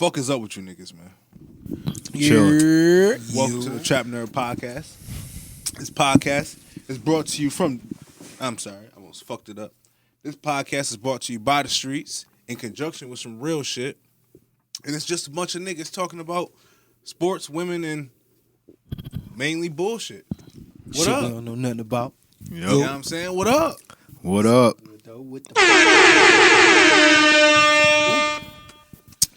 fuck is up with you niggas, man? Sure. Welcome to the TrapNerd podcast. This podcast is brought to you from... I'm sorry, I almost fucked it up. This podcast is brought to you by the streets in conjunction with some real shit. And it's just a bunch of niggas talking about sports, women, and mainly bullshit. What Shit up? we don't know nothing about. Yep. You know what I'm saying? What up? What up?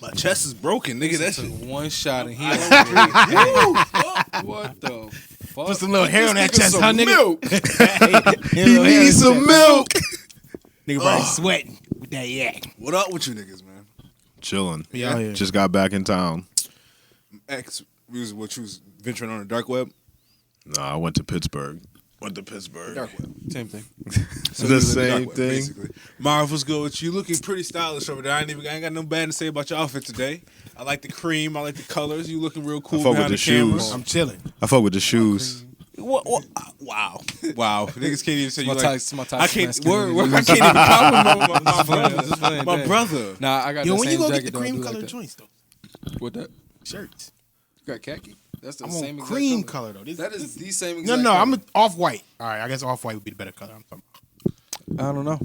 My chest is broken, nigga. That shit. One shot and he what the fuck? Put some little hair on that chest, huh, nigga? Milk. He needs some milk. Nigga probably sweating with that yak. What up with you niggas, man? Chilling. Yeah. Just got back in town. You was venturing on the dark web? Nah, I went to Pittsburgh. Dark web. Same thing. The same Web, thing. basically. Marv, what's good with you? Looking pretty stylish over there. I ain't got no bad to say about your outfit today. I like the cream. I like the colors. You looking real cool I fuck behind with the the camera. shoes. I'm chilling. I fuck with the shoes. What? Wow. Niggas can't even say you My like... types, my I types. can't even compliment my brother. My brother. Nah, I got Yo, the when you same go get jacket. the cream don't do colored like that. joints, though? What that? Shirts. You got khaki? That's the I'm same on exact cream color. color, though. That is the same No, exact no, color. I'm off-white. All right, I guess off-white would be the better color. I'm talking about. I don't know.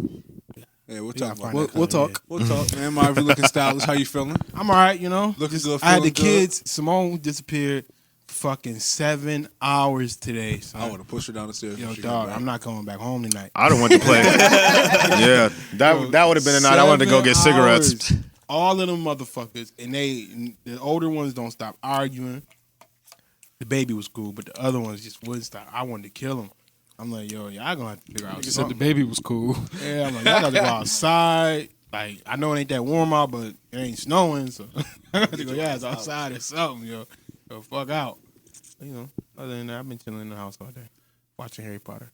Yeah, we'll We talk gotta about find it. that We'll color, talk. We'll talk. Man, Marv, you looking stylish. How you feeling? I'm all right, you know. Looking good, I had the feeling good. kids. Simone disappeared fucking 7 hours today. Son. I would have pushed her down the stairs. Yo, when she dog, got back. I'm not coming back home tonight. I don't want to play. Yeah, that would have been a night I wanted to go get 7 cigarettes. hours. All of them motherfuckers, and the older ones don't stop arguing. The baby was cool, but the other ones just wouldn't stop. I wanted to kill them. I'm like, yo, y'all gonna have to figure out You said the something. baby was cool. Yeah, I'm like, y'all got to go outside. Like, I know it ain't that warm out, but it ain't snowing, so I got to go y'all outside or something, yo. Go fuck out. You know, other than that, I've been chilling in the house all day, watching Harry Potter.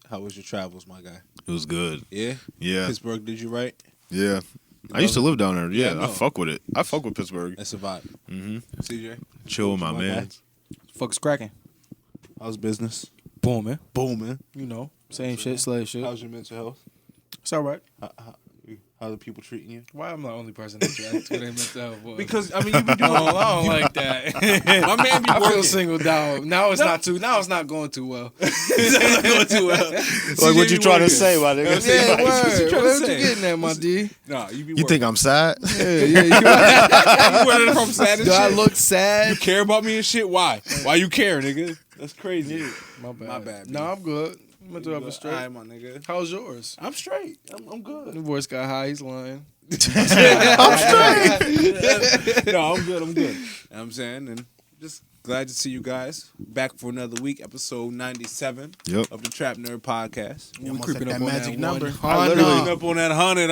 How was your travels, my guy? It was good. Yeah? Yeah, Pittsburgh, did you right? yeah. I used to live down there. Yeah, I Yeah, know. I fuck with it. I fuck with Pittsburgh. That's a vibe. Mm-hmm. CJ? Chill with my My man. guy. Fuck's cracking. How's business? Booming. Booming. You know, same shit, slave shit. How's your mental health? It's all right. How the people treating you? Why am I the only person that asked what they meant to have was? Because, I mean, you be doing I don't like that. My man be I working. feel singled out. Now it's not too. Now it's not going too well. It's not going too well. Like what you trying to say, my nigga? Yeah, What you word. trying What to you say? getting at, my D? Nah, you be You think I'm sad? Yeah. you wearing it from sad and Do I shit? look You sad? care about me and shit? Why? Why you care, nigga? That's crazy. My bad. My bad, No, B. I'm good. Mental health is All right, straight. my nigga. How's yours? I'm straight. I'm good. The voice got high. He's lying. I'm straight. No, I'm good. You know what I'm saying? And just glad to see you guys back for another week, episode 97 Yep. of the Trap Nerd Podcast. We Almost creeping at up that on magic that number. 100. I literally- Up on that 100,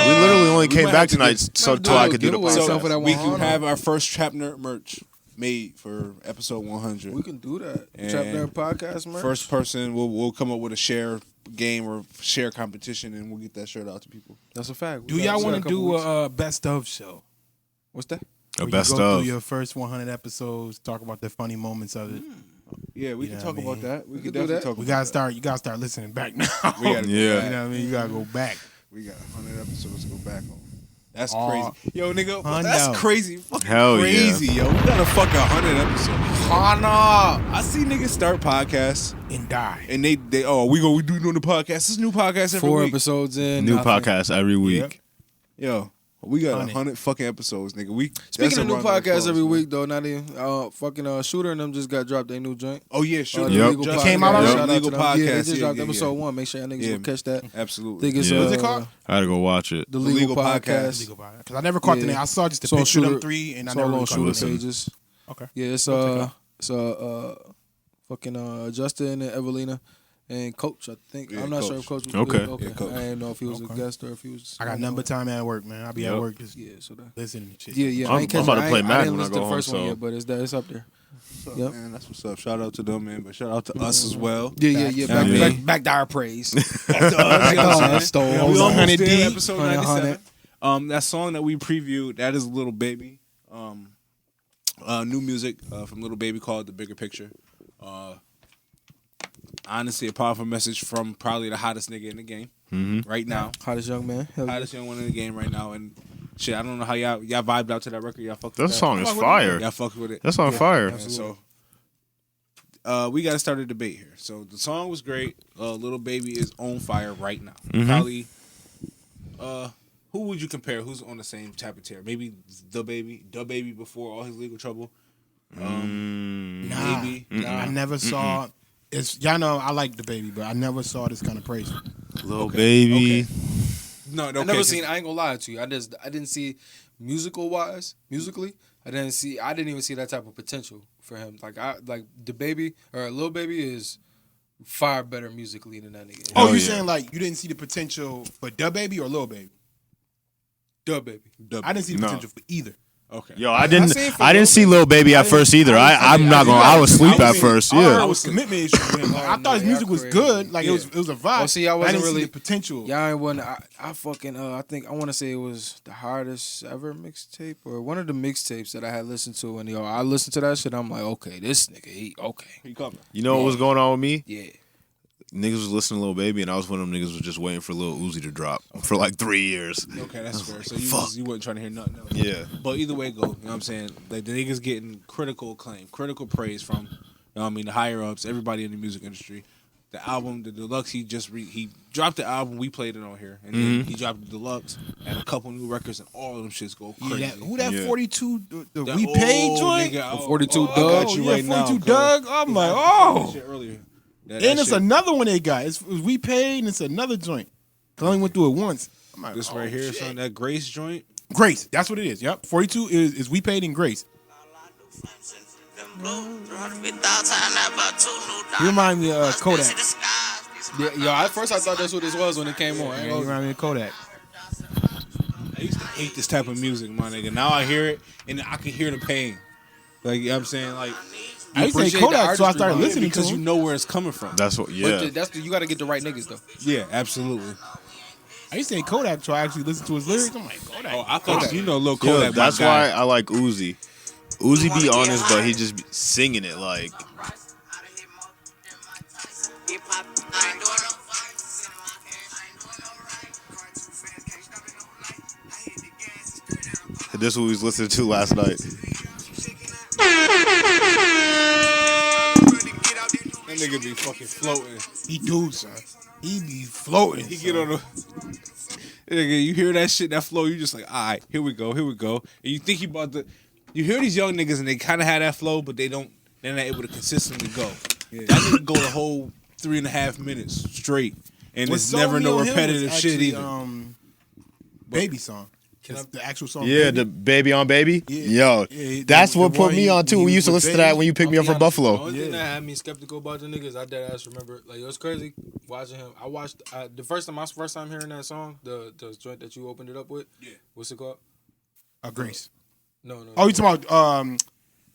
We literally only came might back have to tonight get- so might I do could do the a giveaway So something for that podcast. we can 100. have our first Trap Nerd merch made for episode 100. We can do that. And Trap Nerd Podcast, merch. First person, we'll come up with a share game or share competition, and we'll get that shirt out to people. That's a fact. Do y'all want to do a best of show? What's that? A Where best you go of. through your first 100 episodes, talk about the funny moments of it. Yeah, we You can know talk what I about mean? that. We We can can do definitely that. talk We about gotta that. start. You gotta start listening back now. We gotta go Yeah. back. You know what I mean? You gotta go back. We got 100 episodes to go back on. That's Oh. crazy. Yo, nigga, Hundo. that's crazy. Fucking Hell yeah. crazy, yo. We got a fucking 100 episodes. I see niggas start podcasts And die. and they we doing the podcast. This is new podcast every 4 week. episodes in. New nothing. podcast every week. Yep. Yo, we got 100. 100 fucking episodes, nigga. Speaking of new podcasts every week. week, though, not even fucking Shooter and them just got dropped their new joint. Oh yeah, sure. Yep. Legal Just Podcast. came out already? Shout out Legal to them. podcast. Yeah, they just dropped yeah, episode yeah. 1. Make sure y'all niggas Yeah. will catch that. Absolutely. Think it's Yeah. What's it called? I gotta go watch it. The Legal, Legal Podcast. Legal podcast. Because I never caught the Yeah. name. I saw just a It's on picture of them Shooter- 3, and I It's never all on really caught the Shooter name. pages. Okay. Yeah, it's fucking Justin and Evelina and Coach, I think. Yeah, I'm not Coach. sure if Coach was Okay. good. Yeah, Coach. I didn't know if he was Okay. a guest or if he was. I got number time at work, man. I'll be at Yep. work just Yeah, so that. listening to shit. Yeah. I'm I ain't catch about to it. play I Madden didn't when I listen go to the home, first one so- yet, but it's up there. What's up, Yep. man? That's what's up. Shout out to them, man. But shout out to us as well. Yeah. I mean- Back to our praise. Back to us, you know what I'm saying? Stole. We almost 100 did D, episode 100. 97. That song that we previewed, that is Lil Baby. New music from Lil Baby called The Bigger Picture. honestly a powerful message from probably the hottest nigga in the game right now. Hottest young man. Hell yeah. Hottest young one in the game right now. And shit, I don't know how y'all vibed out to that record. Y'all fucked That with that. song is fire. Y'all fucked with it. That's on fire. And so we got to start a debate here. So the song was great. Lil Baby is on fire right now. Probably. Who would you compare? Who's on the same type of tier? Maybe the baby before all his legal trouble. Maybe. I never saw. Y'all know I like the baby, but I never saw this kind of praise. Lil Baby. Okay. No, I never seen. I ain't gonna lie to you. I didn't see musically. I didn't even see that type of potential for him. Like the baby or Lil Baby is far better musically than that nigga. Oh, you saying like you didn't see the potential for Da Baby or Lil Baby? Da Baby. I didn't see the potential for either. Okay. Yo, I didn't see Lil Baby at first either. I'm not gonna. I was asleep at first. All I heard Yeah. was commitment issues with him. Like, I thought his music was good. Like it was a vibe. Oh, see, I but wasn't didn't really see the potential. Yeah, I wasn't. I fucking. I think I want to say it was the hardest ever mixtape or one of the mixtapes that I had listened to. And I listened to that shit. I'm like, okay, this nigga, he coming. You know what was going on with me? Yeah. Niggas was listening to Lil Baby, and I was one of them niggas was just waiting for Lil Uzi to drop for like 3 years. Okay, that's fair. So you wasn't trying to hear nothing else. Yeah. But either way it go, you know what I'm saying? Like the niggas getting critical acclaim, critical praise from, you know what I mean, the higher ups, everybody in the music industry. The album, the Deluxe, he dropped the album, we played it on here. And then he dropped the Deluxe and a couple new records and all of them shits go crazy. Who that 42 the That We Paid old joint? nigga, 42 I Doug. got you right now. 42 cuz. Doug. I'm like, oh. Shit earlier. That And it's shit- another one they got. It was We Paid and it's another joint. I only went through it once. I'm like, This oh, right here, shit. son, that Grace joint. Grace. That's what it is. Yep. 42 is We Paid and Grace. You remind me of Kodak. Yeah, at first I thought that's what this was when it came on. You remind me of Kodak. I used to hate this type of music, my nigga. Now I hear it and I can hear the pain. Like, you know what I'm saying? Like, I used to appreciate say Kodak, the so I artistry started behind it listening to because you him. know where it's coming from. That's what. Yeah. But you got to get the right niggas though. Yeah, absolutely. I used to say Kodak, so I actually listened to his lyrics. I'm like, Kodak. Oh, I thought you know Lil Yeah, Kodak. that's my why guy. I like Uzi. Uzi be honest, but he just be singing it like. This is what we was listening to last night. That nigga be fucking floating. He do, son. He be floating. He get on the. Nigga, you hear that shit, that flow, you just like, all right, here we go. And you think you about to. You hear these young niggas and they kind of have that flow, but they're not able to consistently go. That nigga go the whole 3.5 minutes straight, and What's it's so never no on him was repetitive shit actually, either. Baby song. The actual song. Yeah, Baby. the Baby on Baby. Yeah. Yo, Yeah, that's the what put one me he- on too. he We was used to with listen to Baby. that when you picked me up from The Buffalo. only thing that had me skeptical about the niggas, I dead ass remember. Like it was crazy watching him. I watched the first time hearing that song, the joint that you opened it up with. Yeah. What's it called? Grace. No. Oh, you talking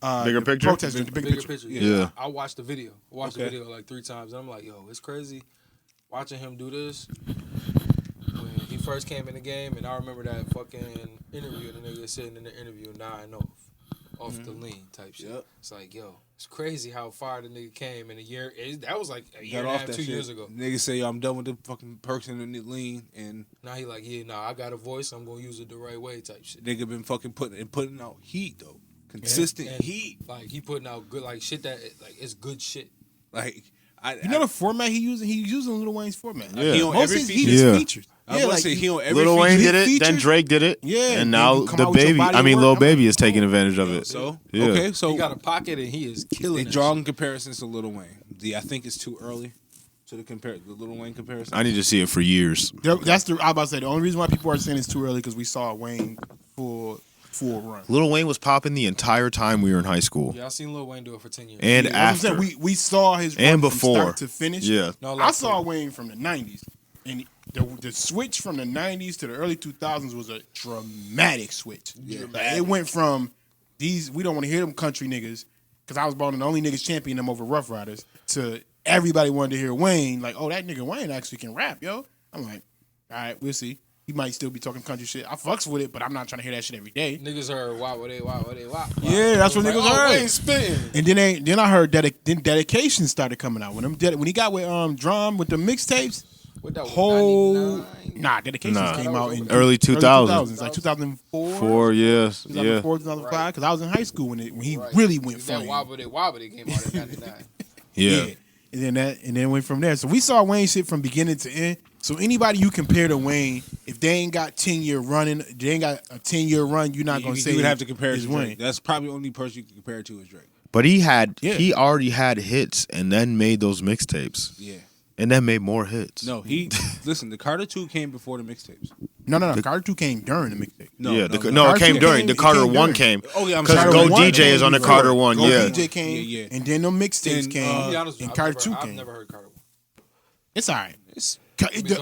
about Bigger the Picture? protest, the bigger picture. Yeah. I watched the video. The video like 3 times, and I'm like, yo, it's crazy watching him do this. When he first came in the game, and I remember that fucking interview, the nigga sitting in the interview 9 off the lean type shit. Yep. It's like, yo, it's crazy how far the nigga came in a year. That was like a year Got and a off half, that 2 shit. years ago. Niggas say, yo, I'm done with the fucking perks and the lean, and Now he like, I got a voice, I'm gonna use it the right way type shit. nigga been fucking putting out heat though, consistent And heat. Like he putting out good like shit that like it's good shit. Like You know the format he using? He's using Lil Wayne's format. Yeah. he on Most every of his feature. heat is Yeah. features. I was Yeah, gonna like say he on every Lil feature. Wayne did it, features. then Drake did it, Yeah, and then now you come the out with your baby. body I mean, of Lil work. Baby is taking advantage of it. So Yeah. okay, so He got a pocket and he is killing they that drawing comparisons to Lil Wayne. I think it's too early to the Lil Wayne comparison. I need to see it for years. That's the. I was about to say the only reason why people are saying it's too early because we saw Wayne full run. Lil Wayne was popping the entire time we were in high school, Yeah, I seen Lil Wayne do it for 10 years. and That's what I'm after. saying. We saw his run And from before. start to finish. Yeah. No, I like saw Wayne from the '90s, and the switch from the '90s to the early 2000s was a dramatic switch. Yeah. Like, it went from these we don't want to hear them country niggas because I was born and the only niggas champion them over Rough Riders to everybody wanted to hear Wayne. Like, oh, that nigga Wayne actually can rap, yo. I'm like, all right, we'll see. He might still be talking country shit. I fucks with it, but I'm not trying to hear that shit every day. Niggas heard why. Yeah, that's what niggas heard. Wayne spitting. And then I heard dedication started coming out when he got with Drum with the mixtapes. What that was, Whole 99? dedications came out in early 2000s. like 2004. 2004, 2005, because I was in high school when he really went That flame. Wobbly came out in 99. yeah. And then went from there. So we saw Wayne shit from beginning to end. So anybody you compare to Wayne, if they ain't got 10-year running, they ain't got a 10-year run, you're not gonna say you would have to compare it it's to Drake. Wayne. That's probably the only person you can compare it to is Drake. But he already had hits and then made those mixtapes. Yeah. And then made more hits. No, listen, the Carter 2 came before the mixtapes. No. Carter 2 came during the mixtape. It came during. The Carter 1 came. Oh, yeah, I'm Because sorry. Go Carter 1 DJ is on the came Carter 1, Go yeah. DJ came, Yeah. and then the mixtapes And, came, I'll be honest with you, and Carter 2 I've came. never heard Carter 1. It's all right. It's,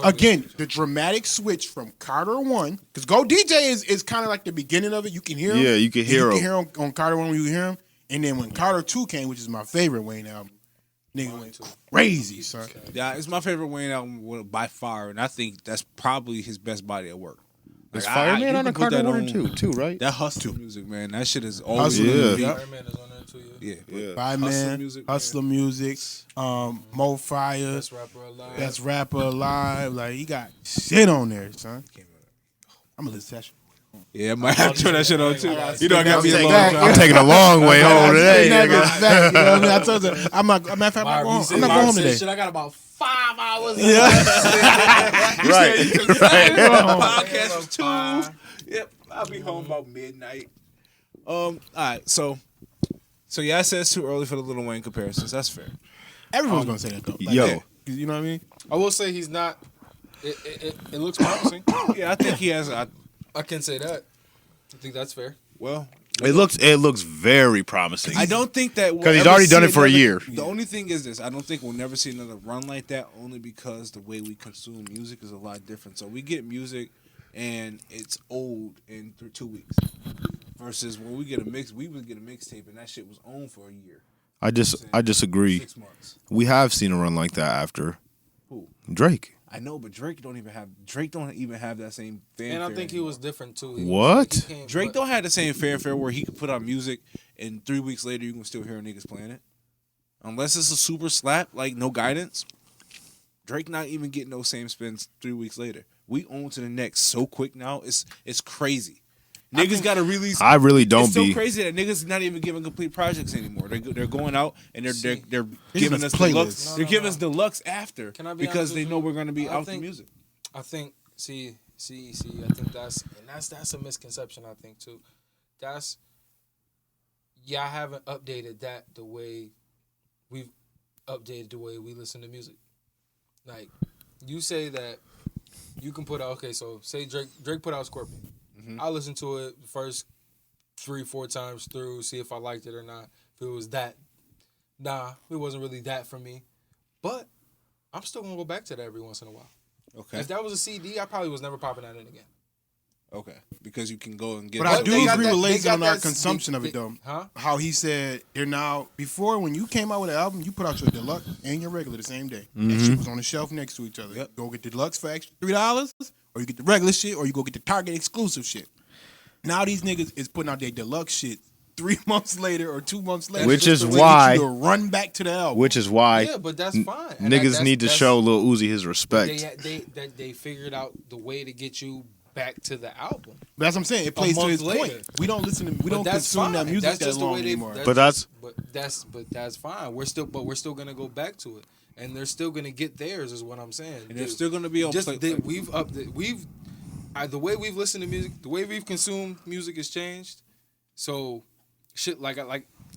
Again, the dramatic switch from Carter 1, because Go DJ is kind of like the beginning of it. You can hear him. Yeah, you can hear him. You can hear him on Carter 1 when you hear him. And then when Carter 2 came, which is my favorite Wayne album, nigga went crazy, son. yeah, it's my favorite Wayne album by far, and I think that's probably his best body of work. There's Like, Fireman you on the can put Carter that 1 and 2, too, right? That hustle music, man. That shit is always Hustle gonna be- music. Iron Man is on there too, yeah. Yeah. Fireman, music, Hustler music, Mo Fire, Best rapper alive. Best Rapper Alive. Like, he got shit on there, son. I'm gonna listen to that shit. Yeah, I might have to turn that shit on too. You know, I got me a long Back. time. I'm taking a long way home today. That nigga. goes back, you know what I mean? I told you, I'm not going home today. Shit, I got about 5 hours. Right. Podcast was 2. Yep, I'll be home about midnight. All right, so yeah, I said it's too early for the Lil Wayne comparisons. That's fair. Everyone's gonna say that though. Like, Yo. yeah. You know what I mean? I will say he's not. It looks promising. Yeah, I think he has. I can say that. I think that's fair. Well, It looks very promising. I don't think that we'll 'Cause he's ever already see done it for a year. The only thing is this: I don't think we'll never see another run like that. Only because the way we consume music is a lot different. So we get music, and it's old in 2 weeks. Versus when we get a mix, we would get a mixtape, and that shit was on for a year. I disagree. 6 months. We have seen a run like that after Who? Drake. I know, but Drake don't even have that same fanfare. And I think he anymore. was different too. What? Drake don't have the same fanfare where he could put out music and 3 weeks later you can still hear niggas playing it. Unless it's a super slap, like No Guidance. Drake not even getting those same spins 3 weeks later. We on to the next so quick now. It's crazy. Niggas got to release. I really don't It's so be. crazy that niggas not even giving complete projects anymore. They're going out and they're us giving us playlists. deluxe. They're giving us deluxe after Can I be because honest they with know you? we're gonna be I out the think- music. I think see. I think that's a misconception. I think too. I haven't updated that the way we've updated the way we listen to music. Like you say that you can put out. Okay, so say Drake put out Scorpion. I listened to it the first 3-4 times through, see if I liked it or not. If it was that, it wasn't really that for me. But I'm still gonna go back to that every once in a while. Okay. If that was a CD, I probably was never popping that in again. Okay. Because you can go and get. But I But do they got agree that- with they Lazy got on our that- consumption they- of it though. Huh? How he said they're now before when you came out with an album, you put out your deluxe and your regular the same day. That shit was on the shelf next to each other. Yep. Go get the deluxe for extra $3, or you get the regular shit, or you go get the Target exclusive shit. Now these niggas is putting out their deluxe shit 3 months later or 2 months later, Which just is to get why- you to run back to the album. Which is why Yeah, but that's fine. And niggas that's- need to that's- show Lil Uzi his respect. They figured out the way to get you back to the album. But that's what I'm saying. It plays to month his later. point. We don't listen to, we But don't that's consume that fine. music That's that just the long way they. anymore. But that's- But that's fine. We're still gonna go back to it, and they're still gonna get theirs. Is what I'm saying. And they're still gonna be on. The way we've listened to music, the way we've consumed music has changed. So, shit like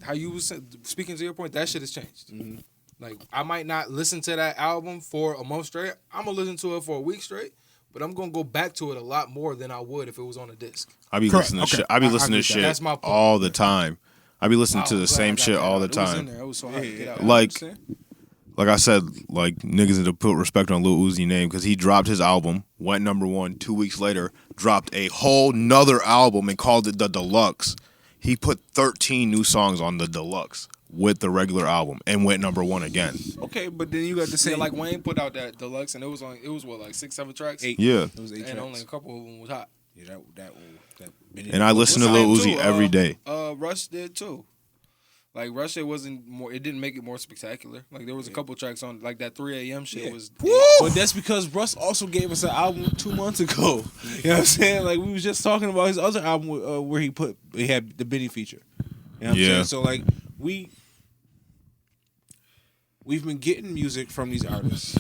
how you was speaking to your point, that shit has changed. Mm-hmm. Like I might not listen to that album for a month straight. I'm gonna listen to it for a week straight, but I'm gonna go back to it a lot more than I would if it was on a disc. I be Correct. listening to Okay. shit. I be I listening agree to with that. shit That's my point. all the time. I be listening to Wow, the glad I same got shit that all out. the It was in time. there. It was so hard to get out. Like- You know what I'm saying? Like I said, like niggas need to put respect on Lil Uzi name because he dropped his album, went #1. 2 weeks later, dropped a whole nother album and called it the Deluxe. He put 13 new songs on the Deluxe. with the regular album and went number 1 again. Okay, but then you got the same. Like Wayne put out that Deluxe, and it was what, like 6-7 tracks? 8. Yeah. It was 8 And tracks. only a couple of them was hot. Yeah, that And I listen to Lil Uzi every day. Rush did too. Like Rush, it wasn't more. It didn't make it more spectacular. Like there was a couple tracks on like that 3 a.m. shit was. But that's because Russ also gave us an album 2 months ago. You know what I'm saying? Like we was just talking about his other album where he had the Benny feature. You know what I'm saying? So like we've been getting music from these artists,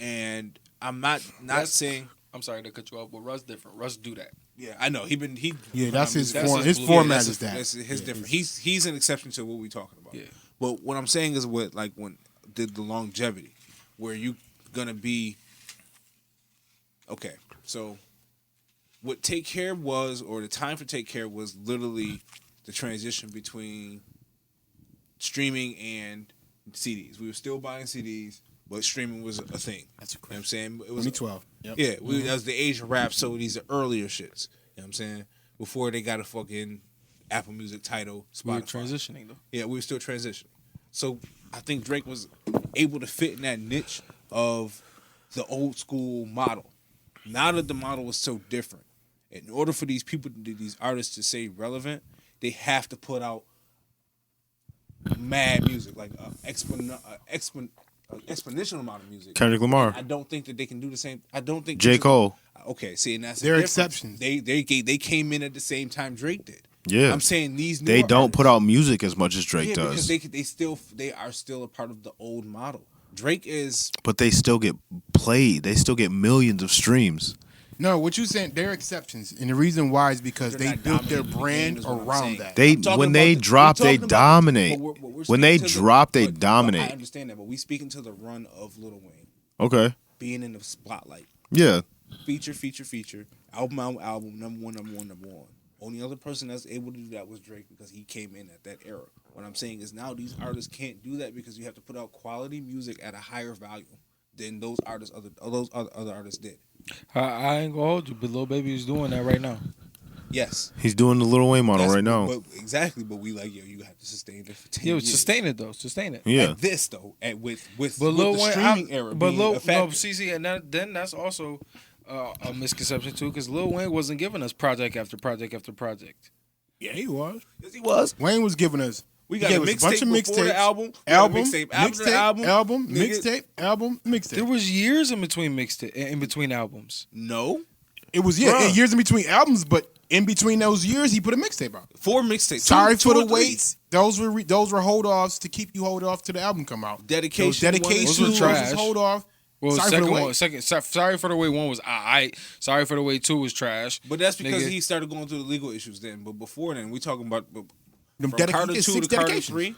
and I'm not saying. I'm sorry to cut you off, but Russ different. Russ do that. Yeah, I know That's his that's form. his His blue- format that's is that. That's his different. He's an exception to what we talking about. Yeah. But what I'm saying is when did the longevity, where you gonna be. Okay, so what Take Care was, or the time for Take Care was literally the transition between streaming and CDs. We were still buying CDs, but streaming was a thing. That's You know what I'm saying? It was 2012. Yep. Yeah, that was the age of rap, so these are earlier shits. You know what I'm saying? Before they got a fucking Apple Music title, Spotify. We were transitioning though. Yeah, we were still transitioning. So I think Drake was able to fit in that niche of the old school model. Now that the model was so different, in order for these artists to stay relevant, they have to put out mad music, like exponential amount of music. Kendrick Lamar. I don't think that they can do the same. I don't think J. Cole. Okay, see, and that's They're the difference. exceptions. They came in at the same time Drake did. Yeah. I'm saying these new They don't artists- put out music as much as Drake yeah, does. because they are still a part of the old model. Drake is But they still get played. They still get millions of streams. No, what you saying? They're exceptions, and the reason why is because They're they not built their dominating the game brand is what I'm around saying. that. They I'm talking when about they the- drop, we're they talking about- dominate. but we're When they speaking to drop, they but I dominate. understand that, but we speaking to the run of Lil Wayne Okay. being in the spotlight. Yeah. Feature, album, number one. Only other person that's able to do that was Drake because he came in at that era. What I'm saying is now these artists can't do that because you have to put out quality music at a higher value than those other artists did. I ain't gonna hold you, but Lil Baby is doing that right now. Yes, He's doing the Lil Wayne model That's- right now. But exactly, but we like you have to sustain it for 10 Yo, years. sustain it though. Sustain it. Yeah. At this though, with But with Lil the Wayne, streaming era but being Lil, a factor. no, see, and then that's also a misconception too, because Lil Wayne wasn't giving us project after project after project. Yeah, he was. Yes, he was. Wayne was giving us. We he got a gave us mixtape before the album. We got a album, mixtape after the album. Nigga. album, There mixtape. was years in between albums. No, It was Bruh. years in between albums, but in between those years, he put a mixtape out. 4 mixtapes. Sorry Two for the or three. waits. Those were hold offs to keep you hold off to the album come out. Dedication. Those dedication Those were was trash. hold off. Well, Sorry for the wait. Sorry for the Way 1 was alright. Sorry for the Way 2 was trash. But that's because Nigga. he started going through the legal issues then. But before then, we talking about Them from Carter 2 dedications, to Carter dedications. 3.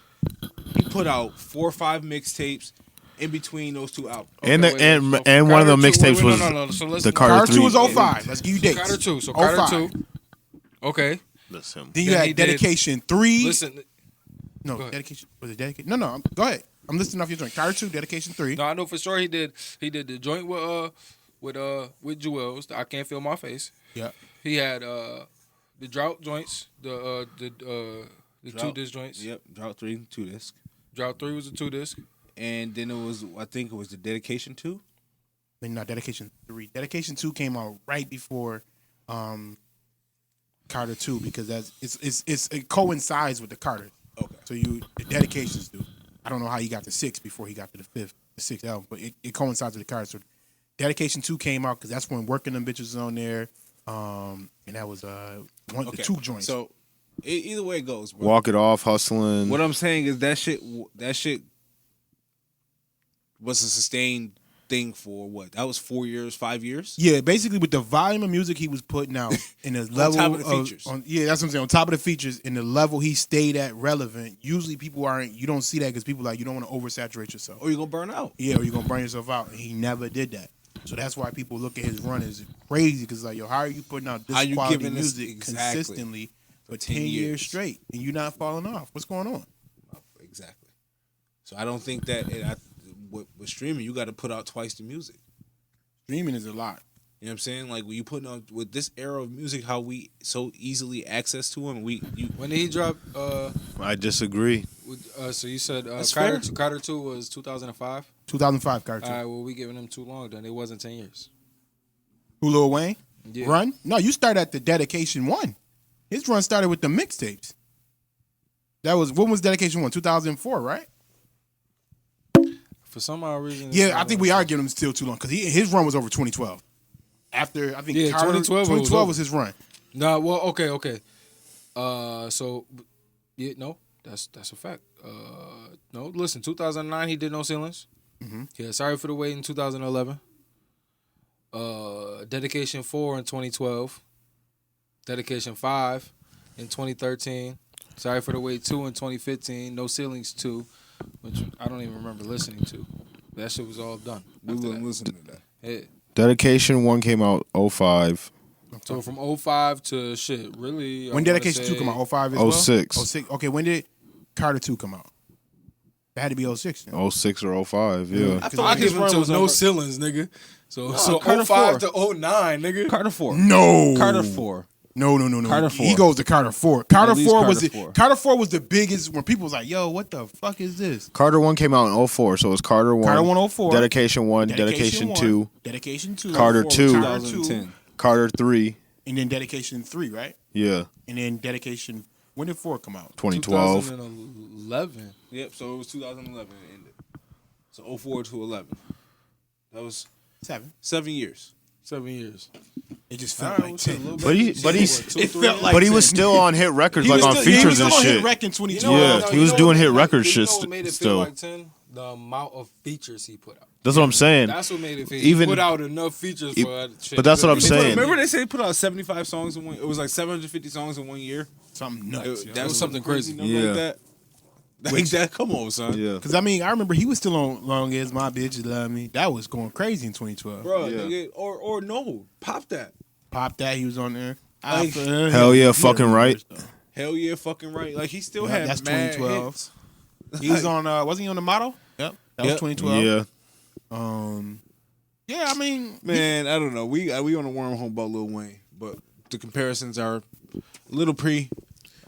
He put out 4 or 5 mixtapes in between those 2 albums. And Okay, and wait, so and one of the Carter 2 mixtapes wait, was no. So let's the Carter Carter 2 was 3. 05. Let's give you dates. Carter 2. So 05. Carter 2. Okay. Listen. Then you Then had he did- dedication 3. Listen. No, Go ahead. dedication. Was it dedication? No. Go ahead. I'm listening off your joint. Carter 2, dedication 3. No, I know for sure he did the joint with Jewels. I Can't Feel My Face. Yeah. He had the drought joints, the 2-disc joints. Yep, Drought 3, 2 disc. Drought 3 was a 2-disc. And then I think it was the Dedication 2. No, dedication 3. Dedication 2 came out right before Carter 2 because it coincides with the Carter. Okay. So the dedications do. I don't know how he got to 6 before he got to the 6th album, but it coincides with the Carter. So dedication 2 came out because that's when Working Them Bitches was on there, and that was the 2 joints. So either way it goes, bro. Walk It Off, Hustling. What I'm saying is that shit was a sustained thing for what? That was 4 years, 5 years? Yeah, basically with the volume of music he was putting out and the level top of the features. Yeah, that's what I'm saying. On top of the features and the level he stayed at relevant. Usually people aren't. You don't see that because people you don't want to oversaturate yourself. Or you're going to burn out. Yeah, or you're gonna burn yourself out. And he never did that. So that's why people look at his run as crazy because yo, how are you putting out How this you quality giving this- music exactly. consistently for 10 years straight and you're not falling off? What's going on? Exactly. So I don't think that with streaming, you got to put out twice the music. Streaming is a lot. You know what I'm saying? Like, when you putting on with this era of music, how we so easily access to him. When did he drop? I disagree. So you said fair. Carter 2 was 2005. 2005 Carter 2. All right, well, we giving him too long then. It wasn't 10 years. Who, Lil Wayne? Yeah. Run? No, you start at the Dedication 1. His run started with the mixtapes. When was Dedication 1? 2004, right? For some odd reason. Yeah, I think we are giving him still too long because his run was over 2012. After, I think, Carter, 2012 was his run. No, well, okay. So, yeah, no, that's a fact. No, listen, 2009 he did No Ceilings. Mm-hmm. Yeah, Sorry for the Wait in 2011. Dedication 4 in 2012. Dedication 5 in 2013. Sorry for the Wait 2 in 2015. No Ceilings 2, which I don't even remember listening to. That shit was all done. We wouldn't listen to that. Yeah. Dedication 1 came out 05. So from 05 to shit, really. When Dedication 2 come out? 05 as 06. well? 06. Okay, when did Carter 2 come out? It had to be 06 then. 06 or 05, yeah. I I feel like give his him run to was No over. Ceilings, nigga. So Carter 05 4. to 09, nigga. Carter 4. No. Carter 4. No. Carter He 4. goes to Carter 4. Carter least 4 was Carter 4. Carter 4 was the biggest when people was like, "Yo, what the fuck is this?" Carter 1 came out in 04, so it's Carter 1. Carter 1 04. Dedication 1, Dedication 1, 2, Dedication 2, Carter 2, 2010. Carter 3, and then Dedication 3, right? yeah, And then Dedication. When did 4 come out? 2012. 2011. Yep, so it was 2011 it ended. So 04 to 11. That was 7 years. 7 years. It just felt like 10. But he's It felt like but he 10. was still on hit records, like on he features was and still on shit. Hit Rec in 2012. Yeah, he was doing hit record shit What made it feel still. like 10? The amount of features he put out. That's what I'm saying. That's what made it feel. Even- He put out enough features for that shit. but that's what I'm saying. Remember they said he put out 75 songs in one. It was like 750 songs in 1 year. Something nuts. That was something crazy. Number Yeah. like that. Like that. Come on, son. Yeah, Because, I mean, I remember he was still on Long As My Bitches Love Me. That was going crazy in 2012. Bro, Yeah. nigga, or no, pop that. Pop that, he was on there. Like, hell yeah, fucking right. Hell yeah, fucking right. Like he still Yeah, had that's mad 2012. hits. He was on, wasn't he on The Motto? Yep. That was Yep. 2012. Yeah, Yeah, I mean, Man, I don't know. We on a wormhole about Lil Wayne, but the comparisons are a little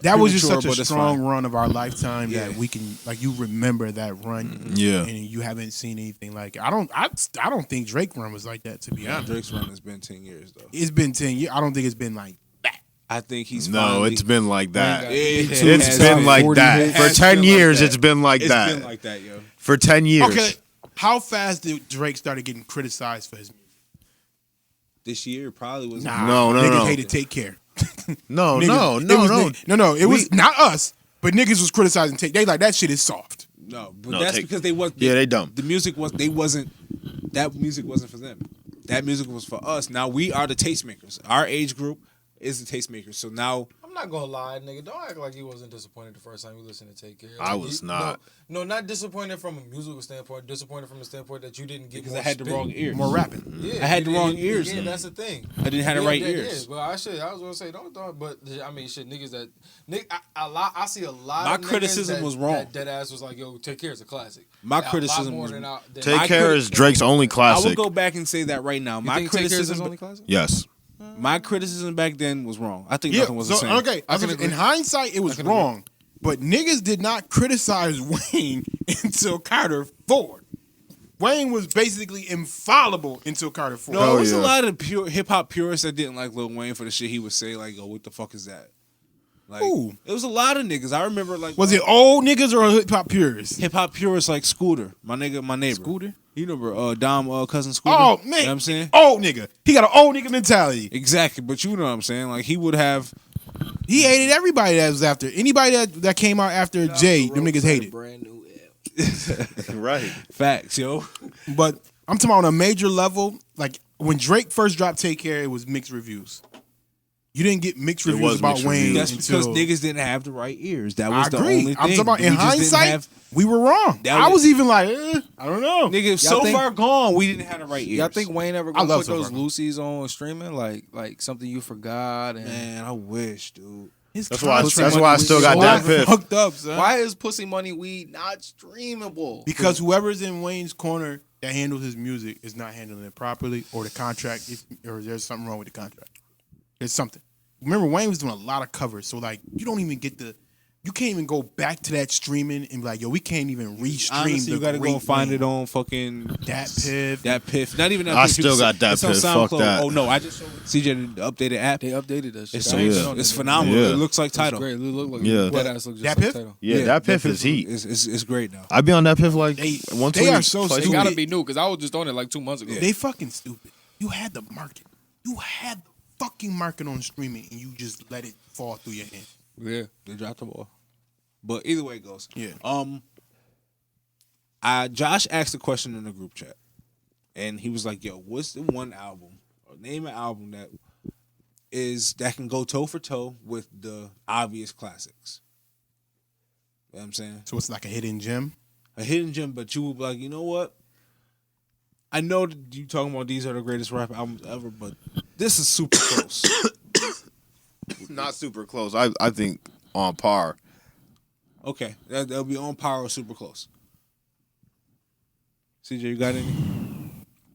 that was just premature, such but a it's strong fine. run of our lifetime Yeah. that we can, like, you remember that run. yeah. And you haven't seen anything like it. I don't think Drake run was like that, to be honest. Drake's run has been 10 years though. It's been 10 years. I don't think it's been like that. I think he's No, finally, it's been like that. It It's has been like 40 that hits. for Has 10 been years. like It's been like It's that been like that, yo. for 10 years. Okay, how fast did Drake started getting criticized for his music? This year probably was No, niggas no. hated Take Care. No, Niggas- no. It was not us, but niggas was criticizing Take. They like that shit is soft. No, but No, that's take- because they was Yeah, they dumb. The music was that music wasn't for them. That music was for us. Now we are the tastemakers. Our age group is the tastemakers. So now I'm not gonna lie, nigga. Don't act like you wasn't disappointed the first time you listened to Take Care. I Like, was you- not. No, not disappointed from a musical standpoint. Disappointed from the standpoint that you didn't get because more I had the spit. wrong ears. More rapping. Yeah, I had the you wrong did- ears, Yeah, then. that's the thing. I didn't have the right ears. But I was gonna say don't, but I mean, shit, niggas that I see a lot. My of niggas criticism that, was wrong. That ass was like, yo, Take Care is a classic. My A lot criticism more was- than Take My Care criti- is Drake's only I classic. will go back and say that right now. You My think Take Care is his criticism, only classic? Yes. my criticism back then was wrong. I think Yeah. nothing was the So same. okay, I can in agree. hindsight, it was wrong. But niggas did not criticize Wayne until Carter 4. Wayne was basically infallible until Carter 4. No, Hell there was yeah. a lot of pure hip hop purists that didn't like Lil Wayne for the shit he would say. Like, yo, what the fuck is that? Like, Who? it was a lot of niggas. I remember like Was it old niggas or hip hop purists? hip hop purists like Scooter, my neighbor. Scooter? You remember Dom cousin Scooter? Oh man, You know what I'm saying? old nigga. He got an old nigga mentality. Exactly, but you know what I'm saying? Like he would have. He hated everybody that was after. Anybody that came out after Jay, them niggas hated. Brand new. Right. Facts, yo. But I'm talking about on a major level. Like when Drake first dropped Take Care, it was mixed reviews. You didn't get mixed reviews was about mixed Wayne reviews. That's until because niggas didn't have the right ears. That I was the agree. only thing. I'm talking about in We just didn't hindsight, have- we were wrong. That I was- was even like, I don't know. Nigga, so think- far gone, we didn't have the right ears. Y'all think Wayne ever I gonna love put So those Far Gone. Lucy's on streaming like something you forgot? And Man, I wish, dude. That's why I still got that piff. Fucked up, son. Why is Pussy Money Weed not streamable? Because whoever's in Wayne's corner that handles his music is not handling it properly, or the contract, or there's something wrong with the contract. There's something. Remember, Wayne was doing a lot of covers, so like you don't even get you can't even go back to that streaming and be like, yo, we can't even re-stream. Honestly, you gotta go and find Wayne. it on fucking That Piff. Not even that. I Piff. still got that It's on piff. Fuck SoundCloud. that. Oh no, I just showed CJ the updated app. They updated that shit. It's so Yeah. it's phenomenal. Yeah. It looks like Tidal. It's great. It look like Yeah. that ass looks just That like Piff? Tidal. Yeah, that piff is heat. It's great now. I be on that piff like They 120. are so twice a It stupid. week. gotta be new because I was just on it like 2 months ago. They fucking stupid. You had the market. You had the fucking market on streaming, and you just let it fall through your hands. Yeah. They dropped the ball. But either way it goes. Yeah. Josh asked a question in the group chat, and he was like, "Yo, what's the one album or name an album that can go toe for toe with the obvious classics?" You know what I'm saying? So it's like a hidden gem. A hidden gem, but you would be like, you know what? I know that you talking about these are the greatest rap albums ever, but this is super close. Not super close. I think on par. Okay, that'll be on par or super close. CJ, you got any?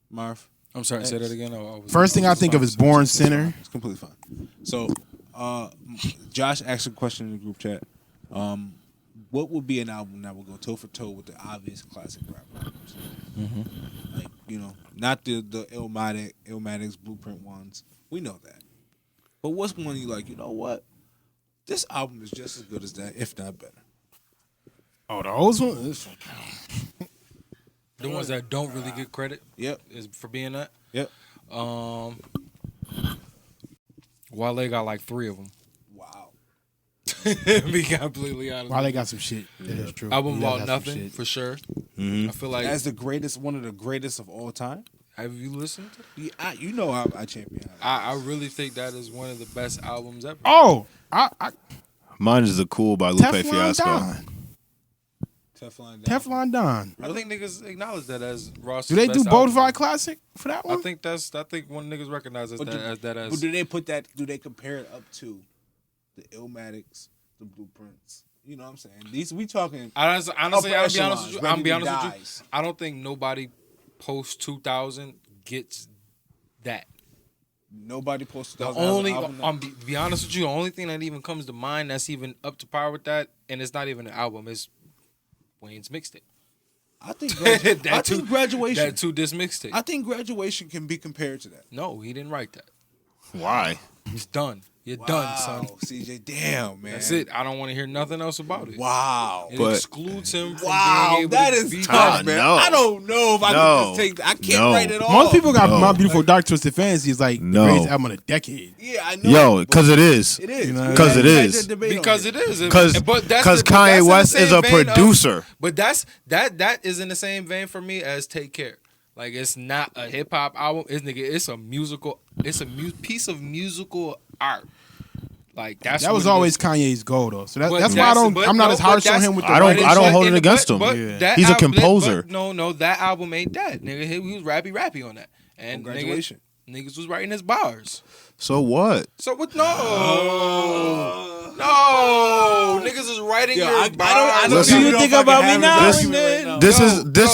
Marv? I'm sorry, say that again. First thing I think of is Born Sinner. It's completely fine. So, Josh asked a question in the group chat. What would be an album that would go toe for toe with the obvious classic rap albums? Mm-hmm. Like, you know, not the Illmatic's Blueprint ones. We know that. But what's one you like, you know what? This album is just as good as that, if not better. Oh, those ones. The ones that don't really get credit. Yep. Is for being that. Yep. Wale got like 3 of them. Wow. Be completely honest. Wale got some shit. That is true. Album He does about have some nothing shit. for sure. Mm-hmm. I feel like. That's the greatest, one of the greatest of all time. Have you listened to it? Yeah, you know I champion. I really think that is one of the best albums ever. Oh, I Mine is The Cool by Lupe Teflon Fiasco. Don. Teflon. Teflon Don. I think niggas acknowledge that as Ross's Do they best do album. Bonafide Classic for that one? I think when niggas recognize But as do they put that? Do they compare it up to the Illmatics, the Blueprints? You know what I'm saying? These we talking. honestly, I'm upper be honest echelons, with you. ready I'm be to honest with you. dies. I don't think nobody post 2000 gets that. Nobody posted The that only, album. be honest with you, the only thing that even comes to mind that's even up to par with that, and it's not even an album, is Wayne's mixtape. I think That too- graduation. That 2-disc mixtape. I think graduation can be compared to that. No, he didn't write that. Why? It's done. You're done, son. CJ, damn man. That's it. I don't want to hear nothing else about it. Wow. It But- excludes him from Wow, being able that to is be tough, that. man. no. I don't know if I No. can just take. I can't No. write it all. Most people got No. My Beautiful Dark Twisted Fantasy is like No. the greatest album of the decade. Yeah, I know. Yo, but because it is. it is. You know, Because it We had is. that debate on Because here. it is. Because But that's Kanye in the West is same a vein of- producer. But that is in the same vein for me as Take Care. Like, it's not a hip hop album. It's a musical. It's a piece of musical art. Like that was what it always is. Kanye's goal though. So But that's why I don't. but I'm not no, as harsh but on that's- him with the I don't- writing. I don't shit. hold it against him. Yeah. that He's a album- composer. but no, that album ain't that. Nigga, he was rappy on that. And Graduation. niggas was writing his bars. So what? So what? No, niggas is writing Yo, your I bars. don't Listen, even you know think if I can about me have now this and argument then? right now. This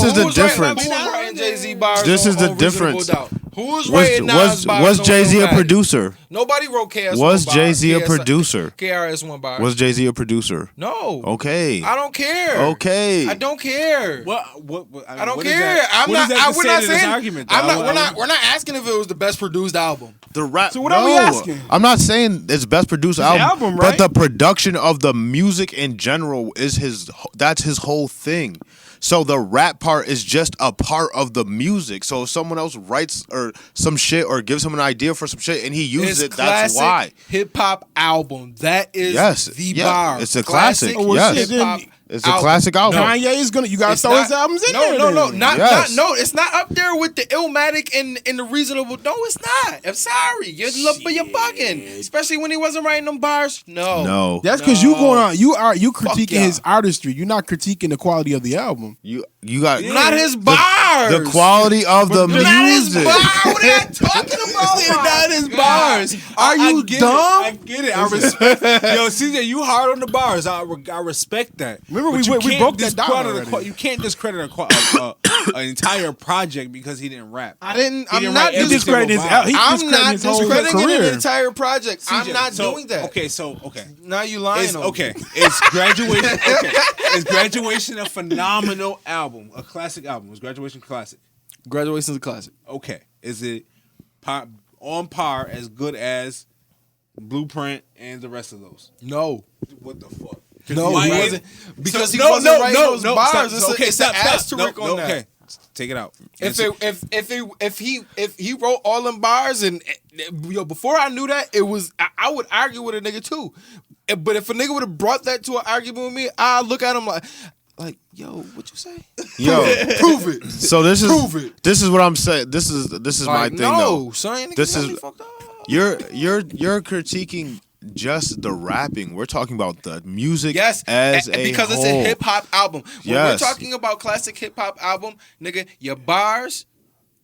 is the difference. Who was writing Jay-Z bars? This is the on Reasonable difference. Doubt? Who was writing Nas bars? Was on Jay-Z a Illmatic? producer? Nobody wrote KRS-One Was bars. Jay-Z a producer? KRS-One bars. Was Jay-Z a producer? No. Okay. I don't care. Okay. I don't care. What I don't what is care. that- I'm what not. does that We're say not to this saying. argument, I'm though? not. We're not asking if it was the best produced album. The rap. So what are we asking? I'm not saying it's best produced It's album, the album, but right? the production of the music in general is that's his whole thing. So the rap part is just a part of the music. So if someone else writes or some shit or gives him an idea for some shit and he uses it, that's why. Hip hop album. That is the bar. It's a classic. Oh, well, Yes. shit, then It's a classic album. Kanye is gonna. You gotta It's throw not- his albums in no, there. No, then. Yes. no, it's not up there with the Illmatic and the Reasonable. No, it's not. I'm sorry, you're bugging. Especially when he wasn't writing them bars. No, That's because you going on. You critiquing y'all. his artistry. You're not critiquing the quality of the album. You got not his bars. the quality of the Not his music. bars. What are you talking about? Not his bars. bars. Are you get dumb? I get it. I respect. Yo, CJ, you hard on the bars. I respect that. Remember, But we can't broke that down discredit already. You can't discredit an entire project because he didn't rap. I didn't. He I'm didn't not write every discrediting single his- bar. I'm not his whole discrediting career. an entire project. I'm CJ, not so- doing that. Okay. Now you lying on me. Okay, it's graduation. Okay, is graduation a phenomenal album, a classic album? Is graduation classic? Graduation's a classic. Okay, is it on par as good as Blueprint and the rest of those? No. What the fuck? No, Why he is- wasn't. Because he no, wasn't no, writing no, those no, bars. stop. It's an asterisk on that. Okay, take it out. If he wrote all them bars and before I knew that, it was I would argue with a nigga too. But if a nigga would have brought that to an argument with me, I look at him like, yo, what you say? Yo, Prove it. so this is Prove it. this is what I'm saying. This is my Like, thing no, though. son. This Niggas got is- me fucked up. You're critiquing just the rapping. We're talking about the music Yes, as a because it's whole. a hip hop album. When Yes. we're talking about classic hip hop album, nigga, your bars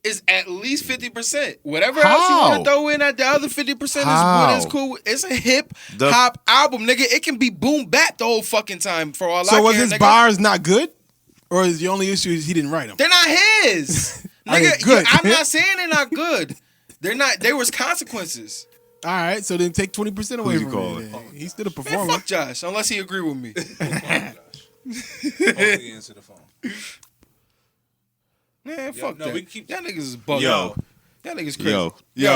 is at least 50%. Whatever else you How? want to throw in at the other 50% is How? what is cool. It's a hip The- hop album, nigga. It can be boom bap the whole fucking time for all I So was care, his nigga. bars not good, or is the only issue is he didn't write them? They're not his. Are they Nigga, good? I'm not saying they're not good. They're not. There was consequences. All right, so then take 20% away Who's he from calling? it. then. He's still a Man, performer. fuck Josh, unless he agree with me. Hopefully answer the phone. Man, fuck no, that. we keep- Y'all niggas is bugging. Yo. Y'all niggas crazy. Yo, Yo.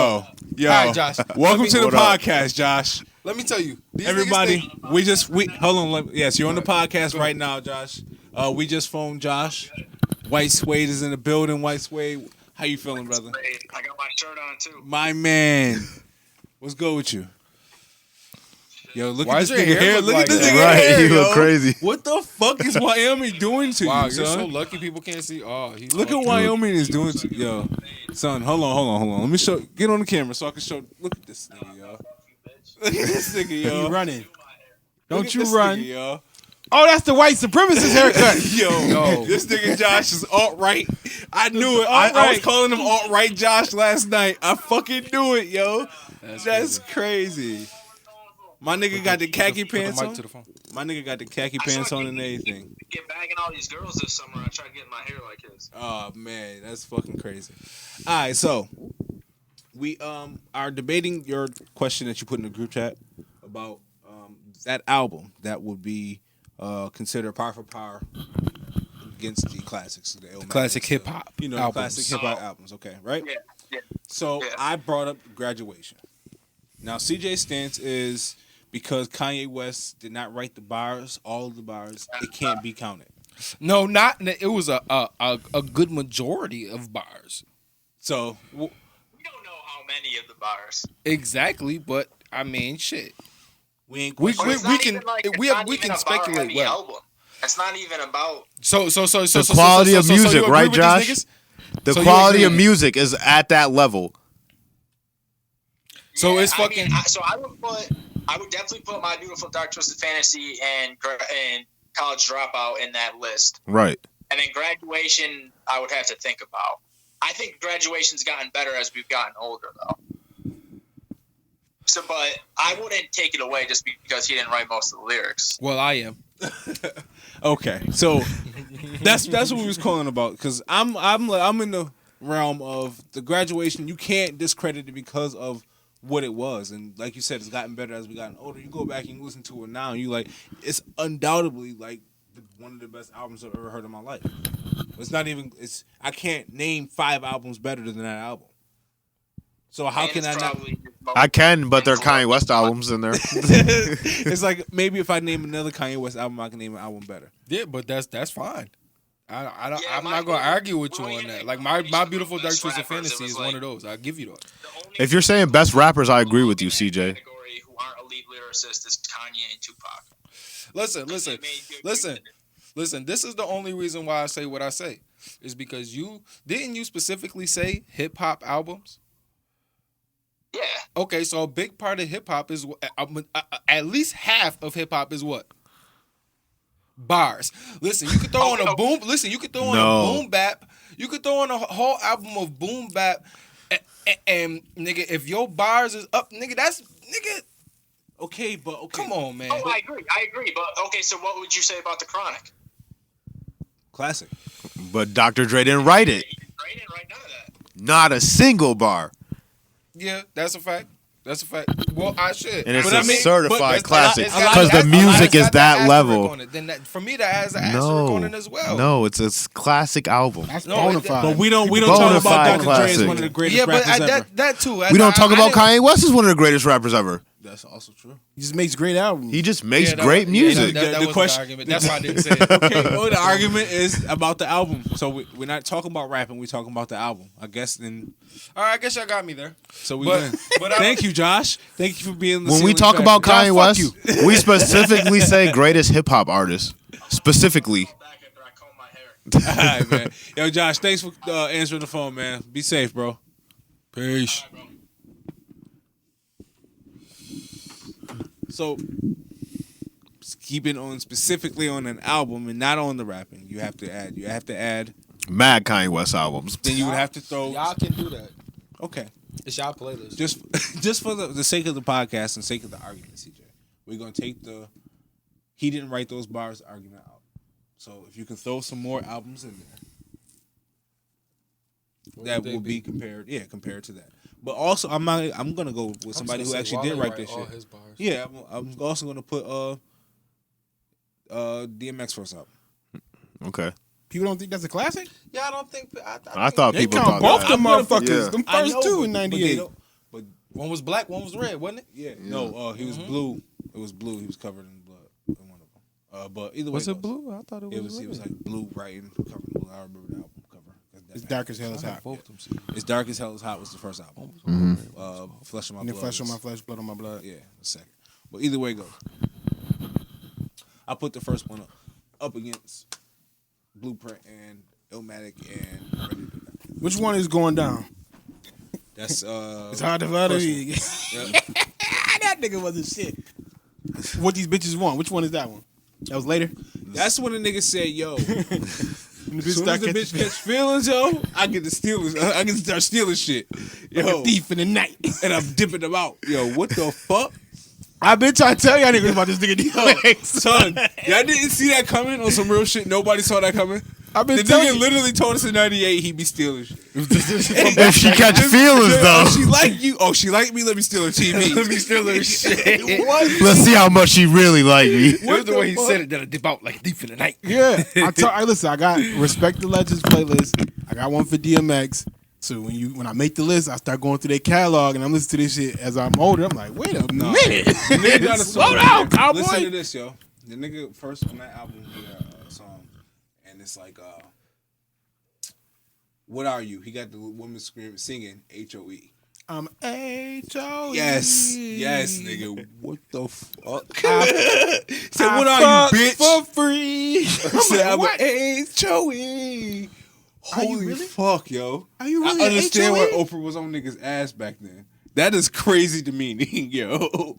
All right, Josh. Welcome Let to me- the What up? podcast, Josh. Let me tell you, these Everybody, niggas think- we hold on. Yes, you're on the podcast right now, Josh. We just phoned Josh. White Suede is in the building. White Suede, how you feeling, brother? I got my shirt on too. My man, what's good with you? Yo, look Why at is this your nigga hair hair. look Look like at this that? nigga right? hair. You look yo. crazy. What the fuck is Wyoming doing to Wow, you, you're so son? lucky people can't see. Oh, he's Look at fucking- what Wyoming is doing to you. Yo. Son, hold on. Let me show. Get on the camera so I can show. Look at this nigga, yo. Look at this nigga, You yo. running? Look Don't at you this run? nigga, yo. Oh, that's the white supremacist haircut. Yo, this nigga Josh is alt-right. I knew it. I was alt-right. calling him alt-right Josh last night. I fucking knew it, yo. That's crazy. My nigga got the khaki Put the pants mic on. to the phone. My nigga got the khaki pants on and everything. Get bagging all these girls this summer. I try to get my hair like his. Oh man, that's fucking crazy. All right, so we are debating your question that you put in the group chat about that album that would be considered par for par against the classics, the Illmatic, classic hip-hop you know, albums. classic hip hop albums. Okay, right? Yeah. So Yeah. I brought up Graduation. Now CJ's stance is because Kanye West did not write the bars, all of the bars, it can't be counted. No, not. It was a good majority of bars. So We don't know how many of the bars. Exactly, but I mean, shit. we ain't We But it's we not can even like, it's we not have we even can a speculate bar-heavy well. album. It's not even about. The quality of music, you agree right, with these Josh? niggas? The So you quality of agree? music is at that level. So it's I mean, fucking. so I would definitely put My Beautiful Dark Twisted Fantasy and College Dropout in that list. Right. And then Graduation, I would have to think about. I think Graduation's gotten better as we've gotten older, though. So, but I wouldn't take it away just because he didn't write most of the lyrics. Well, I am. Okay, so that's what we was calling about because I'm in the realm of the Graduation. You can't discredit it because of what it was, and like you said, it's gotten better as we gotten older. You go back and you listen to it now, and you like it's undoubtedly like one of the best albums I've ever heard in my life. It's not even. It's I can't name 5 albums better than that album. So how And can it's I not? probably his most I can, but there are Kanye influential. West albums in there. It's like maybe if I name another Kanye West album, I can name an album better. Yeah, but that's fine. I don't. Yeah, I'm my not gonna favorite- argue with you well, on yeah, that. the Like combination my of beautiful the dark best twisted rappers, fantasy it was is like- one of those. I'll give you that. The only If you're saying best rappers, I agree with you, in that CJ. category who aren't elite lyricists is Kanye and Tupac. Listen. They made good Listen. music. This is the only reason why I say what I say, is because you specifically say hip hop albums. Yeah. Okay, so a big part of hip hop is at least half of hip hop is what? Bars. Listen, you could throw on a boom. Listen, you could throw on No. a boom bap. You could throw on a whole album of boom bap. And nigga, if your bars is up, nigga, that's nigga. Okay, but okay. Come on, man. Oh, I agree. But okay, so what would you say about the Chronic? Classic. But Dr. Dre didn't write it. Dre didn't write none of that. Not a single bar. Yeah, that's a fact. That's a fact. Well, I should. And it's But a I mean, certified but classic it's got- because the that's- music it's is got the that asterisk level. on it. Then for me, that has an asterisk on it as well. No, it's a classic album. That's No, bona it- fide. But we don't talk Bona about fide Dr. Dre as classic. one of the greatest Yeah, but rappers ever. that too. We don't talk about Kanye West as one of the greatest rappers ever. That's also true. He just makes great albums. He just makes great music. That The was question- the argument. That's why I didn't say it. Okay, well, the argument is about the album. So we're not talking about rapping. We're talking about the album. I guess then. All right, I guess y'all got me there. So we But- win. but I- Thank you, Josh. Thank you for being the When we ceiling talk about factor. Kanye West, we specifically say greatest hip hop artist. Specifically. Back after I comb my hair. All right, man. Yo, Josh, thanks for answering the phone, man. Be safe, bro. Peace. All right, bro. So, keeping on specifically on an album and not on the rapping, you have to add. Mad Kanye West albums. Then you would have to throw. Y'all can do that. Okay, It's y'all playlist. just for the sake of the podcast and sake of the argument, CJ, we're gonna take the he didn't write those bars argument out. So if you can throw some more albums in there, that will be compared to that. But also, I'm gonna go with somebody who actually did write this shit. His bars. Yeah, I'm also gonna put DMX first album. Okay. People don't think that's a classic? Yeah, I don't think. I thought They people count thought both that. them motherfuckers. Yeah. Them I first know, two but- in but they '98. don't- But One was black, one was red, wasn't it? yeah, no, he was blue. It was blue. He was covered in blood in one of them. But either way, Was it goes. blue? I thought it was. It was like blue writing covered in blue. I remember the album cover. It's Dark as Hell is Hot. Both them shit. It's Dark as Hell is Hot was the first album. Flesh on My And then Blood. Flesh on was- My Flesh, Blood on My Blood. Yeah, the second. But either way it goes. I put the first one up against Blueprint and Illmatic and Ready to Die. Which one is going down? That's It's hard to find Yeah. That nigga wasn't shit. What these bitches want? Which one is that one? That was later. That's when the nigga said, "Yo, When the as bitch soon start as the bitch catch feelings, yo, I get to start stealing shit, yo, like a thief in the night. and I'm dipping them out, yo. What the fuck, I've been trying to tell y'all niggas about this nigga DMX. son? Y'all didn't see that coming on some real shit. Nobody saw that coming. I've been The telling nigga you. literally told us in '98 he be stealing shit. If she catch feelings though, Oh, she like you. Oh, she like me. Let me steal her TV. Let me steal her shit. What? let's see how much she really like me. It was the way he said it that I dip out like a thief in the night. Yeah. Listen, I got Respect the Legends playlist. I got one for DMX. So when I make the list, I start going through their catalog and I'm listening to this shit as I'm older. I'm like, wait a minute. The nigga got a Slow song. down, cowboy. Listen to this, yo. The nigga first on that album, he got a song, and it's like, "What are you?" He got the woman screaming, singing "HOE." I'm H-O-E. Yes, nigga. What the fuck? I Said, "What are fuck you, bitch?" For free. Said, "I'm what? a HOE." Are you Holy really? fuck, yo! Are you really I an understand why HOE? Oprah was on niggas' ass back then. That is crazy demeaning, yo.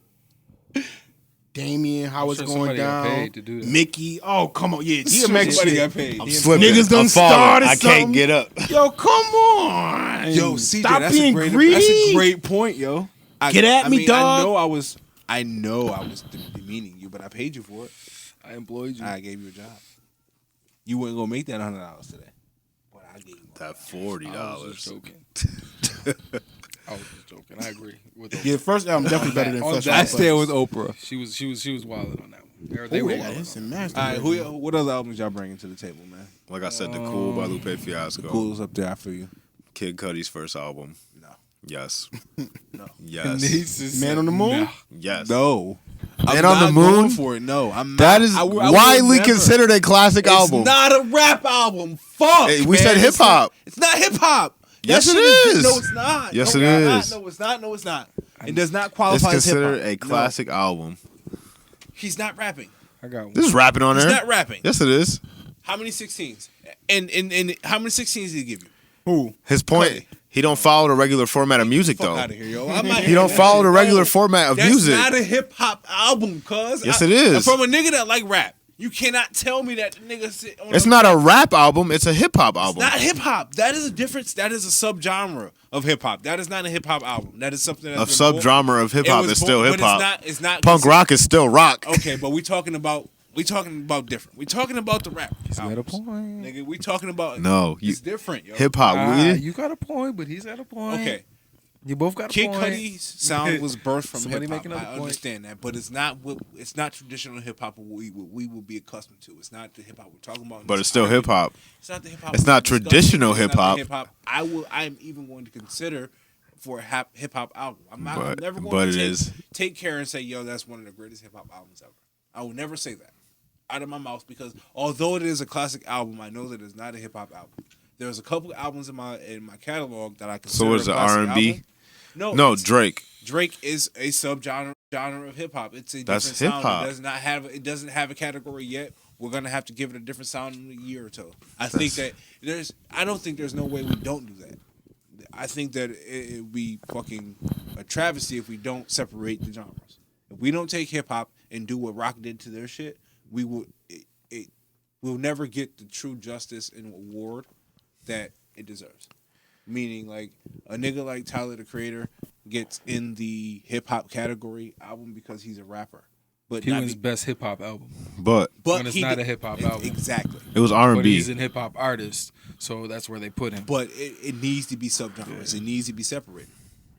Damien, how it's sure going somebody got down. paid to do that. Mickey, oh come on, yeah, DMX Somebody shit. got paid. I'm slipping. Niggas done I'm falling. started I can't something. get up. Yo, come on. Yo, CJ, stop that's being a great, greedy. That's a great point, yo. Get at me, dog. I know I was demeaning you, but I paid you for it. I employed you. I gave you a job. You weren't gonna make that $100 today, but I gave you That I was $40. just joking. I was just joking. I agree with Oprah. Yeah, first album definitely better than On Flesh that- on I My stand Flesh. with Oprah. She was wilding on that one. Ooh, They were they got wilding. hits and master. All right, what other albums y'all bringing to the table, man? Like I said, The Cool by Lupe Fiasco. Cool's up there. I feel you. Kid Cudi's first album. No. Yes. No. Yes. Man on the Moon. Yes. No. Man on the Moon? For it. No, I'm not. That is I will widely never. considered a classic It's album. not a rap album. Fuck. Hey, we man. said It's hip-hop. not- It's not hip hop. Yes, That it shit is. No, it's not. Yes, No, it it's is. not. No, it's not. No, it's not. It does not It's qualify as hip considered hop. a classic album. He's not rapping. I got one. This is rapping on He's there. not rapping. Yes, it is. How many 16s? And how many 16s did he give you? Who? His point, he don't follow the regular format of music, Fuck though. out of here, yo. I'm not He don't follow the regular format of That's music. not a hip hop album, cuz. Yes, it is. From a nigga that like rap. You cannot tell me that the nigga sit on It's not a rap album. It's a hip hop album. Not hip hop. That is a difference. That is a subgenre of hip hop. That is not a hip hop album. That is something that's A subgenre of hip hop is still hip hop. It's not Punk rock is still rock. Okay, but we talking about different. We talking about the rap. He's got a point. Nigga, we talking about It's different, yo. hip hop. You got a point, but he's got a point. Okay. You both got a Kid point. Cudi's sound was birthed from Somebody hip hop. make another I point. understand that, but it's not traditional hip hop we will be accustomed to. It's not the hip hop we're talking about. But it's still hip hop. It's not the hip hop. It's not traditional hip hop. Hip hop. I'm even going to consider for a hip hop album. I'm never But going it to is. take care and say, yo, that's one of the greatest hip hop albums ever. I will never say that out of my mouth because although it is a classic album, I know that it's not a hip hop album. There's a couple albums in my catalog that I consider. So is it a classic R&B? album. No, Drake. Drake is a subgenre of hip hop. It's a That's different sound. hip-hop. It doesn't have a category yet. We're gonna have to give it a different sound in a year or two. I don't think there's no way we don't do that. I think that it would be fucking a travesty if we don't separate the genres. If we don't take hip hop and do what rock did to their shit, we'll never get the true justice and award that it deserves. Meaning, like, a nigga like Tyler, the Creator, gets in the hip-hop category album because he's a rapper. But He wins best hip hop album. But When it's not a hip hop album. Exactly. it was But R&B. he's an hip hop artist, so that's where they put him. But it needs to be subgenres. It needs to be separated.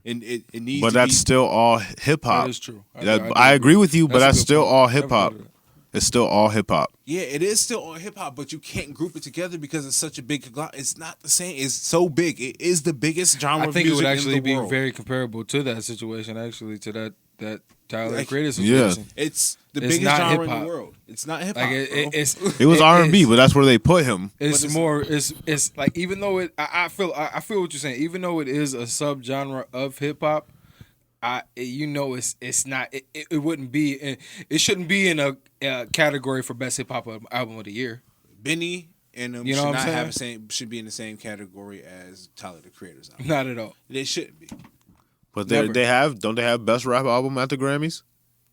And it needs But to that's be... still all hip hop. That is true. I agree with you, but That's a that's good still point. all Never hip hop. thought of that. It's still all hip hop. Yeah, it is still on hip-hop, but you can't group it together because it's such a big... It's not the same. It's so big. It is the biggest genre I of think it music would actually in the be world. very comparable to that situation, actually, to that Tyler Like, Creator yeah. situation. It's the It's biggest not genre in hip-hop. the world. It's not hip-hop, Like bro. it's It was R&B, it's- but that's where they put him. It's it's- more. It's like even though I feel what you're saying. Even though it is a subgenre of hip hop, it's not. It wouldn't be. It shouldn't be in a category for best hip hop album of the year. Benny and them You know should what not I'm have should be in the same category as Tyler the Creator's album. Not at all. They shouldn't be. But Never. don't they have best rap album at the Grammys?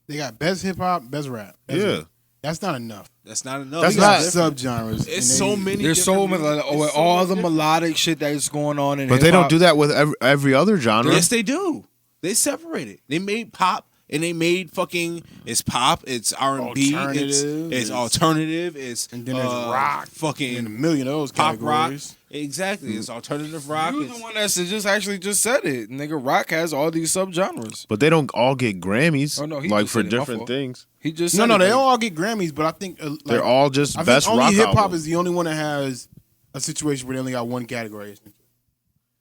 They got best hip hop, best rap. That's Yeah. it. That's not enough. That's not enough. That's We got not- subgenres. and It's they- so many. There's so different many music. with It's so all many the different- melodic shit that's going on in But they don't hip-hop. do that with every other genre. Yes, they do. They separate it. They made pop and they made fucking. It's pop. It's R&B. Alternative, It's alternative. It's and then there's rock. Fucking in a million of those pop rock. categories. Exactly. It's alternative rock. You It's- the one that's just said it. Nigga, rock has all these subgenres. But they don't all get Grammys. Oh, no, he like just for said it, my different fault. things. He just No, said no, it, they like- all get Grammys, but I think They're all just I best think rock only hip hop album. is the only one that has a situation where they only got one category.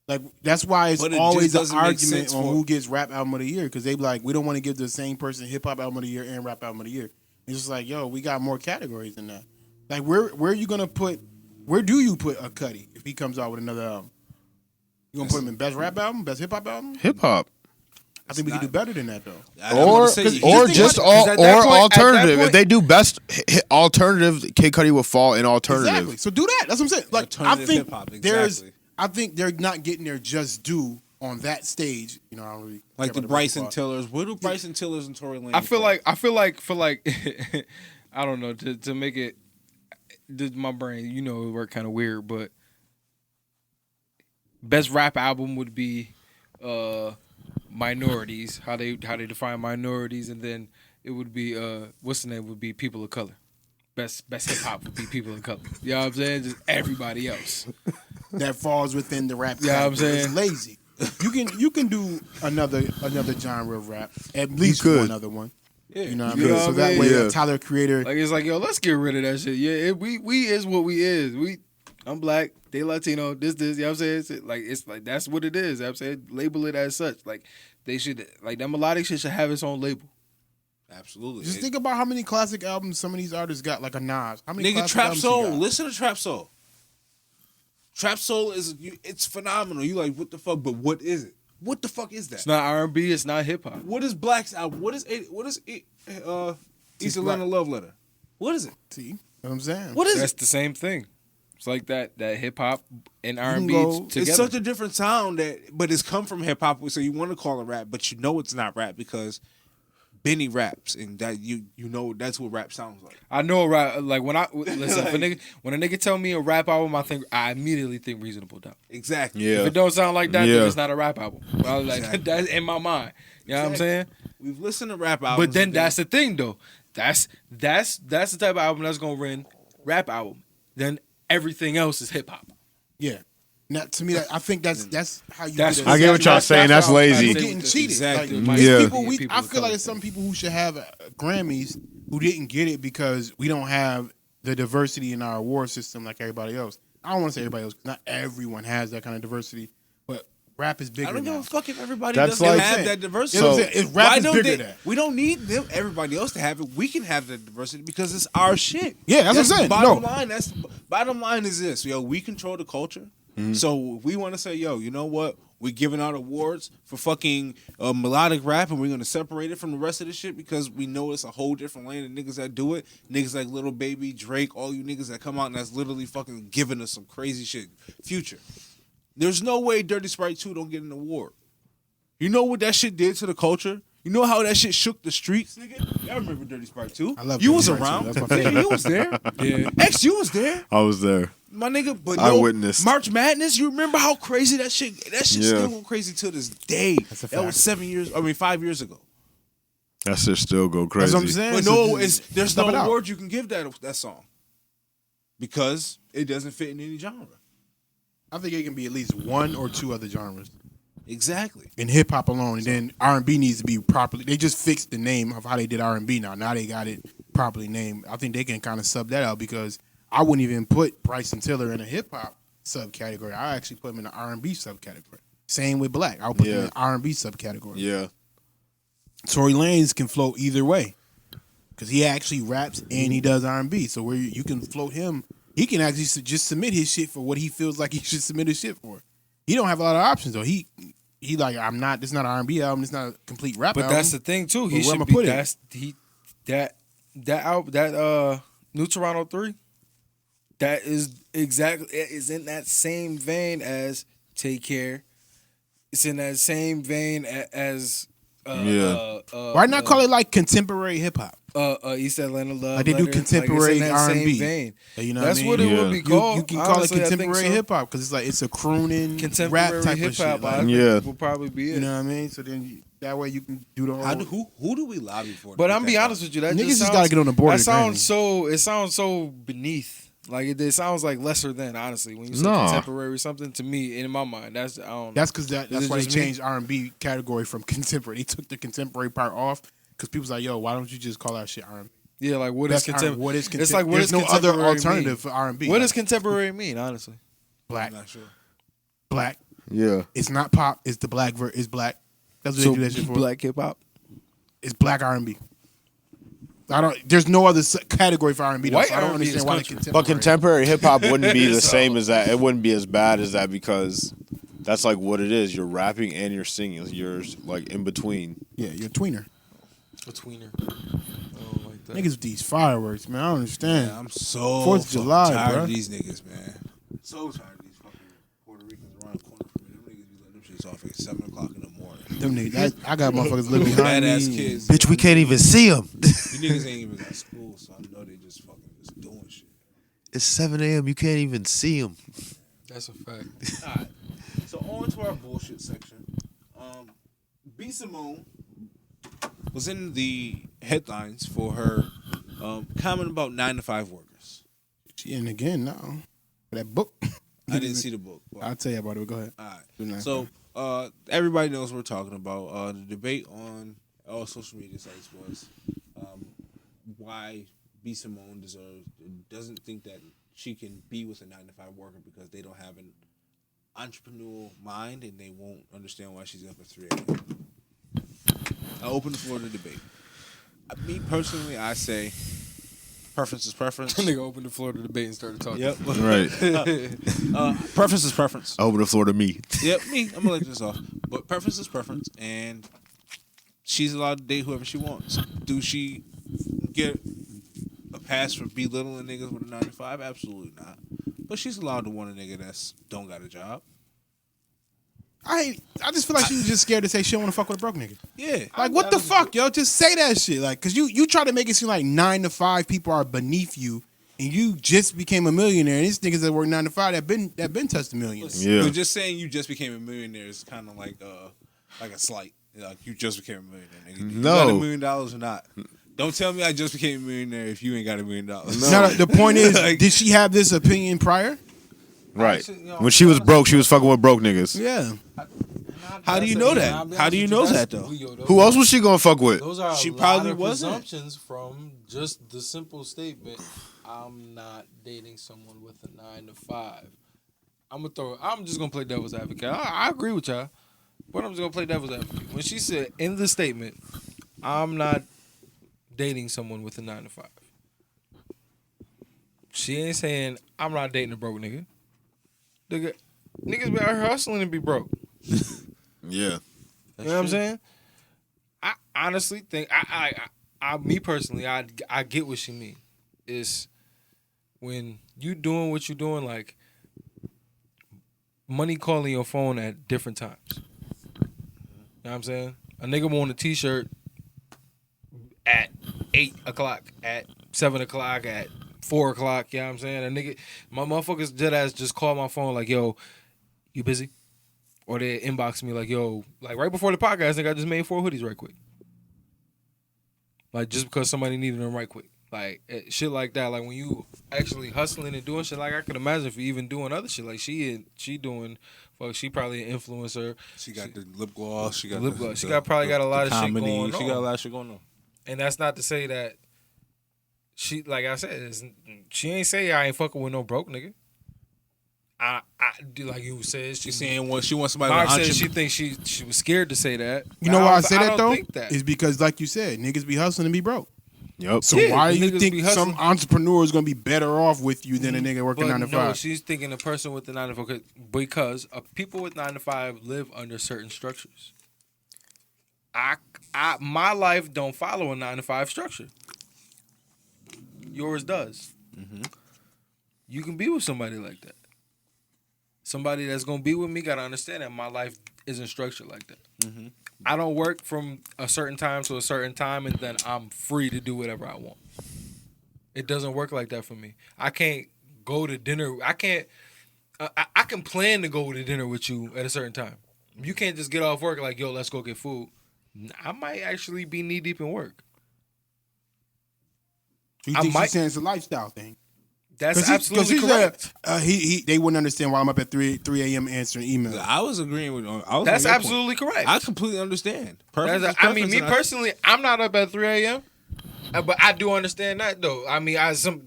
Like that's why it's But it always just an doesn't make argument sense on for- who gets rap album of the year because they be like we don't want to give the same person hip hop album of the year and rap album of the year. It's just like yo, we got more categories than that. Like where are you gonna put? Where do you put a Cudi if he comes out with another album? You gonna put him in best rap album, best hip hop album? Hip hop. I think we can do better than that though. I was gonna say, you- Or think just about- all 'cause at that or point- at that alternative. point- If they do best alternative, Kid Cudi will fall in alternative. Exactly. So do that. That's what I'm saying. Like I Alternative think hip-hop, there's. exactly. I think they're not getting their just due on that stage. You know, I don't really like care the about Bryson hip-hop. Tillers. Where do Bryson Tillers and Tory Lanez? I feel fall? like for like I don't know to make it my brain it work kind of weird, but best rap album would be minorities, how they define minorities, and then it would be what's the name would be people of color. Best hip hop would be people of color. You know what I'm saying? Just everybody else. that falls within the rap. Yeah, I'm category. saying. It's lazy. You can do another genre of rap. At least could. one other one. Yeah. You know what I You mean? know So what I that mean? way, Yeah. Tyler Creator. Like it's like yo, let's get rid of that shit. Yeah, we is what we is. I'm black, they Latino, this, you know what I'm saying? It's like that's what it is. You know what I'm saying? Label it as such. Like they should like that melodic shit should have its own label. Absolutely. Just think about how many classic albums some of these artists got, like a Nas. How many Nigga, classic Trap albums he Soul. got? Listen to Trap Soul. Trap Soul it's phenomenal. You like what the fuck? But what is it? What the fuck is that? It's not R&B, it's not hip hop. What is Black's album? What is East Atlanta Love Letter? What is it? See, you know what I'm saying? What is That's it? the same thing. It's like that hip hop and can R&B go- together. It's such a different sound but it's come from hip hop. So you want to call it rap, but you know it's not rap because Benny raps, and that you know that's what rap sounds like. I know a rap like when I listen. When a nigga tell me a rap album, I immediately think Reasonable Doubt. Exactly. Yeah. If it don't sound like that, Yeah. then it's not a rap album. I was like, Exactly. that's in my mind. You know what I'm saying? We've listened to rap albums, But then and that's the thing though. That's the type of album that's gonna win rap album. Then everything else is hip hop. Yeah. Now, to me, I think that's how you. That's get I get what y'all saying. That's how- lazy. You're that's getting what- cheated. Exactly. Like, Yeah. there's people People I of feel like color there's some thing. people who should have Grammys who didn't get it because we don't have the diversity in our award system like everybody else. I don't want to say everybody else, 'cause not everyone has that kind of diversity, but rap is bigger I don't give now. a fuck if everybody That's doesn't like- have that diversity. You know what I'm saying? Rap Why is don't bigger they? than that. We don't need them. Everybody else to have it. We can have the diversity because it's our shit. Yeah, that's what I'm the saying. Bottom No. line. That's bottom line is this. Yo, we control the culture. So if we want to say, yo, you know what? We're giving out awards for fucking melodic rap, and we're gonna separate it from the rest of the shit because we know it's a whole different lane of niggas that do it. Niggas like Lil Baby, Drake, all you niggas that come out and that's literally fucking giving us some crazy shit. Future. There's no way Dirty Sprite 2 don't get an award. You know what that shit did to the culture? You know how that shit shook the streets, nigga? Y'all remember Dirty Sprite 2? I love you Dirty was Sprite 2. around. That's my Nigga, favorite. you was there. Yeah. X, you was there. I was there. My nigga, but I no, witnessed. March Madness. You remember how crazy that shit? That shit Yeah. still going crazy to this day. That's a That was fact. 5 years ago. That shit still go crazy. That's what I'm saying. But So no, just there's step no it out. award you can give that song because it doesn't fit in any genre. I think it can be at least one or two other genres Exactly. in hip hop alone, and then R&B needs to be properly. They just fixed the name of how they did R&B now. Now they got it properly named. I think they can kind of sub that out because I wouldn't even put Bryson Tiller in a hip hop subcategory. I actually put him in an R&B subcategory. Same with Black. I would put him in an R&B subcategory. Yeah. Tory Lanez can float either way because he actually raps and he does R&B. So where you can float him, he can actually just submit his shit for what he feels like he should submit his shit for. He don't have a lot of options though. He like, I'm not. This is not an R&B album. It's not a complete rap But album. that's the thing too. He But where should I'ma be. put it? That's that album. That New Toronto 3. That is exactly is in that same vein as Take Care. It's in that same vein as Why not call it like contemporary hip hop? East Atlanta Love. Like they do Letter. contemporary Like it's in that R&B. same vein. You know That's what I mean? what it would be called. You can call Honestly, it I think contemporary so. hip hop because it's like it's a crooning Contemporary rap type hip of shit. hop. I Like, think Yeah. will probably be it. you know what I mean? So then that way you can do the whole. Who do we lobby for? But I'm be honest with you, that Niggas just just sounds, gotta get on the board That of the sounds Grammy. so. It sounds so beneath. Like it sounds like lesser than. Honestly, when you say Nah. contemporary something to me in my mind, that's I don't know. That's because that's it why they just me? changed R&B category from contemporary. They took the contemporary part off because people's like, yo, why don't you just call that shit R&B? Yeah, like what is That's contemporary? what is It's like what There's does no other contemporary alternative mean? for R&B. What does contemporary mean? Honestly, black? I'm not sure. Black. Yeah. It's not pop. It's the black. It's black. That's what they do that shit for. black hip hop. It's black R&B. I don't. There's no other category for R&B. Though, White so I don't R&B is understand why the country. But contemporary hip hop wouldn't be the So- same as that. It wouldn't be as bad as that because that's like what it is. You're rapping and you're singing. You're like in between. Yeah, you're a tweener. A tweener. I don't like that. Niggas with these fireworks, man. I don't understand. Man, I'm so 4th of fucking July, tired bruh. of these niggas, man. So tired of these fucking Puerto Ricans around the corner from me. Them niggas be letting them shits off at 7 o'clock in the morning. Them niggas, I got motherfuckers living behind Badass me. kids. Bitch, we can't even see them. You niggas ain't even got school, so I know they just fucking just doing shit. It's 7 a.m. You can't even see them. That's a fact. Alright. So on to our bullshit section. B. Simone was in the headlines for her comment about 9-to-5 workers. And again, no. That book. I didn't see the book. but- I'll tell you about it. Go ahead. All right. Do not. So everybody knows what we're talking about. The debate on all social media sites was why B. Simone doesn't think that she can be with a 9-to-5 worker because they don't have an entrepreneurial mind and they won't understand why she's up at 3 a.m. I open the floor to debate. Me personally, I say preference is preference. Nigga opened the floor to debate and started talking. Yep. Right. Preference is preference. Open the floor to me. Yep, me. I'm gonna let this off. But preference is preference, and she's allowed to date whoever she wants. Do she get a pass for belittling niggas with a 9-to-5? Absolutely not. But she's allowed to want a nigga that's don't got a job. I just feel like she was just scared to say she don't want to fuck with a broke nigga. Yeah. Like, what the fuck, yo? Just say that shit. Like, cause you try to make it seem like 9 to 5 people are beneath you, and you just became a millionaire. And these niggas that work 9 to 5 that been touched millions. Yeah. But just saying you just became a millionaire is kind of like a slight. Like you just became a millionaire. Nigga. You got $1 million or not? Don't tell me I just became a millionaire if you ain't got $1 million. No. Now, the point is, did she have this opinion prior? Right. When she was broke, she was fucking with broke niggas. Yeah. How do you know that? How do you know that though? Who else was she gonna fuck with? Those are She a probably lot of wasn't. presumptions from just the simple statement, I'm not dating someone with a 9 to 5. I'm just gonna play devil's advocate. I agree with y'all, but I'm just gonna play devil's advocate. When she said in the statement, I'm not dating someone with a 9 to 5, she ain't saying I'm not dating a broke nigga. Niggas be out here hustling and be broke. Yeah. You know what I'm saying? I honestly think me personally, I get what she mean. Is when you doing what you doing, like money calling your phone at different times. You know what I'm saying? A nigga want a t-shirt at 8 o'clock, at 7 o'clock, at 4 o'clock. You know what I'm saying? A nigga, my motherfuckers dead ass just call my phone like, yo, you busy? Or they inbox me like, yo, like right before the podcast, nigga, I just made 4 hoodies right quick. Like just because somebody needed them right quick. Like shit like that. Like when you actually hustling and doing shit, like I could imagine if you even doing other shit. Like she doing, fuck, she probably an influencer. She got the lip gloss. She got lip gloss. She probably got a lot of shit going on. She got a lot of shit going on. And that's not to say that she, like I said, she ain't say I ain't fucking with no broke nigga. I do, like you said, She's saying what she wants somebody. Mark said she thinks she was scared to say that. You know why I say that don't though? think that. Is because like you said, niggas be hustling and be broke. Yep. So Yeah, why do you niggas think be some hustling. entrepreneur is gonna be better off with you than a nigga working But 9 to 5? no, she's thinking a person with the 9 to 5 because people with 9 to 5 live under certain structures. My life don't follow a 9 to 5 structure. Yours does. Mm-hmm. You can be with somebody like that. Somebody that's gonna be with me gotta understand that my life isn't structured like that. Mm-hmm. I don't work from a certain time to a certain time and then I'm free to do whatever I want. It doesn't work like that for me. I can't go to dinner. I can't. I can plan to go to dinner with you at a certain time. You can't just get off work like, yo, let's go get food. I might actually be knee deep in work. You think she's saying it's a lifestyle thing? That's absolutely correct. They wouldn't understand why I'm up at 3 a.m. answering emails. I was agreeing with. That's absolutely correct. I completely understand. I mean, me personally, I'm not up at 3 a.m. But I do understand that though. I mean,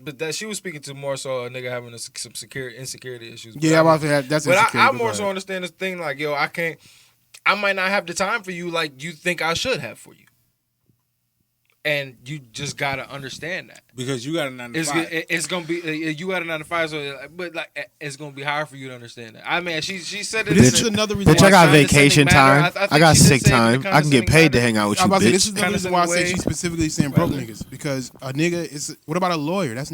but that she was speaking to more so a nigga having some insecurity issues. Yeah, I'm about to have that's. But I more so understand this thing like, yo, I might not have the time for you like you think I should have for you. And you just gotta understand that because you got a 9 to 5. It's gonna be you got a 9 to 5, so but like it's gonna be hard for you to understand that. I mean, she said it. This is another reason. Bitch, I got vacation time. I got sick say time. I can get paid to hang out with you, bitch. This is the reason why I say she's specifically saying broke niggas because a nigga is. What about a lawyer? That's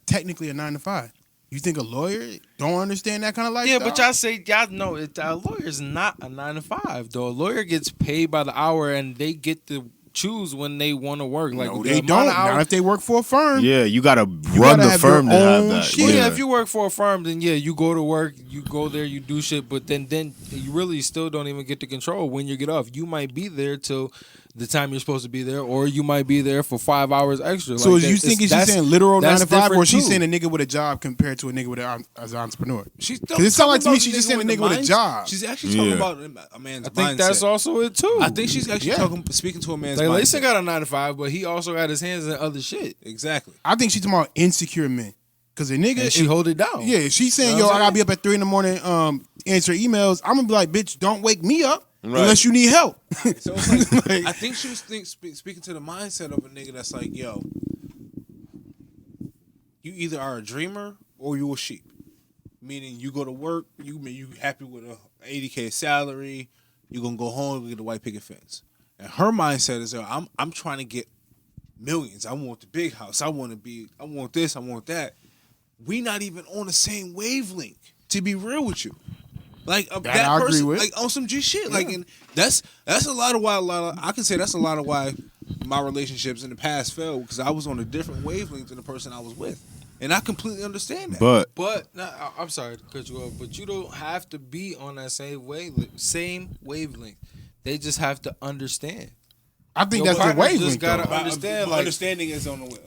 technically a 9 to 5. You think a lawyer don't understand that kind of lifestyle? Yeah, but y'all know a lawyer's not a 9 to 5 though. A lawyer gets paid by the hour and they get to choose when they want to work. Like no, they don't. Not if they work for a firm. Yeah, you gotta run the firm to have that. Well, yeah, if you work for a firm, then yeah, you go to work, you go there, you do shit, but then you really still don't even get to control when you get off. You might be there till the time you're supposed to be there, or you might be there for 5 hours extra. So you thinking she's saying literal 9 to 5, or she's too. saying a nigga with a job compared to a nigga with as an entrepreneur? Because it sounds like to me she's just saying a nigga with a job. She's actually talking about a man's mindset. I think that's also it too. I think she's actually speaking to a man's mindset. Lason got a 9 to 5, but he also got his hands in other shit. Exactly. I think she's talking about insecure men. Because a nigga, and she hold it down. Yeah, if she's saying, yo, I gotta be up at 3 a.m, answer emails, I'm gonna be like, bitch, don't wake me up unless you need help. So it's like, I think she was speaking to the mindset of a nigga that's like, yo, you either are a dreamer or you a sheep. Meaning you go to work, you happy with a $80K salary, you gonna go home and get a white picket fence. And her mindset is, yo, I'm trying to get millions. I want the big house. I want this. I want that. We not even on the same wavelength. To be real with you, Like That I agree person, with. like on some G shit. Like, and that's a lot of I can say that's a lot of why my relationships in the past failed, because I was on a different wavelength than the person I was with, and I completely understand that. But I'm sorry to cut you off, but you don't have to be on that same wavelength. They just have to understand. I think Your that's the partner wavelength. just gotta though. understand. My like, understanding is on the way.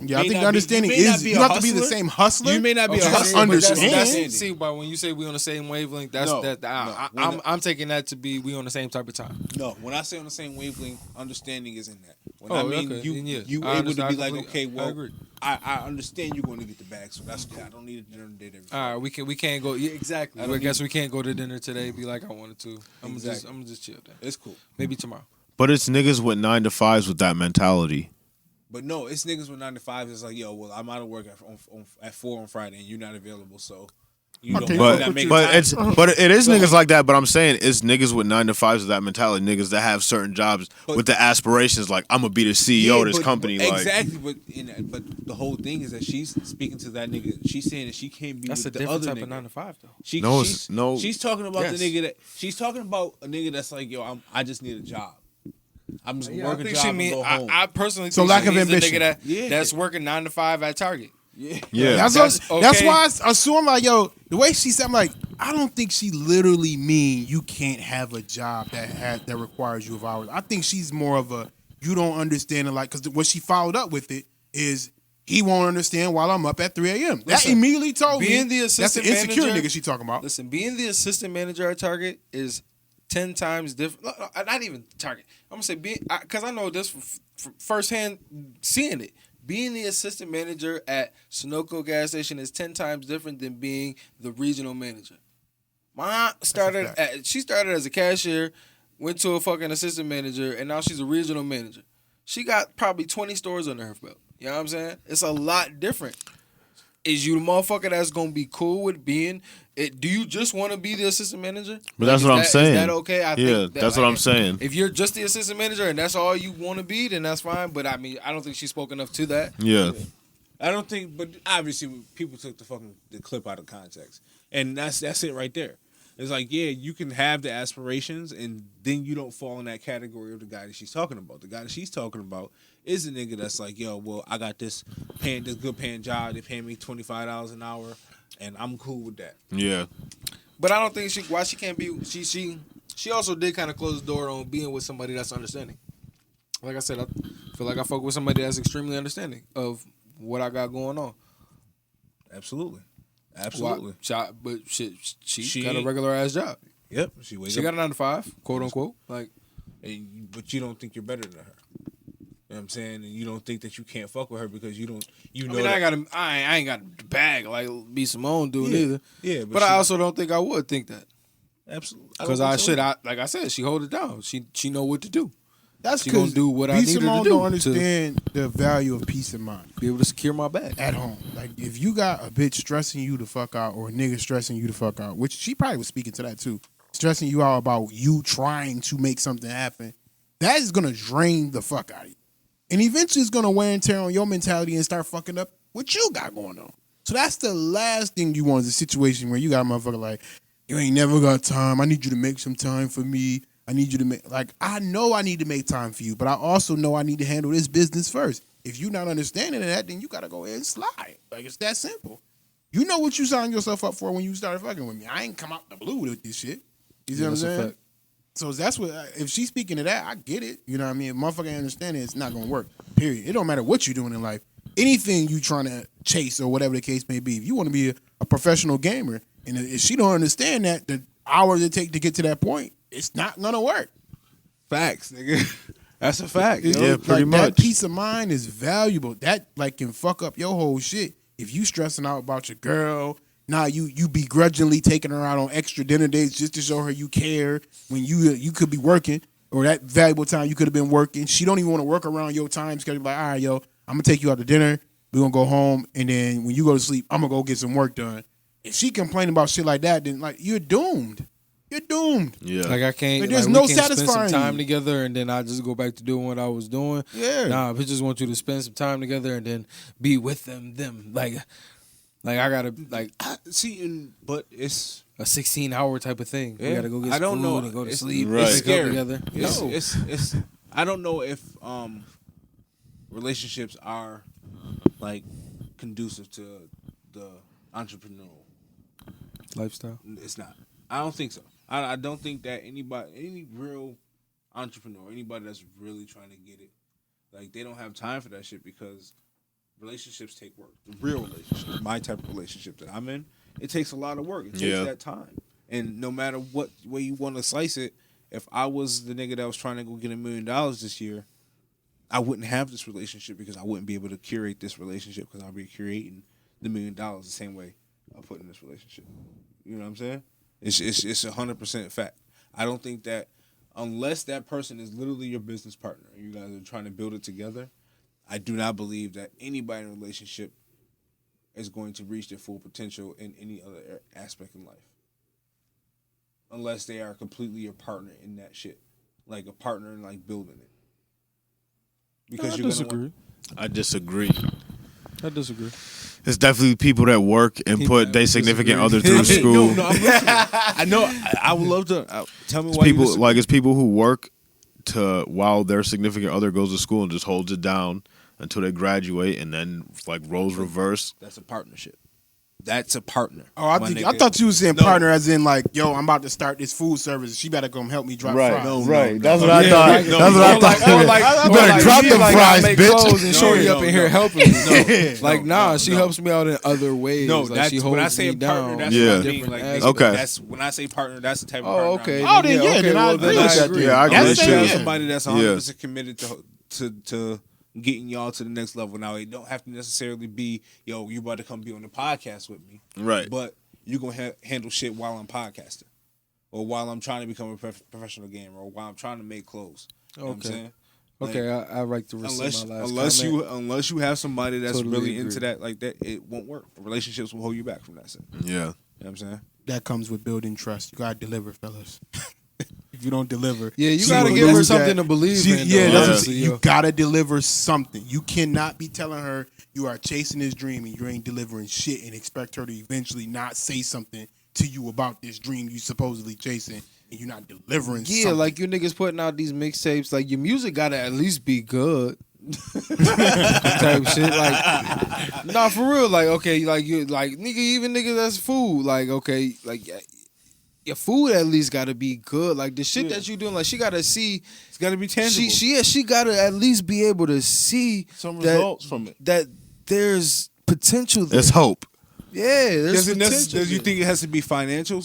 Yeah, I think the understanding is you have to be the same hustler. You may not be but a you gotta hustler, but that's understand. See, but when you say we on the same wavelength, that's No, I'm taking that to be we on the same type of time. No, when I say on the same wavelength, understanding is in that. When Oh, I mean okay. you, Then yeah. you I able to understand. be I like, completely- okay, I well, agree. I understand you're going to get the bag, so that's okay. I don't need a dinner date every. All right, we can't go. Yeah, exactly. I guess we can't go to dinner today. Be like I wanted to. I'm gonna just chill then. It's cool. Maybe tomorrow. But it's niggas with 9 to 5s with that mentality. But no, it's niggas with 9 to 5. It's like, yo, well, I'm out of work at 4 on Friday, and you're not available, so you Okay, don't. But make but time. it is niggas like that. But I'm saying it's niggas with 9 to 5s with that mentality. Niggas that have certain jobs with the aspirations, like I'm gonna be the CEO of this company. Like exactly, but the whole thing is that she's speaking to that nigga. She's saying that she can't be That's a with the different other type nigga. of 9 to 5 though. She's talking about Yes. the nigga that she's talking about a nigga that's like, yo, I just need a job. I'm just Yeah, I working a think job she and mean. go home. I personally So think lack she of means the ambition. nigga that's working 9 to 5 at Target. yeah. yeah, That's okay. why I assume like, yo, the way she said, I'm like, I don't think she literally mean you can't have a job that requires you of hours. I think she's more of a you don't understand it, like, because what she followed up with it is he won't understand while I'm up at 3 a.m. That Listen, immediately told me being the that's the assistant insecure manager- nigga she talking about. Listen, being the assistant manager at Target is 10 times different. Not even Target. I'm gonna say because I know this firsthand, seeing it. Being the assistant manager at Sunoco gas station is 10 times different than being the regional manager. She started as a cashier, went to a fucking assistant manager, and now she's a regional manager. She got probably 20 stores under her belt. You know what I'm saying? It's a lot different. Is you the motherfucker that's gonna be cool with being it? Do you just want to be the assistant manager? But that's what I'm saying. Is that okay? I Yeah, think that's what I'm saying. If you're just the assistant manager and that's all you want to be, then that's fine. But I mean, I don't think she spoke enough to that. Yeah. I don't think, but obviously people took the clip out of context, and that's it right there. It's like, yeah, you can have the aspirations, and then you don't fall in that category of the guy that she's talking about. The guy that she's talking about is a nigga that's like, yo, well, I got this good paying job. They pay me $25 an hour, and I'm cool with that. Yeah. But I don't think why she can't be. She also did kind of close the door on being with somebody that's understanding. Like I said, I feel like I fuck with somebody that's extremely understanding of what I got going on. Absolutely. But she got a regular ass job. Yep. She got a 9 to 5, quote unquote. Like, but you don't think you're better than her. You know what I'm saying? And you don't think that you can't fuck with her because you don't. You know. I ain't got a bag like B Simone do either. Yeah, but I also don't think I would think that. Absolutely. Because like I said, she hold it down. She know what to do. That's she gonna do what I need her to Simone do. Don't understand the value of peace of mind. Be able to secure my bag at home. Like if you got a bitch stressing you the fuck out, or a nigga stressing you the fuck out, which she probably was speaking to that too, stressing you out about you trying to make something happen, that is gonna drain the fuck out of you, and eventually it's gonna wear and tear on your mentality and start fucking up what you got going on. So that's the last thing you want is a situation where you got a motherfucker like, you ain't never got time. I need you to make some time for me. I need you to make, like, I know I need to make time for you, but I also know I need to handle this business first. If you're not understanding that, then you got to go ahead and slide. Like, it's that simple. You know what you signed yourself up for when you started fucking with me. I ain't come out the blue with this shit. You see what I'm saying? So that's what, if she's speaking to that, I get it. You know what I mean? If motherfucker ain't understanding it, it's not going to work, period. It don't matter what you're doing in life. Anything you trying to chase or whatever the case may be, if you want to be a professional gamer, and if she don't understand that, the hours it take to get to that point, it's not gonna work. Facts, nigga. That's a fact. Yeah, Yo. pretty much. That peace of mind is valuable. That like can fuck up your whole shit. If you stressing out about your girl, you begrudgingly taking her out on extra dinner dates just to show her you care when you could be working, or that valuable time you could have been working. She don't even want to work around your time schedule. Like, all right, yo, I'm gonna take you out to dinner. We're gonna go home, and then when you go to sleep, I'm gonna go get some work done. If she complaining about shit like that, then like you're doomed. You're doomed. Yeah. Like I can't. But there's like, no we can't spend satisfying some time you. together, and then I just go back to doing what I was doing. Yeah. Nah, I just want you to spend some time together and then be with them. Like I gotta like. See, but it's a 16-hour type of thing. We Yeah. gotta go get I don't food know. and go to It's- sleep. Right. Wake It's up scary. together. No. It's I don't know if relationships are like conducive to the entrepreneurial. Lifestyle. It's not. I don't think so. I don't think that any real entrepreneur, anybody that's really trying to get it, like they don't have time for that shit because relationships take work. The real relationship, my type of relationship that I'm in, it takes a lot of work. It takes that time. And no matter what way you want to slice it, if I was the nigga that was trying to go get $1 million this year, I wouldn't have this relationship because I wouldn't be able to curate this relationship because I'll be curating the $1 million the same way I put in this relationship. You know what I'm saying? It's 100% fact. I don't think that unless that person is literally your business partner and you guys are trying to build it together, I do not believe that anybody in a relationship is going to reach their full potential in any other aspect in life. Unless they are completely a partner in that shit. Like a partner in like building it. Because I you're disagree. I disagree. I disagree. It's definitely people that work and put their significant other through school. No, I'm listening. I know. I would love to tell me It's why you people disagree. like it's people who work to while their significant other goes to school and just holds it down until they graduate, and then like roles reverse. That's a partnership. That's a partner. Oh, I my think nigga. I thought you was saying No. partner as in like, yo, I'm about to start this food service. She better come help me drop fries. That's what I thought. no, That's what I thought. You better drop them fries, make bitch. clothes and shorty No, up in no, here no. helping me. Like, she helps me out in other ways. No, like, that's she holds when I say me a partner. down. That's Yeah. what I mean. Like, Different Okay. That's when I say partner. That's the type of Oh, partner. okay. Oh, then yeah, then I well, agree then with I that. agree. Yeah, I agree. Unless with you you. have somebody that's 100% Yeah. committed to getting y'all to the next level. Now, it don't have to necessarily be, yo, you about to come be on the podcast with me. Right. But you going to handle shit while I'm podcasting. Or while I'm trying to become a professional gamer. Or while I'm trying to make clothes. You know what I'm Okay. saying? Okay, I like to receive my last comment. Unless you have somebody that's Totally really agree. into that, like that, it won't work. Relationships will hold you back from that. Shit. Yeah. You know what I'm saying? That comes with building trust. You gotta deliver, fellas. If you don't deliver, Yeah, you she gotta will give her lose something that. to believe She- in. Yeah, though, that's what I'm honestly, saying. yo. You gotta deliver something. You cannot be telling her you are chasing this dream and you ain't delivering shit and expect her to eventually not say something to you about this dream you supposedly chasing and you're not delivering Yeah, something. like you niggas putting out these mixtapes, like your music gotta at least be good. Type shit. Like nah, for real, like okay, like you like nigga, even nigga that's food. Like, okay, like your food at least gotta be good. Like the shit that you doing, like she gotta see It's got to be tangible. she gotta at least be able to see Some that- results from it. that there's potential there. There's hope. Yeah, there's potential. Does you there. think it has to be financial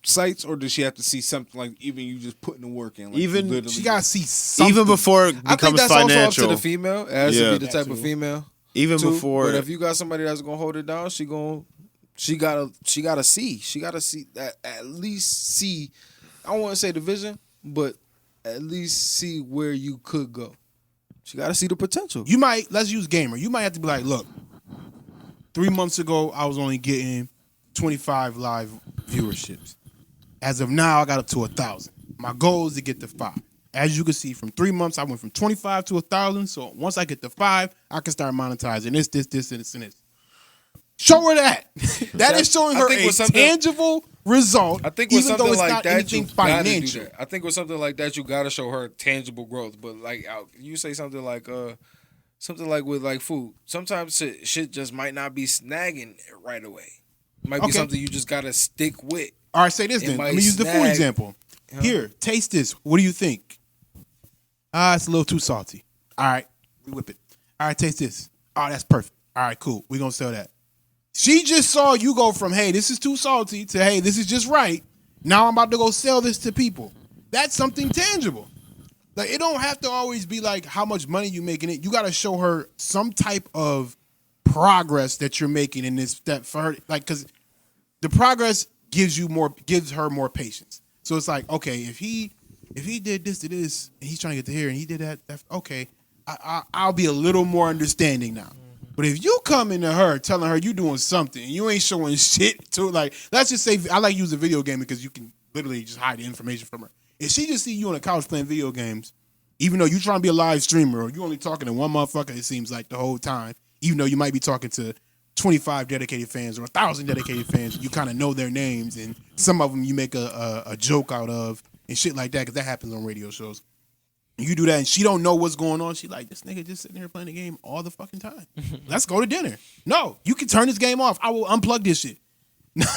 sites, or does she have to see something like even you just putting the work in? Like Even- you literally- she gotta see something. Even before it I think becomes that's also up financial. to the female. It has Yeah. to be the type of female. Even too. before But if you got somebody that's gonna hold it down, she gotta see that, at least see. I don't want to say the vision, but at least see where you could go. She gotta see the potential. You might, let's use gamer. You might have to be like, look, 3 months ago, I was only getting 25 live viewerships. As of now, I got up to 1,000. My goal is to get to 5. As you can see, from 3 months, I went from 25 to 1,000. So once I get to 5, I can start monetizing this, and this. Show her that. That is showing I her think a with something- tangible result. I think with even though something it's like not that, anything you gotta do financial. that. I think with something like that, you gotta show her tangible growth. But like you say something like with like food. Sometimes shit just might not be snagging right away. It might be Okay. something you just gotta stick with. All right, say this It then. might Let me use the food snag. example. Here, taste this. What do you think? It's a little too salty. All right, we whip it. All right, taste this. Oh, that's perfect. All right, cool. We're going to sell that. She just saw you go from, hey, this is too salty to, hey, this is just right. Now I'm about to go sell this to people. That's something tangible. Like, it don't have to always be like how much money you making it. You got to show her some type of progress that you're making in this step for her. Like, because the progress gives her more patience. So it's like, okay, if he did this to this and he's trying to get to here and he did that okay, I'll be a little more understanding now. But if you come into her telling her you doing something and you ain't showing shit to, like, let's just say, I like to use a video game because you can literally just hide the information from her. If she just see you on the couch playing video games, even though you trying to be a live streamer or you only talking to one motherfucker, it seems like the whole time, even though you might be talking to 25 dedicated fans or 1,000 dedicated fans. You kind of know their names, and some of them you make a joke out of and shit like that, because that happens on radio shows. You do that, and she don't know what's going on. She like, this nigga just sitting here playing the game all the fucking time. Let's go to dinner. No, you can turn this game off. I will unplug this shit.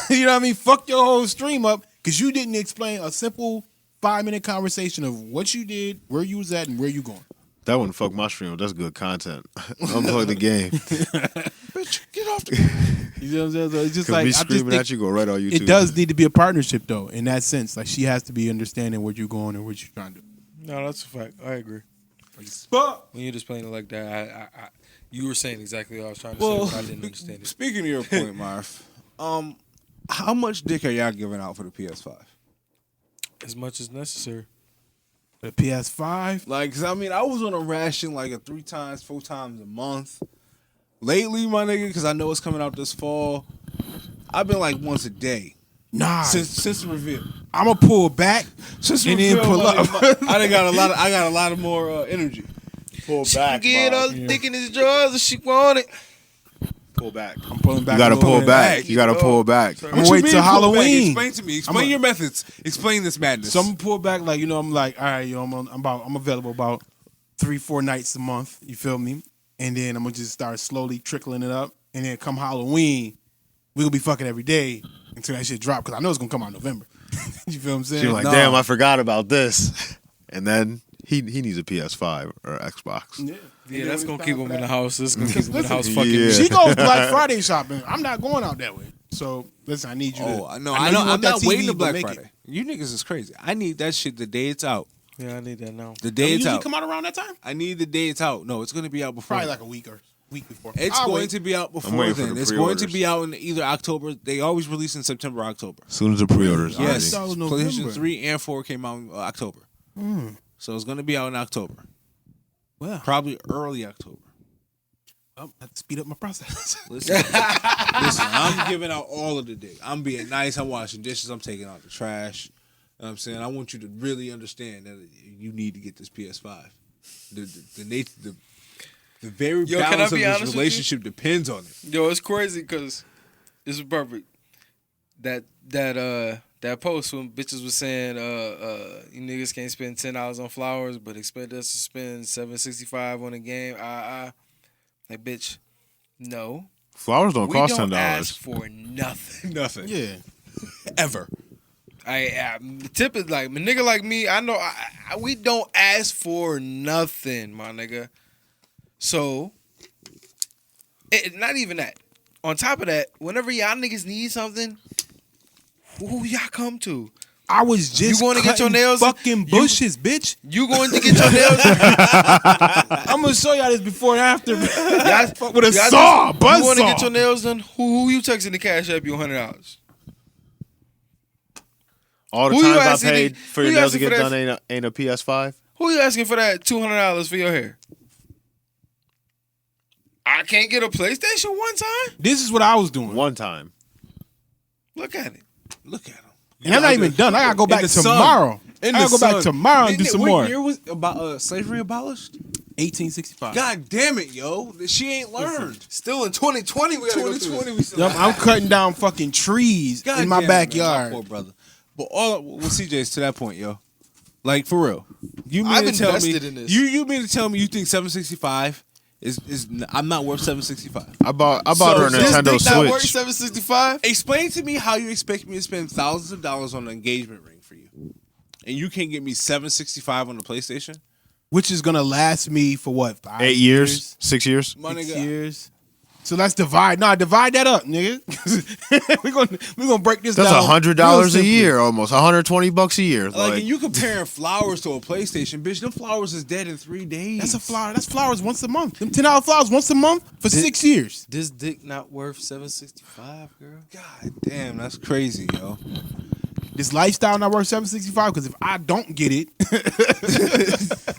You know what I mean? Fuck your whole stream up because you didn't explain a simple 5-minute conversation of what you did, where you was at, and where you going. That wouldn't fuck my stream. That's good content. Unplug the game. Bitch, get off the game. You know what I'm saying? So it's just like, me screaming at you, go right on YouTube. It does need to be a partnership, though, in that sense. Like, she has to be understanding where you're going and what you're trying to do. No, that's a fact. I agree. But When you're just playing it like that, you were saying exactly what I was trying to say, but I didn't understand it. Speaking of your point, Marv, how much dick are y'all giving out for the PS5? As much as necessary. the PS5, Like, 'cause I mean, I was on a ration like 4 times a month. Lately, my nigga, because I know it's coming out this fall, I've been like once a day nah, since the reveal. I'm gonna pull back Since and then pull up. I got a lot of more energy. Pull She can get all the dick in his drawers if she want it. Pull back. I'm pulling back. You gotta a little pull bit. back. You gotta pull back. I'm gonna wait till Halloween. Explain to me. Explain your methods. Explain this madness. So I'm gonna pull back, like, you know, I'm like, all right, yo, I'm available about 3-4 nights a month. You feel me? And then I'm gonna just start slowly trickling it up. And then come Halloween, we gonna be fucking every day until that shit drop, because I know it's gonna come out in November. You feel what I'm saying? She was like, damn, I forgot about this. And then he needs a PS5 or Xbox. Yeah, that's gonna keep him in the house. This is gonna keep him in the house fucking Yeah. me. She goes Black Friday shopping. I'm not going out that way. So listen, I need you. I know. you I'm want that not TV, waiting to but Black make it. Friday. You niggas is crazy. I need that shit the day it's out. Yeah, I need that now. The They day it's usually out. come out around that time. I need the day it's out. No, it's gonna be out before. Probably like a week before. It's I'll going wait. to be out before waiting for then. the It's going to pre-orders. be out in either October. They always release in September, October. As soon as the pre-orders Yes. Yes, thought it was PlayStation November. 3 and 4 came out in October. So it's going to be out in October. Well, Probably early October. I have to speed up my process. Listen, I'm giving out all of the dick. I'm being nice. I'm washing dishes. I'm taking out the trash. You know what I'm saying? I want you to really understand that you need to get this PS5. The very Yo, can I balance of be this honest with you? relationship depends on it. Yo, it's crazy because this is perfect. That post when bitches was saying, you niggas can't spend $10 on flowers, but expect us to spend $7.65 on a game. Like, bitch, no. Flowers don't We cost don't $10. ask for nothing. Nothing. Yeah. Ever. I tip is like a nigga like me. I know we don't ask for nothing, my nigga. So, not even that. On top of that, whenever y'all niggas need something, who y'all come to? I was just You going to get your cutting nails- fucking bushes, bitch. You going to get your nails? I'm gonna show y'all this before and after. Y'all- With a y'all saw, buzz You want to saw. get your nails done? Who you texting the cash app you $100? All the Who you times I asking paid to- for who your you nails to asking get for that? done ain't a PS5. Who you asking for that $200 for your hair? I can't get a PlayStation one time? This is what I was doing. One time. Look at it. Look at him. And I'm not even done. I gotta go back the sun. tomorrow. I In gotta the go back sun. tomorrow and do some what more. year was about slavery abolished? 1865. God damn it, yo. She ain't learned. Still in 2020, we gotta go through 2020 this. we still Yup, I'm cutting down fucking trees God in my damn it, man, backyard. my poor brother. But with CJ's to that point, yo. Like, for real. You mean I've to tell me invested in this. You mean to tell me you think 765 is I'm not worth 765? I bought So her a this Nintendo Think that works Switch. 765? Explain to me how you expect me to spend thousands of dollars on an engagement ring for you. And you can't get me 765 on the PlayStation? Which is gonna last me for what? 5 8 years? 6 years? My 6 nigga, years. So let's divide. Nah, divide that up, nigga. we're gonna break this That's down. $100 real a simply. year, almost $120 a year. like, and you comparing flowers to a PlayStation, bitch, them flowers is dead in 3 days. That's a flower. That's flowers once a month. Them $10 flowers once a month for 6 years. This dick not worth 765, girl. God damn, that's crazy, yo. This lifestyle not worth $765 because if I don't get it,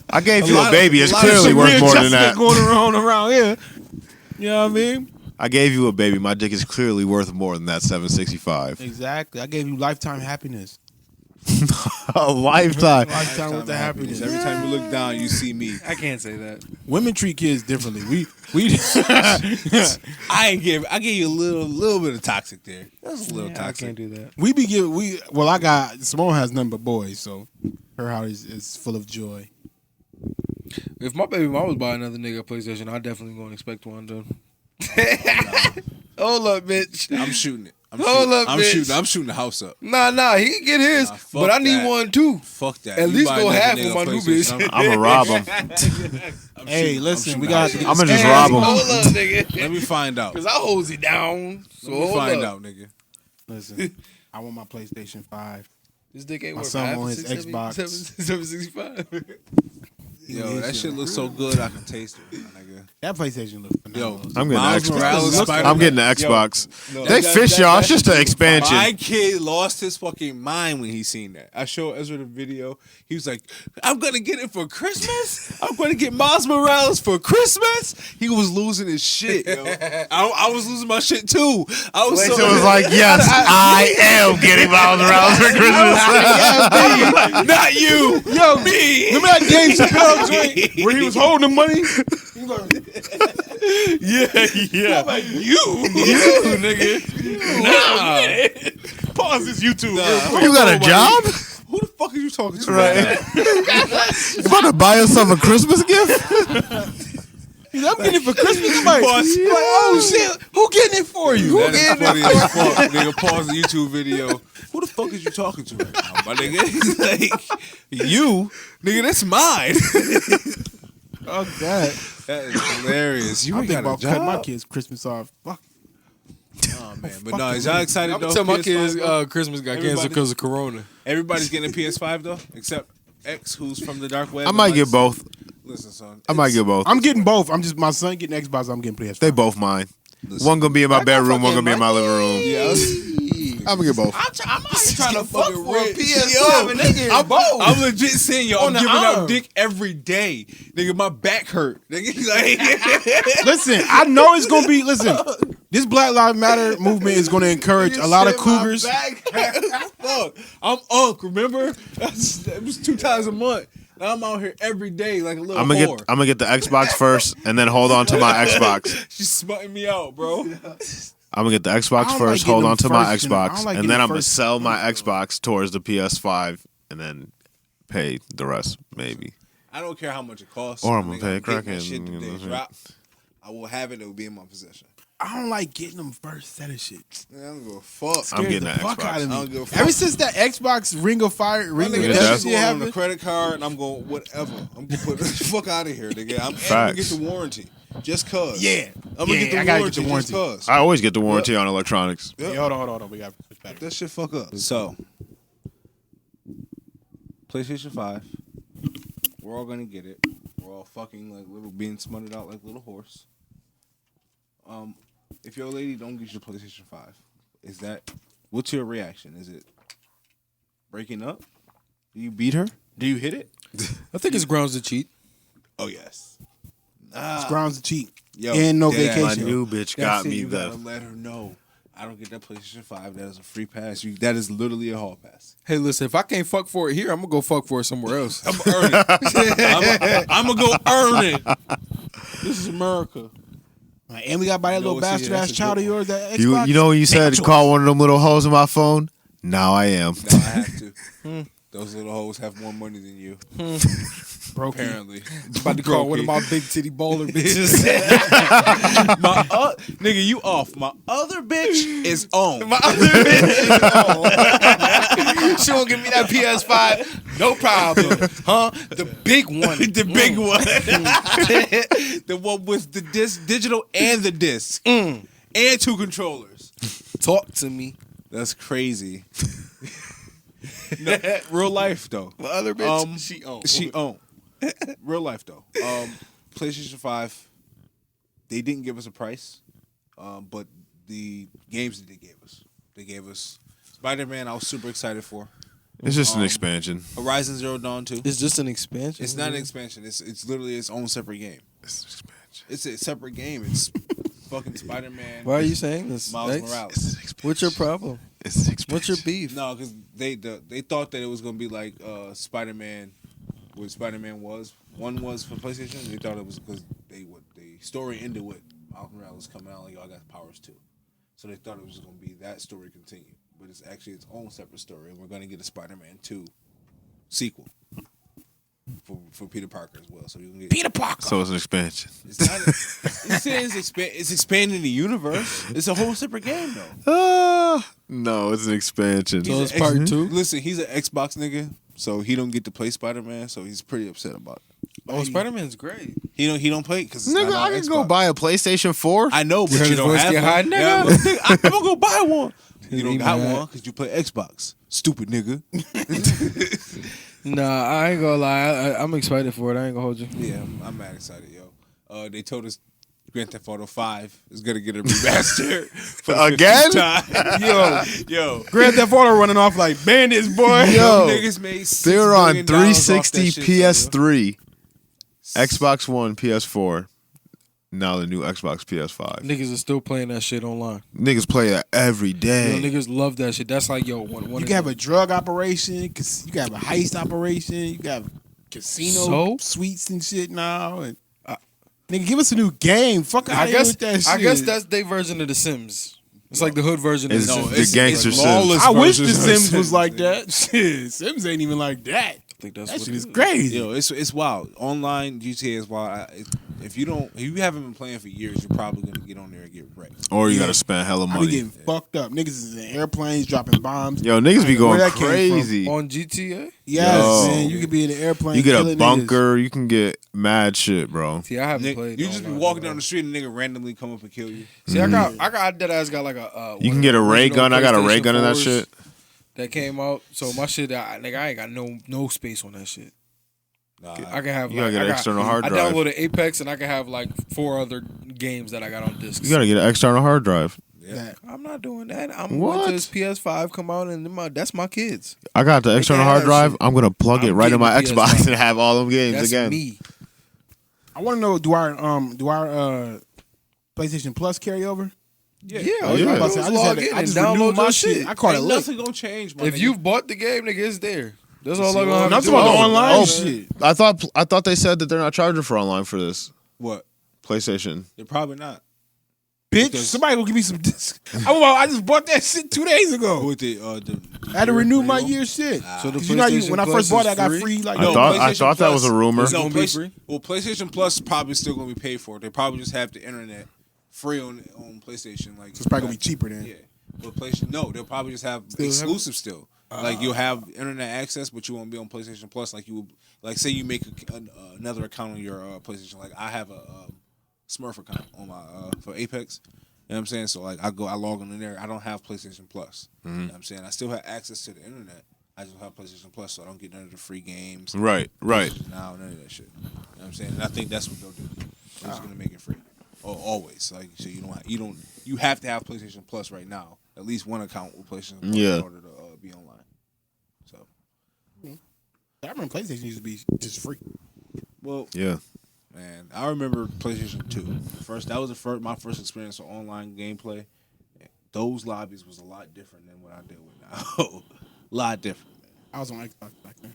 I gave you lot a of- baby. It's a lot of clearly shit worth more than readjustment that. going around here. You know what I mean? I gave you a baby. My dick is clearly worth more than that 765. Exactly. I gave you lifetime happiness. A lifetime. Lifetime with the happiness. Every time you look down, you see me. I can't say that. Women treat kids differently. We I gave you a little bit of toxic there. That's a little I toxic. can't do that. I got Simone has none but boys, so her house is full of joy. If my baby mom was buying another nigga a PlayStation, I definitely gonna expect one though. Hold up, bitch. I'm shooting it. I'm shooting the house up. Nah, he can get his, Nah, fuck but I need that. one too. Fuck that. At You least buy go another half nigga on my a new PlayStation, bitch. I'm gonna rob him. Hey, listen, we got. I'm gonna just rob him. Hold up, nigga. Let me find out. Cause I holds it down. So Let me hold find up. out, nigga. Listen, I want my PlayStation 5. This dick ain't My worth son half on of his 670 Xbox. 765. Yo, that shit looks so good. I can taste it, my nigga. That PlayStation looks Yo, phenomenal. I'm getting Miles the Xbox. Morales, Spider-Man. I'm getting the Xbox. No, They fish y'all. It's just an expansion. My kid lost his fucking mind when he seen that. I showed Ezra the video. He was like, "I'm gonna get it for Christmas. I'm gonna get Miles Morales for Christmas." He was losing his shit, yo. I was losing my shit too. I was So it was like, yes, I am getting Miles Morales for Christmas. not you, Yo, me. remember that Dave Chappelle joint where he was holding the money? He was like, Yeah. like, you nigga. Nah. pause this YouTube real quick. You got a job? Who the fuck are you talking to? Right. You about to buy yourself a Christmas gift? He's like, I'm getting it for Christmas. I'm like, Pause. oh shit, who getting it for you? That is funny as fuck. Nigga, pause the YouTube video. Who the fuck is you talking to right now, my nigga? He's like, you? Nigga, that's mine. Oh God, That is hilarious. You I'm ain't thinking got a about cutting my job. kids Christmas off. Fuck. Oh, man. But no, is y'all excited I'm though? gonna tell my PS5, kids though? Christmas got Everybody- canceled because of Corona. Everybody's getting a PS5 though, except X, who's from the dark web. I might get both. Listen, son. I might get both. I'm getting both. I'm just my son getting Xbox. I'm getting PS5. They both mine. Listen. One gonna be in my bedroom, one gonna be in my living room. Yeah, I'm gonna get both. I'm not trying to fuck fucking for a rip PS5 and they getting both. I'm legit saying, yo, On I'm the giving out arm. dick every day. Nigga, my back hurt. Nigga, like, Listen, I know it's gonna be. Listen, this Black Lives Matter movement is gonna encourage a lot of cougars. Fuck. I'm Unc, remember? It was 2 times a month. Now I'm out here every day like a little I'm whore. gonna get the Xbox first, and then hold on to my Xbox. She's smutting me out, bro. I'm gonna get the Xbox I don't first, like hold getting on to them my first, you know. I Xbox, don't like and getting then them I'm gonna first. sell my Xbox towards the PS5, and then pay the rest, maybe. I don't care how much it costs. Or I'm Nigga, gonna pay a getting that crackhead, shit the you know day what I'm saying? drop. I will have it. It will be in my possession. I don't like getting them first set of shit. Man, I don't give a fuck. I'm getting the that fuck Xbox. out of I don't me. give a fuck. Ever since that Xbox Ring of Fire, Ring of Nigga, Yeah, that Death shit's shit going on the happened. credit card, and I'm going whatever. I'm gonna put the fuck out of here, nigga. I'm gonna Facts. get the warranty just cause. Yeah, I'm gonna Yeah, get I the gotta warranty, get the warranty. just cause. I always get the warranty on electronics. Yep. Hey, hold on. We got to push back. That shit fuck up. So, PlayStation 5. We're all gonna get it. We're all fucking like little being smutted out like little horse. If your lady don't get your PlayStation 5, what's your reaction? Is it breaking up? Do you beat her? Do you hit it? I think it's grounds to cheat. Oh yes. It's grounds to cheat. Yo, And no dead ass, My vacation. yo. new bitch That's got it, me you the. gotta let her know. I don't get that PlayStation 5. That is a free pass. That is literally a hall pass. Hey, listen, if I can't fuck for it here, I'm gonna go fuck for it somewhere else. I'm gonna earn it. I'm gonna go earn it. This is America. And we got to buy that No, little see, bastard that's ass a child good of yours, that You Xbox. know when you said Make a call one of them little hoes in my phone? Now I am. Now I have to. Those little hoes have more money than you. Broke Apparently. About to call one of my big titty baller bitches. Nigga, you off. My other bitch is on. My other bitch is on. She won't give me that PS5. No problem. Huh? The big one. The big one. The one with the disc, digital and the disc. And 2 controllers. Talk to me. That's crazy. No, real life though. My other bitch, she owns. She own. Real life though. PlayStation 5, they didn't give us a price, but the games that they gave us Spider-Man. I was super excited for. It's just an expansion. Horizon Zero Dawn 2. It's just an expansion. It's not an expansion. It's literally its own separate game. It's an expansion. It's a separate game. It's fucking Spider-Man. Why are you saying this? Miles Lex? Morales. What's your problem? It's expensive. What's your beef? No, because they thought that it was gonna be like Spider-Man, what Spider-Man was. One was for PlayStation. They thought it was because the story ended with Miles Morales coming out like, y'all got powers too. So they thought it was gonna be that story continue, but it's actually its own separate story, and we're gonna get a Spider-Man 2 sequel for Peter Parker as well. So you can get Peter Parker. So it's an expansion. It's not. It's expanding the universe. It's a whole separate game though. No, it's an expansion. So it's part 2? Listen, he's an Xbox nigga, so he don't get to play Spider-Man. So he's pretty upset about it. Oh, Spider-Man's great. He don't play because Nigga, I can go buy a PlayStation 4. I know, but heard you his don't voice have get one. high, nigga? Yeah, but nigga, I'm gonna go buy one. You don't He got mad. one because you play Xbox. Stupid nigga. Nah, I ain't gonna lie. I'm excited for it. I ain't gonna hold you. Yeah, I'm mad excited, yo. They told us Grand Theft Auto 5 is gonna get a remaster for the Again? 15th time. Yo, Grand Theft Auto running off like bandits, boy. Yo, niggas made $6 they're on billion off that 360 shit, PS3, Xbox One, PS4. Now the new Xbox PS5. Niggas are still playing that shit online. Niggas play that every Yo, day. niggas love that shit. That's like, yo, one You can have a drug operation. You can have a heist operation. You can have casino So? suites and shit now. And nigga, give us a new game. Fuck out I of here guess with that shit. I guess that's their version of The Sims. It's like the hood version of It's The Sims. the gangster it's Sims. lawless. I wish The versions of Sims Sims, was like nigga. that. Shit, Sims ain't even like that. I think that's That what shit it is crazy. Yo, it's wild. Online GTA is wild. If you haven't been playing for years, you're probably gonna get on there and get wrecked. Or you Yeah. gotta spend hella I be money. getting fucked up. Niggas is in airplanes dropping bombs. Yo, niggas be Where going that came from? crazy. On GTA? Yes, Yo. man. You could be in an airplane. You get a killing bunker. You can get mad shit, bro. See, I haven't Nick, played. you just be online, walking bro. down the street and a nigga randomly come up and kill you. See, I got dead ass got like a. You one can of get the a ray original gun. I got a ray PlayStation gun in that 4s shit. that came out. So my shit, nigga, I ain't got no space on that shit. Nah, I can have You gotta like get an external hard I drive. downloaded Apex and I can have like 4 other games that I got on discs. You gotta get an external hard drive. That. I'm not doing that. I'm What? going to this PS5 come out and that's my kids. I got the external can't hard have drive. shit. I'm gonna plug it I'm right in my getting Xbox PS5. and have all them games That's again. me. I want to know, do our PlayStation Plus carry over? Yeah, Yeah. all you I'm gotta about do to is I log just in I and just download renewed my your shit. shit. I caught it ain't lit. nothing gonna change. My If nigga. you've bought the game, nigga, it's there. That's all See, I'm gonna have I'm to talking do. about the online oh. shit. I thought they said that they're not charging for online for this what? PlayStation. They're probably not. Bitch, Because- somebody will give me some disc. I just bought that shit 2 days ago. With the I had to year renew my renewal? year shit. So the 'Cause you know, PlayStation when I Plus first bought is it, I got free? free. Like, I No, thought PlayStation that was a Plus- rumor. It's gonna be free? Well, PlayStation Plus probably still gonna be paid for. They probably just have the internet free on PlayStation. Like so it's probably gonna be cheaper then. Yeah, but PlayStation they'll probably just have Still have it? exclusive still. Like you'll have internet access, but you won't be on PlayStation Plus. Like you, like say you make another account on your PlayStation. Like I have a Smurf account on my for Apex. You know what I'm saying? So like I log in there. I don't have PlayStation Plus. You know what I'm saying? I still have access to the internet. I just have PlayStation Plus, so I don't get none of the free games. Right. Now none of that shit. You know what I'm saying? And I think that's what they'll do. They're just gonna make it free. Always. Like so you have to have PlayStation Plus right now. At least one account with PlayStation Plus Yeah. in order to be online. So I remember PlayStation used to be just free. well Yeah. man, I remember PlayStation 2. That was my first experience with online gameplay. Those lobbies was a lot different than what I deal with now. A lot different. I was on Xbox back then.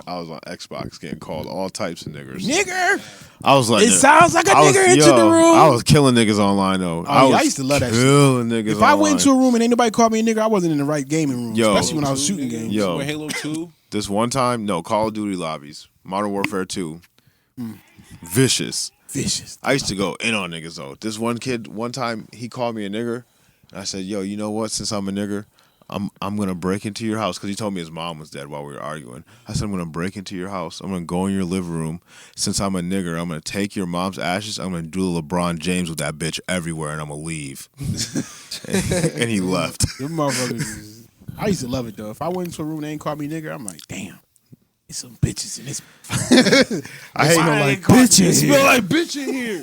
I was on Xbox getting called all types of niggers. Nigger! I was like, It sounds like a I was- nigger into yo, the room. I was killing niggas online though. Oh, yeah, I used to love that shit. killing niggas If I went into online. a room and ain't nobody called me a nigger, I wasn't in the right gaming room. Yo. Especially when I was Halo 2, shooting nigga. games. Yo. With Halo 2. This one time, no, Call of Duty lobbies, Modern Warfare 2, vicious. Vicious. I used to go in on niggas though. This one kid, one time, he called me a nigger, and I said, "Yo, you know what? Since I'm a nigger, I'm gonna break into your house," because he told me his mom was dead while we were arguing. I said, "I'm gonna break into your house. I'm gonna go in your living room. Since I'm a nigger, I'm gonna take your mom's ashes. I'm gonna do the LeBron James with that bitch everywhere, and I'm gonna leave." And he left. Them motherfuckers is- I used to love it though. If I went into a room and they ain't called me nigger, I'm like, damn. There's some bitches in this. I hate. smell like bitches. Smell like bitch in here.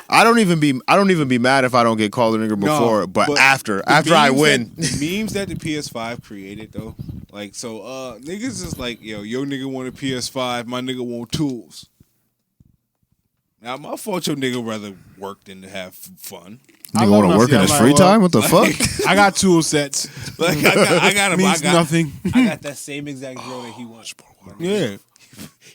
I don't even be mad if I don't get called a nigger before, but after I win. The memes that the PS5 created though, like so, niggas is like, yo nigga want a PS5, my nigga want tools. Now, my fault your nigga rather work than to have fun. Nigga want to work in his free time? What the fuck? I got tool sets. Like, I got him. Means nothing. I got that same exact drill that he wants. Yeah.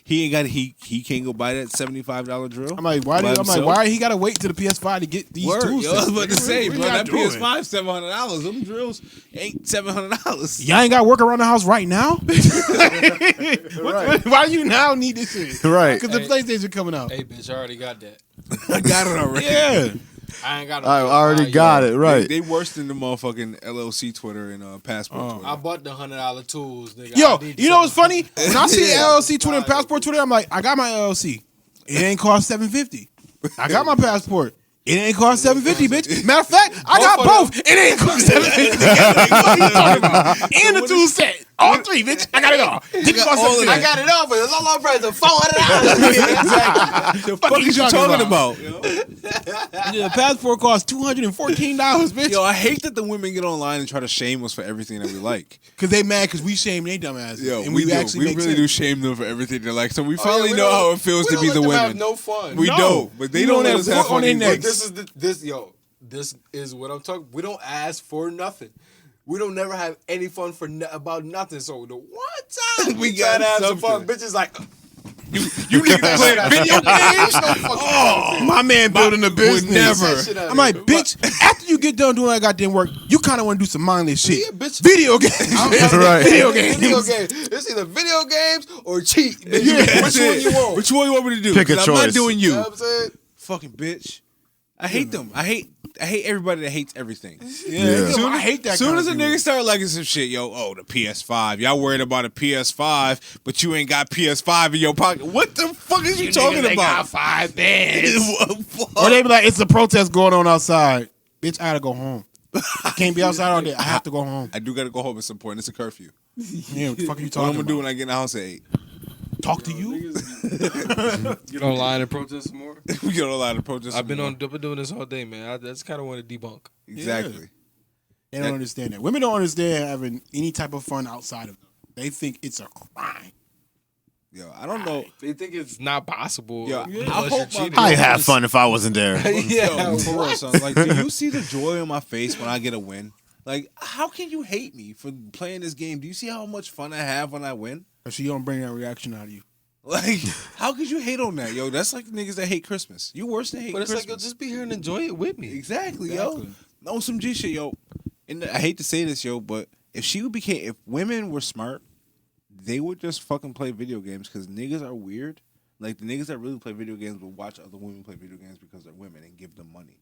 He ain't got. He can't go buy that $75 drill. I'm like, why he gotta wait to the PS5 to get these tools? I was about to say, What bro, y'all that doing? PS5 $700. Them drills ain't $700. Y'all ain't got work around the house right now. Why you now need this shit? Right. Because the PlayStation coming out. Hey, bitch, I already got that. I got it already. Yeah. I ain't got. I already got it. Right. They worse than the motherfucking LLC Twitter and Passport Twitter. I bought the $100 tools, nigga. Yo, I need you know what's something. funny? When I see LLC Twitter and Passport Twitter, I'm like, I got my LLC. It ain't cost $750. I got my passport. It ain't cost $750, bitch. Matter of fact, I got both. It ain't cost $750. What are you talking about? And the tool set. All three, bitch. I got it all. Didn't cost $750. I got it all, but it's all price of $400. The fuck is you talking about? Yeah, passport costs $214, bitch. Yo, I hate that the women get online and try to shame us for everything that we like. Because they mad because we shame they dumb asses. Yo, and we do. actually We make really sense. do shame them for everything they like. So we finally know how it feels to be the women. Have no fun. We No. don't, but they You don't don't let have us have foot on fun their either. necks. This is what I'm talking. We don't ask for nothing. We don't never have any fun for about nothing. So the one time we got gotta have some something. fun, bitches like You niggas playing video games? My man building a business. never. I'm like, bitch, after you get done doing that goddamn work, you kind of want to do some mindless shit. Yeah, bitch. Video games. Right. Video games. Video games. It's either video games or cheat. Bitch. Yeah, Which one you want? Which one you want me to do? Pick a 'Cause I'm not choice. doing you. You know what I'm saying? Fucking bitch. I hate them. I hate everybody that hates everything. Yeah. I hate that. Soon kind as a of nigga people. start liking some shit, yo, the PS5. Y'all worried about a PS5, but you ain't got PS5 in your pocket. What the fuck is you talking about? 5 bands. Fuck? Or they be like, it's a protest going on outside. Bitch, I gotta go home. I can't be outside all day. I have to go home. I do gotta go home at some point. It's a curfew. Yeah, what the fuck are you What I'm talking gonna do about? when I get in the house at 8? Talk to you? Get online and protest some more. We get a lot of protests. I've been doing this all day, man. I just kind of want to debunk. Exactly. They don't understand that. Women don't understand having any type of fun outside of them. They think it's a crime. Yo, I don't know. They think it's not possible. Yo, unless I you're hope my cheating. I'd have fun if I wasn't there. Yo, for real, son. Like, do you see the joy on my face when I get a win? Like, how can you hate me for playing this game? Do you see how much fun I have when I win? So you don't bring that reaction out of you. Like, how could you hate on that, yo? That's like niggas that hate Christmas. You worse than hate But it's Christmas. like, yo, just be here and enjoy it with me. Exactly, yo. No, some G shit, yo. And I hate to say this, yo, but if women were smart, they would just fucking play video games because niggas are weird. Like, the niggas that really play video games will watch other women play video games because they're women and give them money.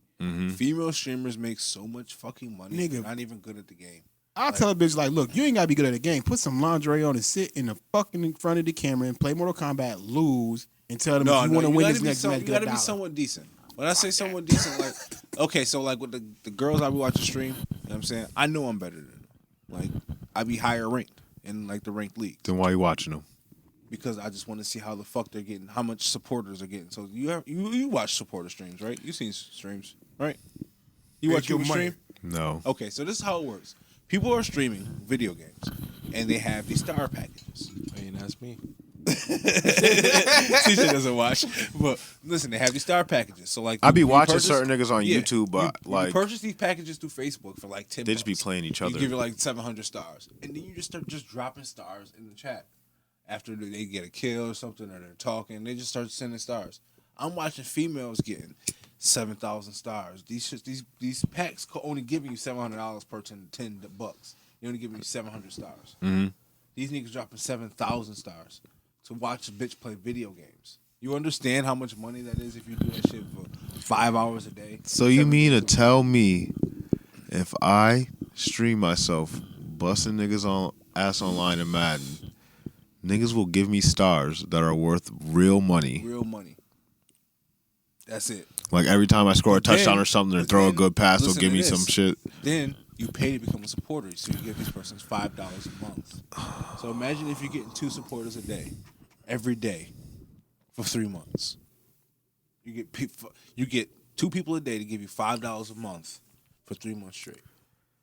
Female streamers make so much fucking money. Nigga. They're not even good at the game. I'll tell a bitch like, look, you ain't gotta be good at the game. Put some lingerie on and sit in the fucking in front of the camera and play Mortal Kombat, lose, and tell them if you want to win this next match, you get gotta $1. be somewhat decent. When I say somewhat decent, like, okay, so like with the girls I be watching stream, you know what I'm saying? I know I'm better than them. Like, I be higher ranked in like the ranked league. Then why you watching them? Because I just want to see how the fuck they're getting, how much supporters are getting. So you watch supporter streams, right? You seen streams, right? You watch people stream? No. Okay, so this is how it works. People are streaming video games, and they have these star packages. I mean, that's me. TJ doesn't watch, but listen, they have these star packages. So like, I be you watching purchase- certain niggas on yeah, YouTube, but you like purchase these packages through Facebook for like $10. they just be playing each other. You give it like 700 stars, and then you just start just dropping stars in the chat. After they get a kill or something, or they're talking, they just start sending stars. I'm watching females getting 7,000 stars. These packs only giving you $700 per $10 bucks. They only giving you 700 stars. Mm-hmm. These niggas dropping 7,000 stars to watch a bitch play video games. You understand how much money that is if you do that shit for 5 hours a day? So you mean to tell me if I stream myself busting niggas on ass online in Madden, niggas will give me stars that are worth real money? Real money. That's it. Like every time I score a Then- touchdown or something or but throw a then, good pass, they'll listen give to me this. some shit. Then you pay to become a supporter, so you give these persons $5 a month. So imagine if you're getting 2 supporters a day, every day, for 3 months. You get 2 people a day to give you $5 a month for 3 months straight.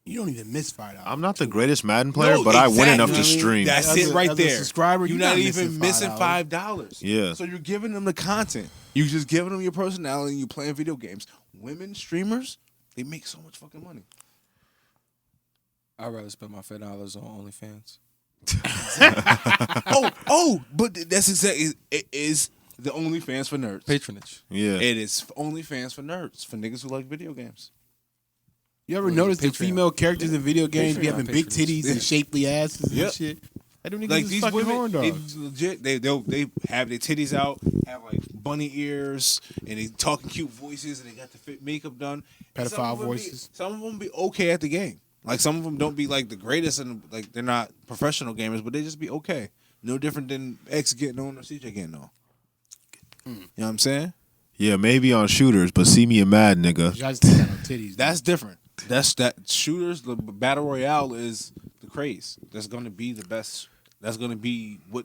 You don't even miss $5. I'm not the greatest Madden player, No, but I win exactly. enough to I mean, stream. That's As it a- right as a there. subscriber, you're you're not not even missing missing $5. Yeah. So you're giving them the content. You just giving them your personality and you playing video games. Women streamers, they make so much fucking money. I'd rather spend my $5 on OnlyFans. But that's exactly it is the OnlyFans for nerds. Patronage. Yeah. It is OnlyFans for nerds, for niggas who like video games. You ever Well, notice the Patreon. female characters in video games be Patreon having big patrons. titties and shapely asses Yep. and shit? I don't think Like these these fucking horn women, dogs. they legit. They have their titties out, have like bunny ears, and they talking cute voices, and they got the fit makeup done. And some Pedophile of them voices. some of them be okay at the game. Like some of them don't be like the greatest, and like they're not professional gamers, but they just be okay. No different than X getting on or CJ getting on. You know what I'm saying? Yeah, maybe on shooters, but see me in Madden, nigga. I just think I got no titties. That's different. That's that shooters. The battle royale is the craze. That's going to be the best. That's going to be what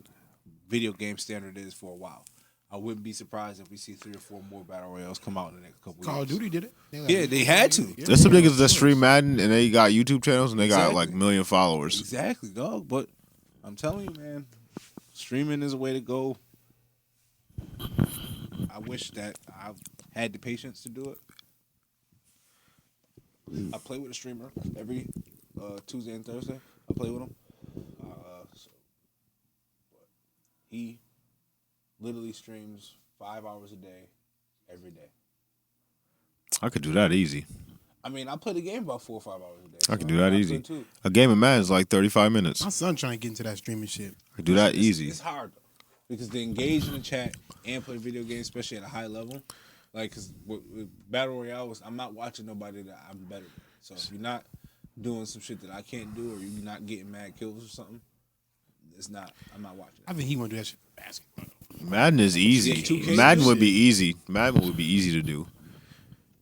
video game standard is for a while. I wouldn't be surprised if we see 3 or 4 more battle royales come out in the next couple Call of years. Duty did it. Yeah, they had to. There's some niggas that stream Madden and they got YouTube channels and they got Exactly. like 1 million followers. Exactly, dog. But I'm telling you, man, streaming is a way to go. I wish that I had the patience to do it. I play with a streamer every Tuesday and Thursday. I play with him. But he literally streams 5 hours a day, every day. I could do that easy. I mean, I play the game about 4 or 5 hours a day. I can do that I easy. play too. A game of Madden is like 35 minutes. My son trying to get into that streaming shit. I could do that easy. It's hard though, because to engage in the chat and play video games, especially at a high level, like because with Battle Royale, I'm not watching nobody that I'm better than. So if you're not doing some shit that I can't do, or you're not getting mad kills or something, it's not. I'm not watching. I think he want to do that shit for basketball. Madden is easy. Yeah, 2K Madden is would be shit. easy. Madden would be easy to do.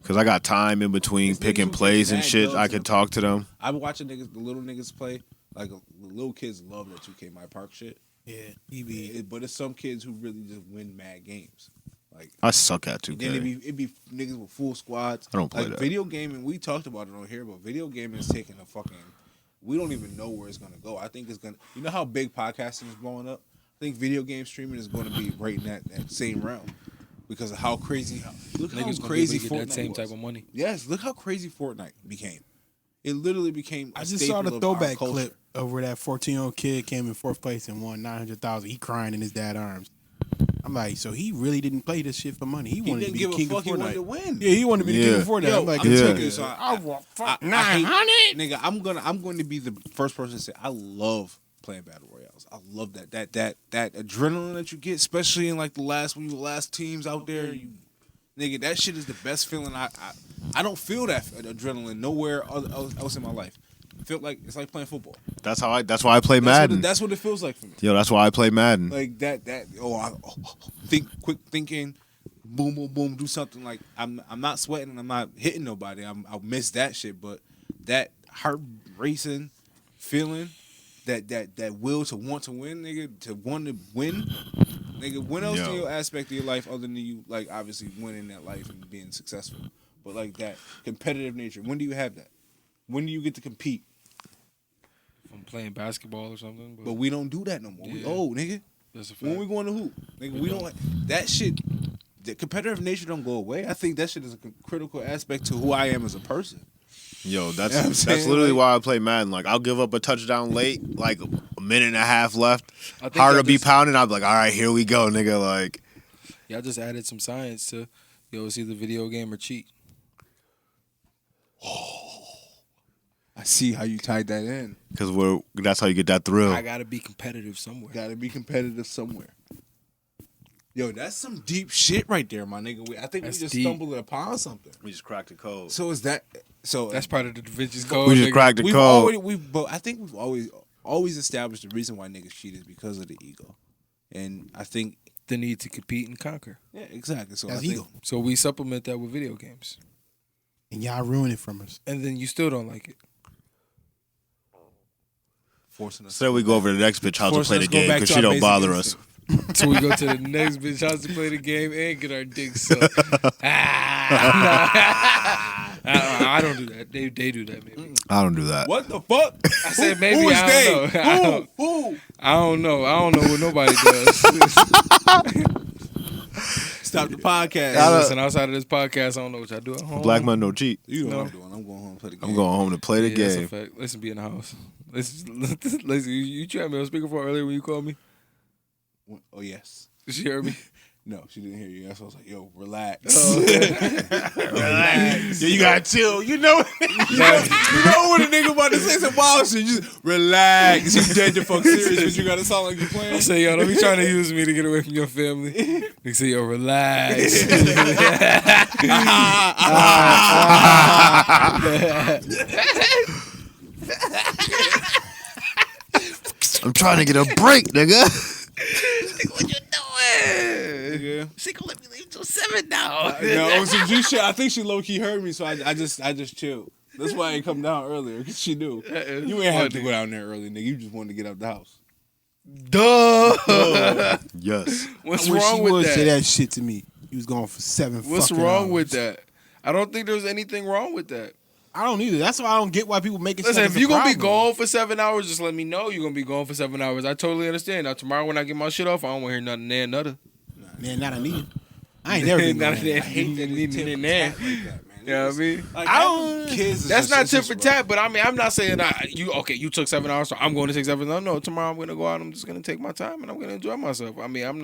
Because I got time in between There's picking niggas who plays get and mad shit. dogs I in could the- talk to them. I'm watching the little niggas play. Like the little kids love that 2K My Park shit. Yeah, he be. But it's some kids who really just win mad games. Like I suck at then 2K. it be niggas with full squads. I don't play like that. Video gaming, we talked about it on here, but video gaming is taking a fucking. We don't even know where it's gonna go. I think it's gonna. You know how big podcasting is blowing up. I think video game streaming is going to be right in that same realm because of how crazy. Look how Niggas gonna crazy be able to get Fortnite that same was. type of money. Yes, look how crazy Fortnite became. It literally became. I A just saw staple the of our throwback culture. clip of where that 14-year-old kid came in 4th place and won $900,000. He crying in his dad's arms. I'm like, so he really didn't play this shit for money. He wanted to didn't be give the a king fuck. of He wanted Fortnite. to win. Yeah, he wanted to be the king of Fortnite. Yo, I'm like, I'm Yeah. telling you, so I want fuck I 900. nigga, I'm going to be the first person to say I love playing battle royales. I love that adrenaline that you get, especially in like the last teams out there. Nigga, that shit is the best feeling. I don't feel that adrenaline nowhere else in my life. I feel like it's like playing football. That's why I play Madden. That's what it feels like for me. Yo, that's why I play Madden. Like quick thinking, boom, boom, boom, do something. Like I'm not sweating and I'm not hitting nobody. I'll miss that shit, but that heart racing feeling, that will to want to win, nigga, to want to win, nigga. When else in your aspect of your life other than you, like obviously winning that life and being successful, but like that competitive nature? When do you have that? When do you get to compete? I'm playing basketball or something. But we don't do that no more. We Yeah. old, nigga. That's a fact. When we going to hoop, nigga, we don't. That shit, the competitive nature don't go away. I think that shit is a critical aspect to who I am as a person. Yo, that's You know what I'm saying? literally Like- why I play Madden. Like I'll give up a touchdown late, like a minute and a half left. I think Hard I to be just- pounding. I'm like, all right, here we go, nigga. Like, Yeah, I just added some science to, it's either video game or cheat. I see how you tied that in. because that's how you get that thrill. I gotta be competitive somewhere. Got to be competitive somewhere. Yo, that's some deep shit right there, my nigga. I think That's we just deep. stumbled upon something. We just cracked the code. So is that? So That's part of the Da Vinci's code. We just nigga. cracked the we've code. already but I think we've always established the reason why niggas cheat is because of the ego, and I think the need to compete and conquer. yeah, exactly. So That's I think ego. So we supplement that with video games, And y'all ruin it from us. and then you still don't like it. forcing us. So then we go over to the next bitch house to Forcing play us the to go game back because to she our don't basic bother us. instinct. So we go to the next bitch house to play the game and get our dicks sucked. I don't do that. They do that maybe. I don't do that. What the fuck? I said maybe. Who is I they? don't know. Who? I don't know. I don't know what nobody does. Stop the podcast. Hey, listen, outside of this podcast, I don't know what y'all do at home. Black man no cheat. You know No. what I'm doing. I'm going home and play the game. I'm going home to play the Yeah, that's a game. fact. Listen, be in the house. Listen, you tried me on speakerphone earlier when you called me. Oh, yes. Did she hear me? No, she didn't hear you. That's why I was like, yo, relax. Yeah, you gotta chill. You know. You know when a nigga about to say some wild shit, you just relax. You dead the fuck serious, but you gotta sound like you playing. I say, yo, don't be trying to use me to get away from your family. They say, yo, relax. I'm trying to get a break, nigga. What you doing? Yeah. She gonna let me leave till 7 now. No, it was some G shit. I think she low key heard me, so I just chilled. That's why I ain't come down earlier, because she knew. You ain't have to go down there early, nigga. You just wanted to get out the house. Duh. Yes. What's I wish wrong he with would that? say that shit to me. He was going for 7 What's fucking wrong hours. with that? I don't think there's anything wrong with that. I don't either. That's why I don't get why people make it. Listen, like if it's a you're going to be problem. gone for 7 hours, just let me know you're going to be gone for 7 hours. I totally understand. Now, tomorrow when I get my shit off, I don't want to hear nothing there, nothing. Man, not a need. I ain't never been Not going a there. damn. I hate that Need it's in tit there. for tat like that, man. You know what I mean? Like, I don't- kids is That's just- not it's tit just for rough. tat, but I mean, I'm not saying you took 7 hours, so I'm going to take 7 hours. No, tomorrow I'm going to go out. I'm just going to take my time and I'm going to enjoy myself. I mean, I'm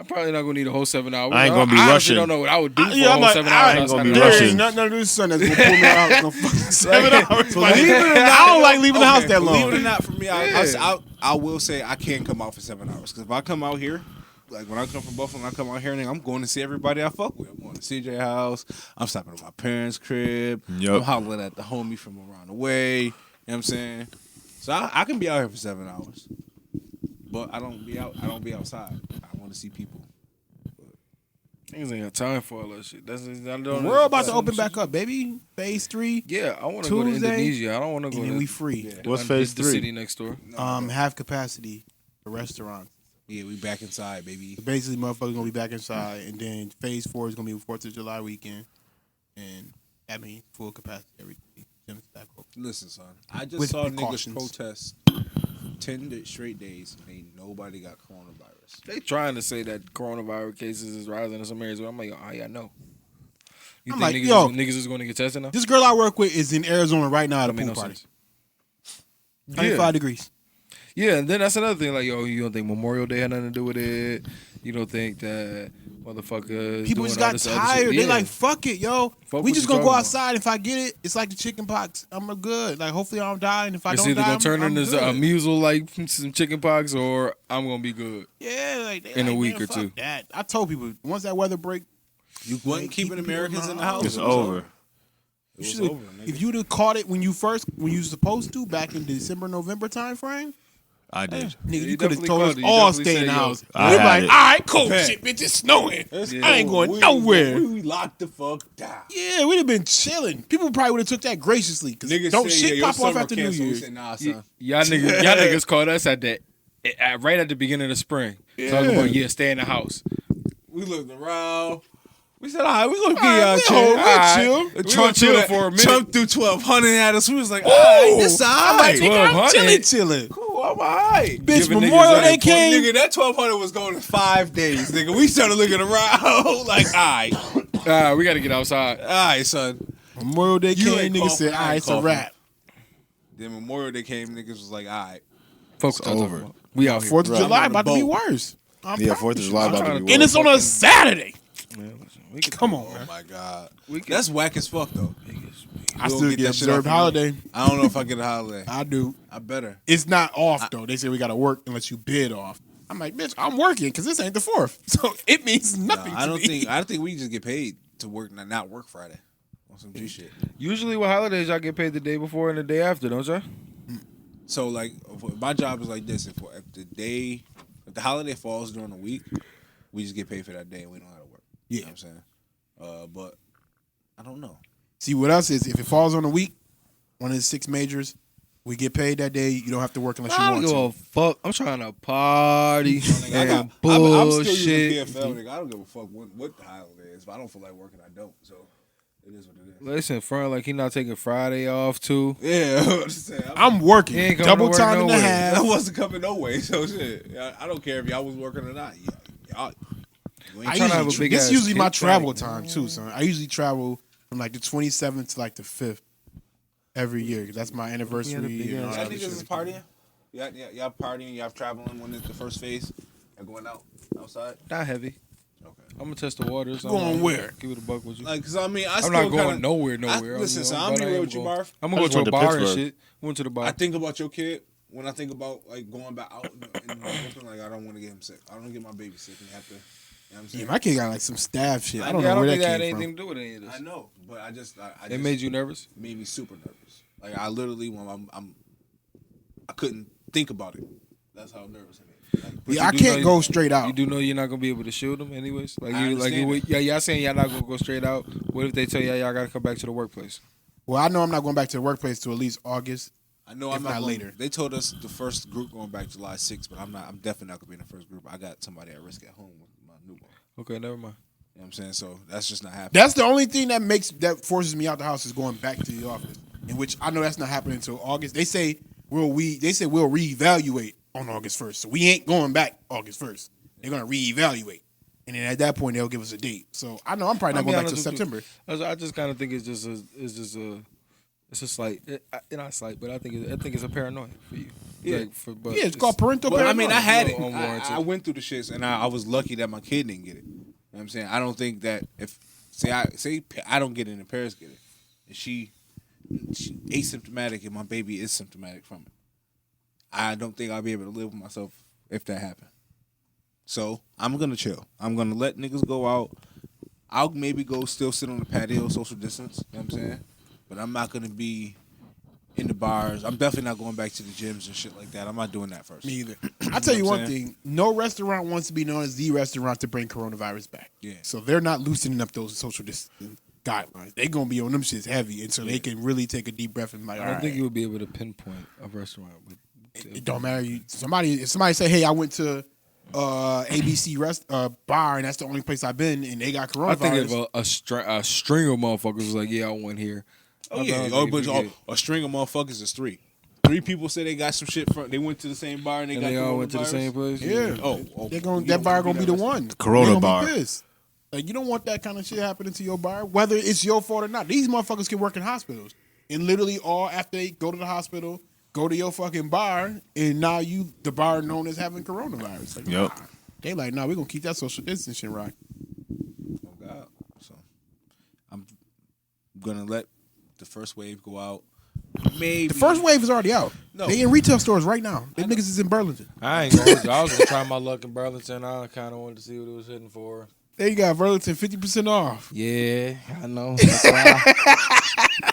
probably not going to need a whole 7 hours. I ain't gonna be I honestly rushing. don't know what I would do for Yeah, a I'm whole like, 7 I hours. ain't gonna outside be of There that. rushing. ain't nothing under the sun that's gonna pull me out no fucking 7 hours. Believe it or not, I don't like leaving the house that long. Believe it or not, for me, Yeah. I will say I can't come out for 7 hours, because if I come out here, like when I come from Buffalo and I come out here, I'm going to see everybody I fuck with. I'm going to CJ house. I'm stopping at my parents' crib. Yup. I'm hollering at the homie from around the way. You know what I'm saying? So I can be out here for 7 hours, but I don't be outside. I want to see people. Niggas ain't got time for all that shit. We're about to open back up, baby. Phase 3. Yeah, I want to go to Tuesday, Indonesia. I don't want to go And to then we free. What's phase the 3? city next door. Half capacity for restaurants. Yeah, we back inside, baby. Basically, motherfuckers gonna be back inside, and then phase 4 is gonna be 4th of July weekend, and that means full capacity everything. Gyms back open. Listen, son, I just With saw precautions. niggas protest 10 straight days, and ain't nobody got coronavirus. They trying to say that coronavirus cases is rising in some areas. But I'm like, oh yeah, I know. You I'm think like, niggas, yo. niggas is going to get tested now? This girl I work with is in Arizona right now at a That make pool no party. sense. 95 degrees. Yeah, and then that's another thing. Like, yo, you don't think Memorial Day had nothing to do with it? You don't think that motherfuckers People doing just all got this other tired. shit? They Yeah. like, fuck it, yo. Fuck We what just you gonna go talking about. outside. If I get it, it's like the chicken pox. I'm good. Like, hopefully I don't die. And if I It's don't either die, gonna turn I'm into good. a measles like some chicken pox, or I'm gonna be good. Yeah, like they in a like, week man, or fuck two. That I told people once that weather break, You wasn't keeping Americans in the house. It's over. It you was should. over, nigga. If you'd have caught it when you was supposed to back in December, November time frame, I did. nigga, you you could have definitely told us caught it. You all definitely stay in said, the yo, house. I We'd be had like, it. all right, cool, Bet. shit, bitch, it's snowing. Yeah. I ain't going We- nowhere. We locked the fuck down. Yeah, we'd have been chilling. People probably would have took that graciously because Niggas don't say, shit your pop off summer after New canceled. We Year's. said, nah, Y- son. y'all niggas called us right at the beginning of spring. Talking about stay in the house. We looked around. We said, all right, we gonna give All right, y'all a we chill. hold, we'll All right. chill. We Trump gonna chill threw for a minute. Trump threw 1,200 at us. We was like, all right, this all I'm right. like, nigga, I'm 1200. chilling. Cool, I'm all right. Bitch, Giving niggas Memorial Day unemployment. came. Nigga, that 1,200 was going to 5 days, nigga. We started looking around like, all right, We gotta get outside. all right, son. Memorial Day You came. ain't Niggas coughing, said, I all right, ain't it's a coughing. wrap. Then Memorial Day came, niggas was like, all right. Folks, It's over. We out here. 4th of Right. July I'm on about the to be boat. worse. I'm Yeah, proud 4th of of July you. about to be trying worse. And it's on a Saturday. Man, listen, we can Come on, Oh man. my god, We can- that's whack as fuck though. I We'll still get get that shit observed off of me. holiday. I don't know if I get a holiday. I do. I better. It's not off though. They say we got to work unless you bid off. I'm like, bitch, I'm working because this ain't the 4th, so it means nothing. I to don't me. think we just get paid to work, not work Friday on some G shit. Usually with holidays, y'all get paid the day before and the day after, don't y'all? So like, my job is like this: if the holiday falls during the week, we just get paid for that day and we don't have to work. Yeah. You know what I'm saying? But I don't know. See what else is if it falls on a week, one of the 6 majors, we get paid that day. You don't have to work unless you I want don't give to. a fuck. I'm trying to party I'm and still using bullshit. PFL, nigga. I don't give a fuck what the holiday is. If I don't feel like working, I don't. So It is what it is. Listen, front like he not taking Friday off too. Yeah, I'm working. He ain't going Double to work time and a nowhere. half. I wasn't coming no way. So shit, I don't care if y'all was working or not. Y'all, you ain't I trying to have usually, a big this ass is usually my kickback, travel man. time too, son. I usually travel from like the 27th to like the 5th every year because that's my anniversary. big and all ass- that Y'all other niggas is shit. partying. Y'all partying. Y'all traveling when it's the first phase. Y'all going outside. Not heavy. Okay. I'm gonna test the waters. Going where? Give it a buck with you. Like, cause I mean, I'm not going nowhere. Listen, so I'm but be I real am with you, going. Barf. I'm gonna I go just to a went to bar and Pittsburgh. shit. Went to the bar. I think about your kid when I think about like going back out and like I don't want to get him sick. I don't want to get my baby sick and have to. You know what I'm Yeah, saying? my kid got like some staff shit. I I don't don't know where think that that had came anything from. to do with any of this. I know, but I just It made you nervous. made me super nervous. Like I literally when I couldn't think about it. That's how nervous I am. Like, Yeah, I you do can't know go you- straight out. You do know you're not gonna be able to shield them anyways. Like I you, understand that. y'all saying y'all not gonna go straight out. What if they tell y'all gotta come back to the workplace? Well, I know I'm not going back to the workplace till at least August. I know If I'm not not going, later. They told us the first group going back July 6th, but I'm definitely not gonna be in the first group. I got somebody at risk at home with my newborn. Okay, never mind. You know what I'm saying? So that's just not happening. That's the only thing that forces me out the house is going back to the office. In which I know that's not happening until August. They say we'll reevaluate on August 1st. So we ain't going back August 1st. They're gonna reevaluate. And then at that point they'll give us a date. So I know I'm probably not I'll be going back honest till with you. September. I just kind of think it's just a slight, not slight, but I think it's a paranoia for you. Yeah. Like, but Yeah, it's called parental Well, I paranoia. mean, I had it. No, unwarranted. I went through the shits, and I was lucky that my kid didn't get it. You know what I'm saying? I don't think that if I don't get it and Paris get it, and she asymptomatic and my baby is symptomatic from it, I don't think I'll be able to live with myself if that happened. So I'm gonna chill. I'm gonna let niggas go out. I'll maybe go still sit on the patio, social distance. You know what I'm saying? But I'm not gonna be in the bars. I'm definitely not going back to the gyms and shit like that. I'm not doing that first. Me either. I tell you what one I'm thing: no restaurant wants to be known as the restaurant to bring coronavirus back. Yeah. So they're not loosening up those social distancing guidelines. They're gonna be on them shits heavy, and so they can really take a deep breath and be like, I all don't right. think you would be able to pinpoint a restaurant with. It don't matter. If somebody say, "Hey, I went to ABC bar, and that's the only place I've been," and they got coronavirus. I think if a string of motherfuckers was like, yeah, I went here. Oh yeah, a string of motherfuckers is three. 3 people say they got some shit from. They went to the same bar and they And got. they all went to the coronavirus. same place. yeah, Oh, they're going. That bar gonna be the one. Corona They gonna bar. Be pissed. Like you don't want that kind of shit happening to your bar, whether it's your fault or not. These motherfuckers can work in hospitals, and literally all after they go to the hospital, go to your fucking bar, and now the bar known as having coronavirus. Like, Yep. nah. They like, nah, we're gonna keep that social distancing right. Oh God. So I'm gonna let the first wave go out. Maybe The first wave is already out. No. They in retail stores right now. Them niggas is in Burlington. I ain't going. I was gonna try my luck in Burlington. I kind of wanted to see what it was hitting for. There you got Burlington 50% off. Yeah, I know. That's why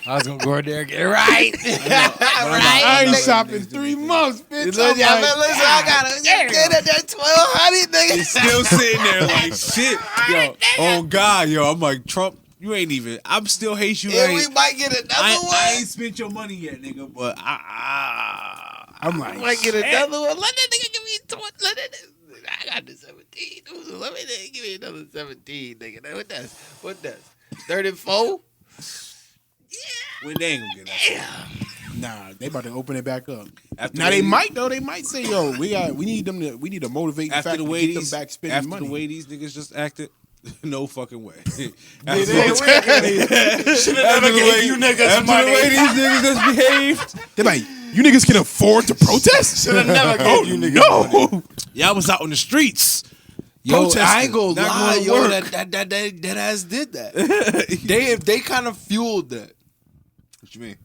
I was gonna go in there and get it right. I ain't shopping in 3 months, bitch. I'm like, I gotta get it at 1,200, nigga. He's still sitting there like shit. Yo, oh God, yo, I'm like Trump. You ain't even. I'm still hate you. And we might get another one. I ain't spent your money yet, nigga. But I'm like, Might get another one. Let that nigga give me 20. I got the 17. Let me give me another 17, nigga. What that's? 34? when they ain't gonna get that. nah, they about to open it back up. After Now they they- might though. They might say, "Yo, we need to motivate the After fact the to way get them these, back spending after money." the way these niggas just acted, no fucking way. Should After have never gave you niggas after the money. way these niggas just behaved, They like, you niggas can afford to protest? Should have never gave you niggas money. y'all was out on the streets. Yo, protesting, I ain't gonna not lie, going to yo, work. that ass did that. they kind of fueled that. What you mean?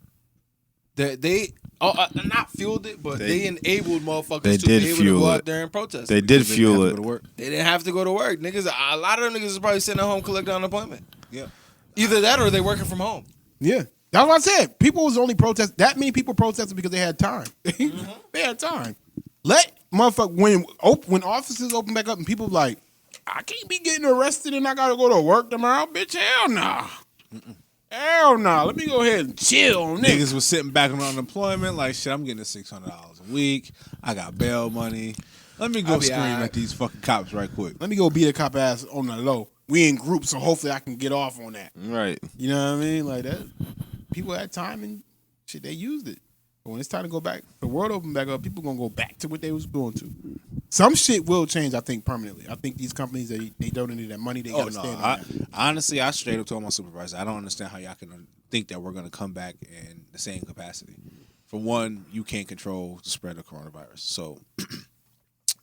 They not fueled it, but they enabled motherfuckers They to did be able to fuel go it. out there and protest. They did They didn't fuel have to it. go to work. They didn't have to go to work. Niggas, a lot of them niggas is probably sitting at home collecting unemployment. Yeah. Either that or they working from home. Yeah. That's what I said. People was only protest. That many people protested because they had time. They had time. Let motherfucker when offices open back up and people like, I can't be getting arrested and I gotta go to work tomorrow, bitch. Hell nah. Hell nah. Let me go ahead and chill, nigga. Niggas was sitting back on unemployment like shit. I'm getting $600 a week. I got bail money. Let me go I'll be scream alright. at these fucking cops right quick. Let me go beat a cop ass on the low. we in groups, so hopefully I can get off on that. Right. You know what I mean? Like that. People had time and shit. They used it. But when it's time to go back, the world opened back up. People gonna go back to what they was going to. Some shit will change, I think, permanently. I think these companies they donated that money. They gotta stand on that. Honestly, I straight up told my supervisor, I don't understand how y'all can think that we're gonna come back in the same capacity. For one, you can't control the spread of coronavirus, so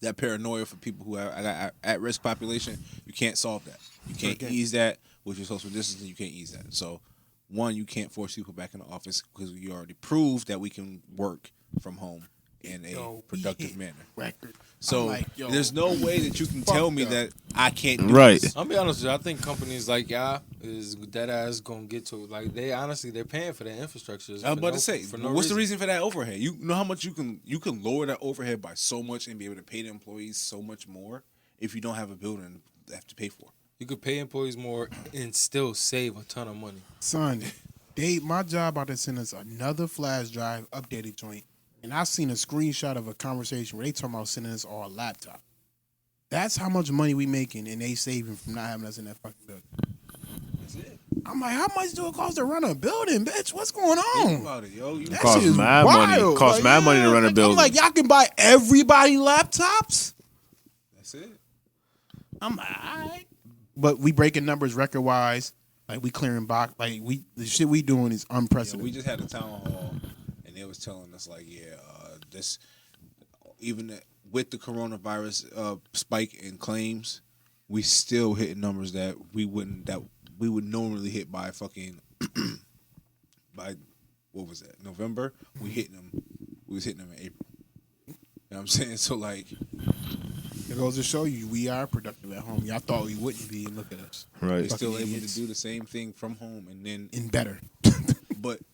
that paranoia for people who are at risk population, you can't solve that. You can't ease that with your social distancing. You can't ease that. So, one, you can't force people back in the office because you already proved that we can work from home in a productive manner. Record. So like, there's no way that you can tell me that I can't do Right. this. I'll be honest with you. I think companies like y'all is dead ass gonna get to it. Like they're paying for their infrastructure. I was about to say, what's the reason for that overhead? You know how much you can lower that overhead by so much and be able to pay the employees so much more if you don't have a building to have to pay for. You could pay employees more and still save a ton of money. Son, my job about to send us another flash drive updated joint, and I seen a screenshot of a conversation where they talking about sending us all a laptop. That's how much money we making, and they saving from not having us in that fucking building. That's it. I'm like, how much do it cost to run a building, bitch? What's going on? Think about it, yo. That Costs shit is mad money. wild. Costs mad money to run a building. I'm like, y'all can buy everybody laptops? That's it. I'm like, all right. But we breaking numbers record wise. Like we clearing box. Like the shit we doing is Yeah, unprecedented. we just had a town hall, and they was telling us like, this even with the coronavirus spike in claims, we still hitting numbers that we would normally hit by fucking by what was that, November? We was hitting them in April. You know what I'm saying? So like, It goes to show you we are productive at home. Y'all thought we wouldn't be, and look at us. Right. we're still Fucking able idiots. to do the same thing from home, and then And better.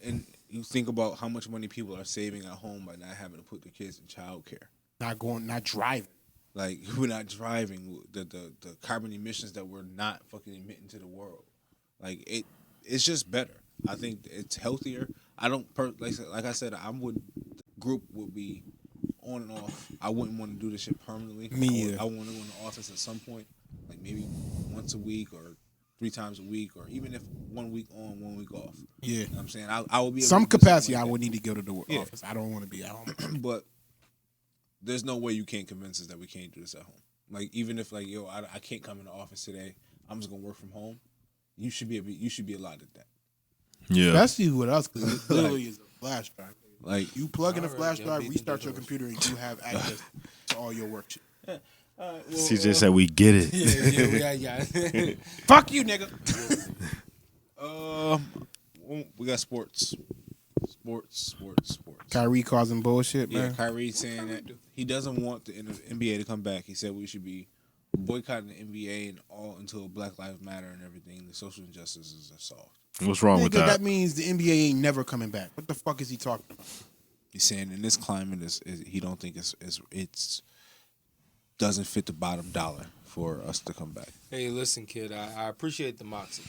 and you think about how much money people are saving at home by not having to put their kids in childcare. Not driving. Like we're not driving, the carbon emissions that we're not fucking emitting to the world. Like it's just better. I think it's healthier. I don't like I said, the group would be on and off. I wouldn't want to do this shit permanently. Me either. I want to go in the office at some point, like maybe once a week or 3 times a week, or even if 1 week on, 1 week off. Yeah. You know what I'm saying? I would be able Some to do something capacity, like I that. would need to go to the Yeah. office. I don't want to be at home. But there's no way you can't convince us that we can't do this at home. Like even if like I can't come in the office today, I'm just gonna work from home. You should be allowed to that. Yeah. Especially with us, because it literally is a flash drive. Like You plug in a Alright, flash yeah, drive, beat the restart your dead horse. computer, and you have access to all your work shit. CJ said we get it. Yeah. Fuck you, nigga. we got sports. Kyrie causing bullshit, Yeah, man. Kyrie saying that he doesn't want the NBA to come back. He said we should be boycotting the NBA and all until Black Lives Matter and everything. The social injustices are solved. What's wrong with Nigga, that? that means the NBA ain't never coming back. What the fuck is he talking about? He's saying in this climate, he don't think it's doesn't fit the bottom dollar for us to come back. Hey, listen, kid. I appreciate the moxie,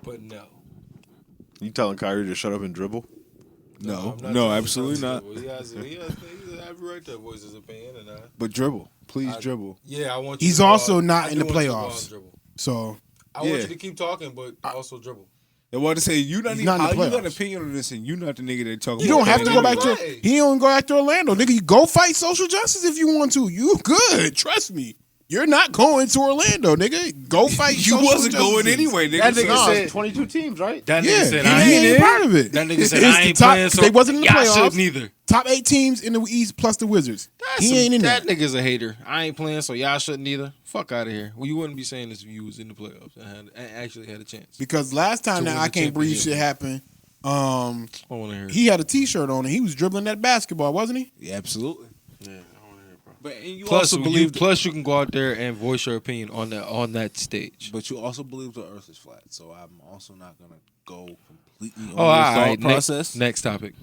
but no. You telling Kyrie to shut up and dribble? No, I'm not no, telling absolutely him not. to. He has every right to voice his opinion, and But dribble, please dribble. yeah, I want you. He's to go also out- not I in do the want you to go out playoffs. and dribble. So I Yeah. want you to keep talking, but also dribble. I want to say you not He's even not in the how you got an playoffs. opinion on this, and you not the nigga that talk. you don't have to go back to. Right. He don't go after Orlando, nigga. You go fight social justice if you want to. You good? Trust me. You're not going to Orlando, nigga. Go fight. You social wasn't justice. going anyway, nigga. That nigga So- said- 22 teams, right? That Yeah, nigga said he I ain't ain't part of it. That nigga It's said the I ain't top- playing, so they wasn't in the y'all playoffs. shouldn't either. Top 8 teams in the East plus the Wizards. He ain't in there. That nigga's a hater. I ain't playing, so y'all shouldn't either. Fuck out of here. Well, you wouldn't be saying this if you was in the playoffs and actually had a chance. Because last time To that win I the Can't Breathe shit championship. happened, I want to hear it. he had a T-shirt on and he was dribbling that basketball, wasn't he? Yeah, absolutely. Yeah, I want to hear it, bro. But and you Plus, also believe, you can go out there and voice your opinion on that stage. but you also believe the Earth is flat. So I'm also not gonna go completely on Oh, your all thought right. process. Next topic.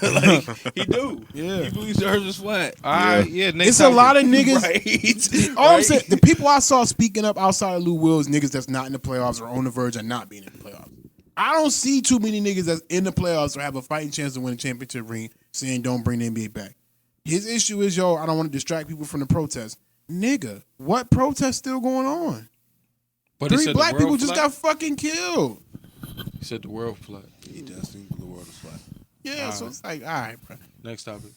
Like he do. Yeah. He believes the Earth is flat. All right, yeah. Next It's topic. a lot of niggas. Right. All I'm saying, the people I saw speaking up outside of Lou Will's niggas that's not in the playoffs or on the verge of not being in the playoffs. I don't see too many niggas that's in the playoffs or have a fighting chance to win a championship ring saying don't bring the NBA back. His issue is, I don't want to distract people from the protest. Nigga, what protest still going on? But he 3 said black the people world just flat. got fucking killed. He said the world flat. He does think the world is flat. Yeah, so it's like, all right, bro. Next topic.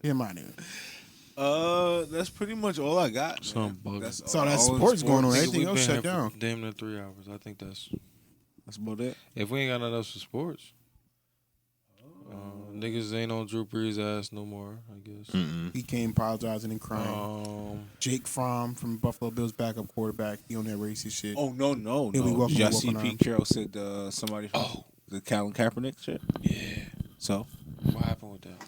Get my nigga. That's pretty much all I got. Some bugging. That's So that's all in sports going on. Nigga, Everything we've else been shut here for down. Damn near 3 hours. I think that's about it. if we ain't got nothing else for sports. Niggas ain't on Drew Brees' ass no more, I guess. He came apologizing and crying. Jake Fromm from Buffalo Bills backup quarterback. He on that racist shit. Oh no. He'll be welcome Did y'all to see walking Pete arms. Carroll said somebody from the Colin Kaepernick shit? Yeah. So What happened with that?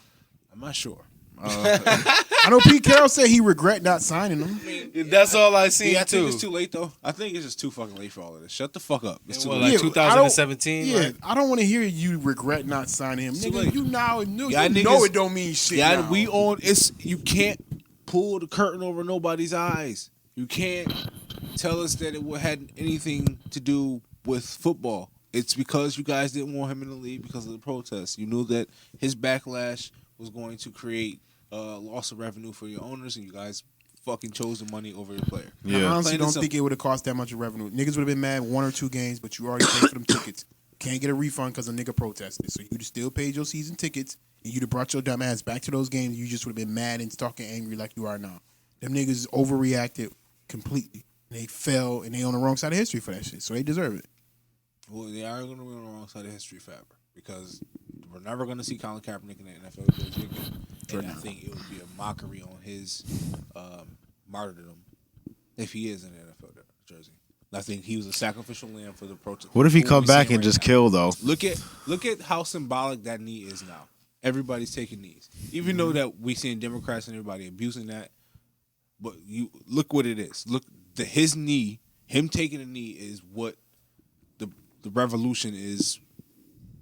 I'm not sure. I know Pete Carroll said he regret not signing him. That's all I seen Yeah, I think too. it's too late though. I think it's just too fucking late for all of this. Shut the fuck up. It's too What, late. like Yeah, 2017? Yeah, Like, I don't want to hear you regret not signing him. Too Nigga, late. you now knew. Y'all You know niggas- it don't mean shit. Yeah, now. we on. It's you can't pull the curtain over nobody's eyes. You can't tell us that it had anything to do with football. It's because you guys didn't want him in the league because of the protests. You knew that his backlash was going to create loss of revenue for your owners, and you guys fucking chose the money over your player. I Yeah. honestly Plain don't and think it would have cost that much of revenue. Niggas would have been mad 1 or 2 games, but you already paid for them tickets. Can't get a refund because a nigga protested. So you'd have still paid your season tickets, and you'd have brought your dumb ass back to those games. You just would have been mad and talking angry like you are now. Them niggas overreacted completely. And they fell, and they on the wrong side of history for that shit. So they deserve it. Well, they are going to be on the wrong side of history forever because we're never going to see Colin Kaepernick in the NFL jersey again. And I think it would be a mockery on his martyrdom if he is in the NFL jersey. I think he was a sacrificial lamb for the protest. What if he What come we back seeing and right just now. kill though? Look at how symbolic that knee is now. Everybody's taking knees, even though that we seeing Democrats and everybody abusing that. But you look what it is. Look, his knee, him taking a knee is what the revolution is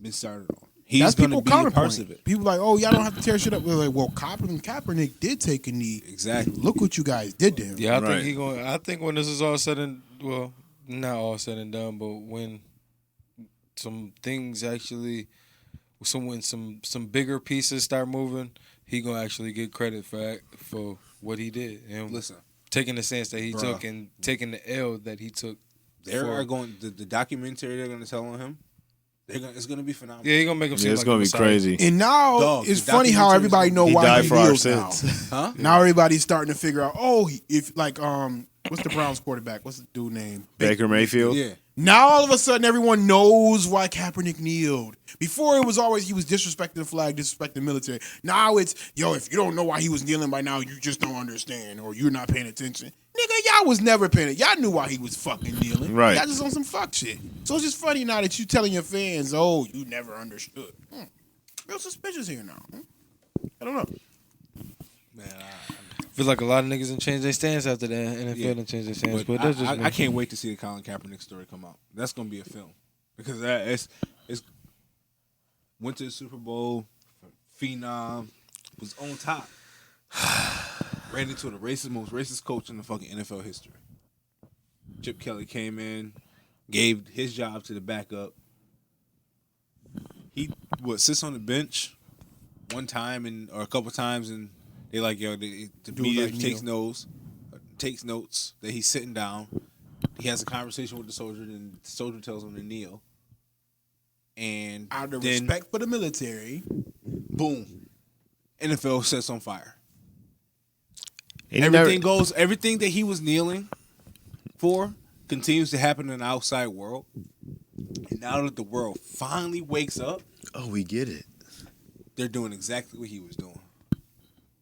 been started on. He's That's going to people be a part counterpoint. of it. People like, oh, y'all don't have to tear shit up. We're like, well, Kaepernick did take a knee. Exactly. Look what you guys did to him. yeah, I Right. think he going. I think when this is all said and not all said and done, but when some things actually, when some bigger pieces start moving, he gonna actually get credit for what he did. And Listen, taking the stance that he Bruh. took and taking the L that he took. they are going the documentary they're going to tell on him. It's going to be phenomenal. Yeah, he gonna make him Yeah, seem it's like gonna a be Messiah. crazy. And now Dog, it's the funny how documentary's everybody know He why died he for our kneels now. sins. Huh? Now everybody's starting to figure out, if like what's the Browns quarterback? What's the dude name? Baker Mayfield. Yeah. Now all of a sudden everyone knows why Kaepernick kneeled. Before it was always he was disrespecting the flag, disrespecting the military. Now it's if you don't know why he was kneeling by now, you just don't understand or you're not paying attention. Nigga, y'all was never paying it. Y'all knew why he was fucking kneeling. Right. Y'all just on some fuck shit. So it's just funny now that you telling your fans, oh, you never understood. Real suspicious here now. I don't know. Man, Feel like a lot of niggas done changed their stance after that. NFL Yeah. done changed their stance, but but that's just I me. can't wait to see the Colin Kaepernick story come out. That's going to be a film because it's went to the Super Bowl, phenom, was on top, ran into the most racist coach in the fucking NFL history. Chip Kelly came in, gave his job to the backup. He sits on the bench one time or a couple times, and they like the media like takes notes that he's sitting down. He has a conversation with the soldier, and the soldier tells him to kneel. And Out of then, respect for the military. boom, NFL sets on fire. And Everything that he was kneeling for continues to happen in the outside world. And now that the world finally wakes up, Oh, we get it. they're doing exactly what he was doing.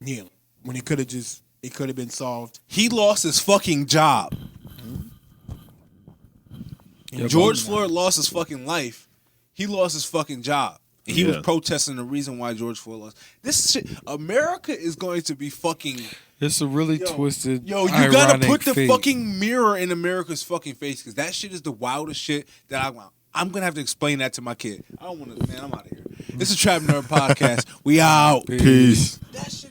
Kneeling. When it could have been solved. He lost his fucking job. George Floyd lost his fucking life. He lost his fucking job. And he was Yeah. protesting the reason why George Floyd lost. This shit, America is going to be fucking. It's a really twisted. Yo, you gotta ironic put the fate. fucking mirror in America's fucking face because that shit is the wildest shit that I want. I'm gonna have to explain that to my kid. I don't want to. Man, I'm out of here. This is TrapNerd podcast. We out. Peace. That shit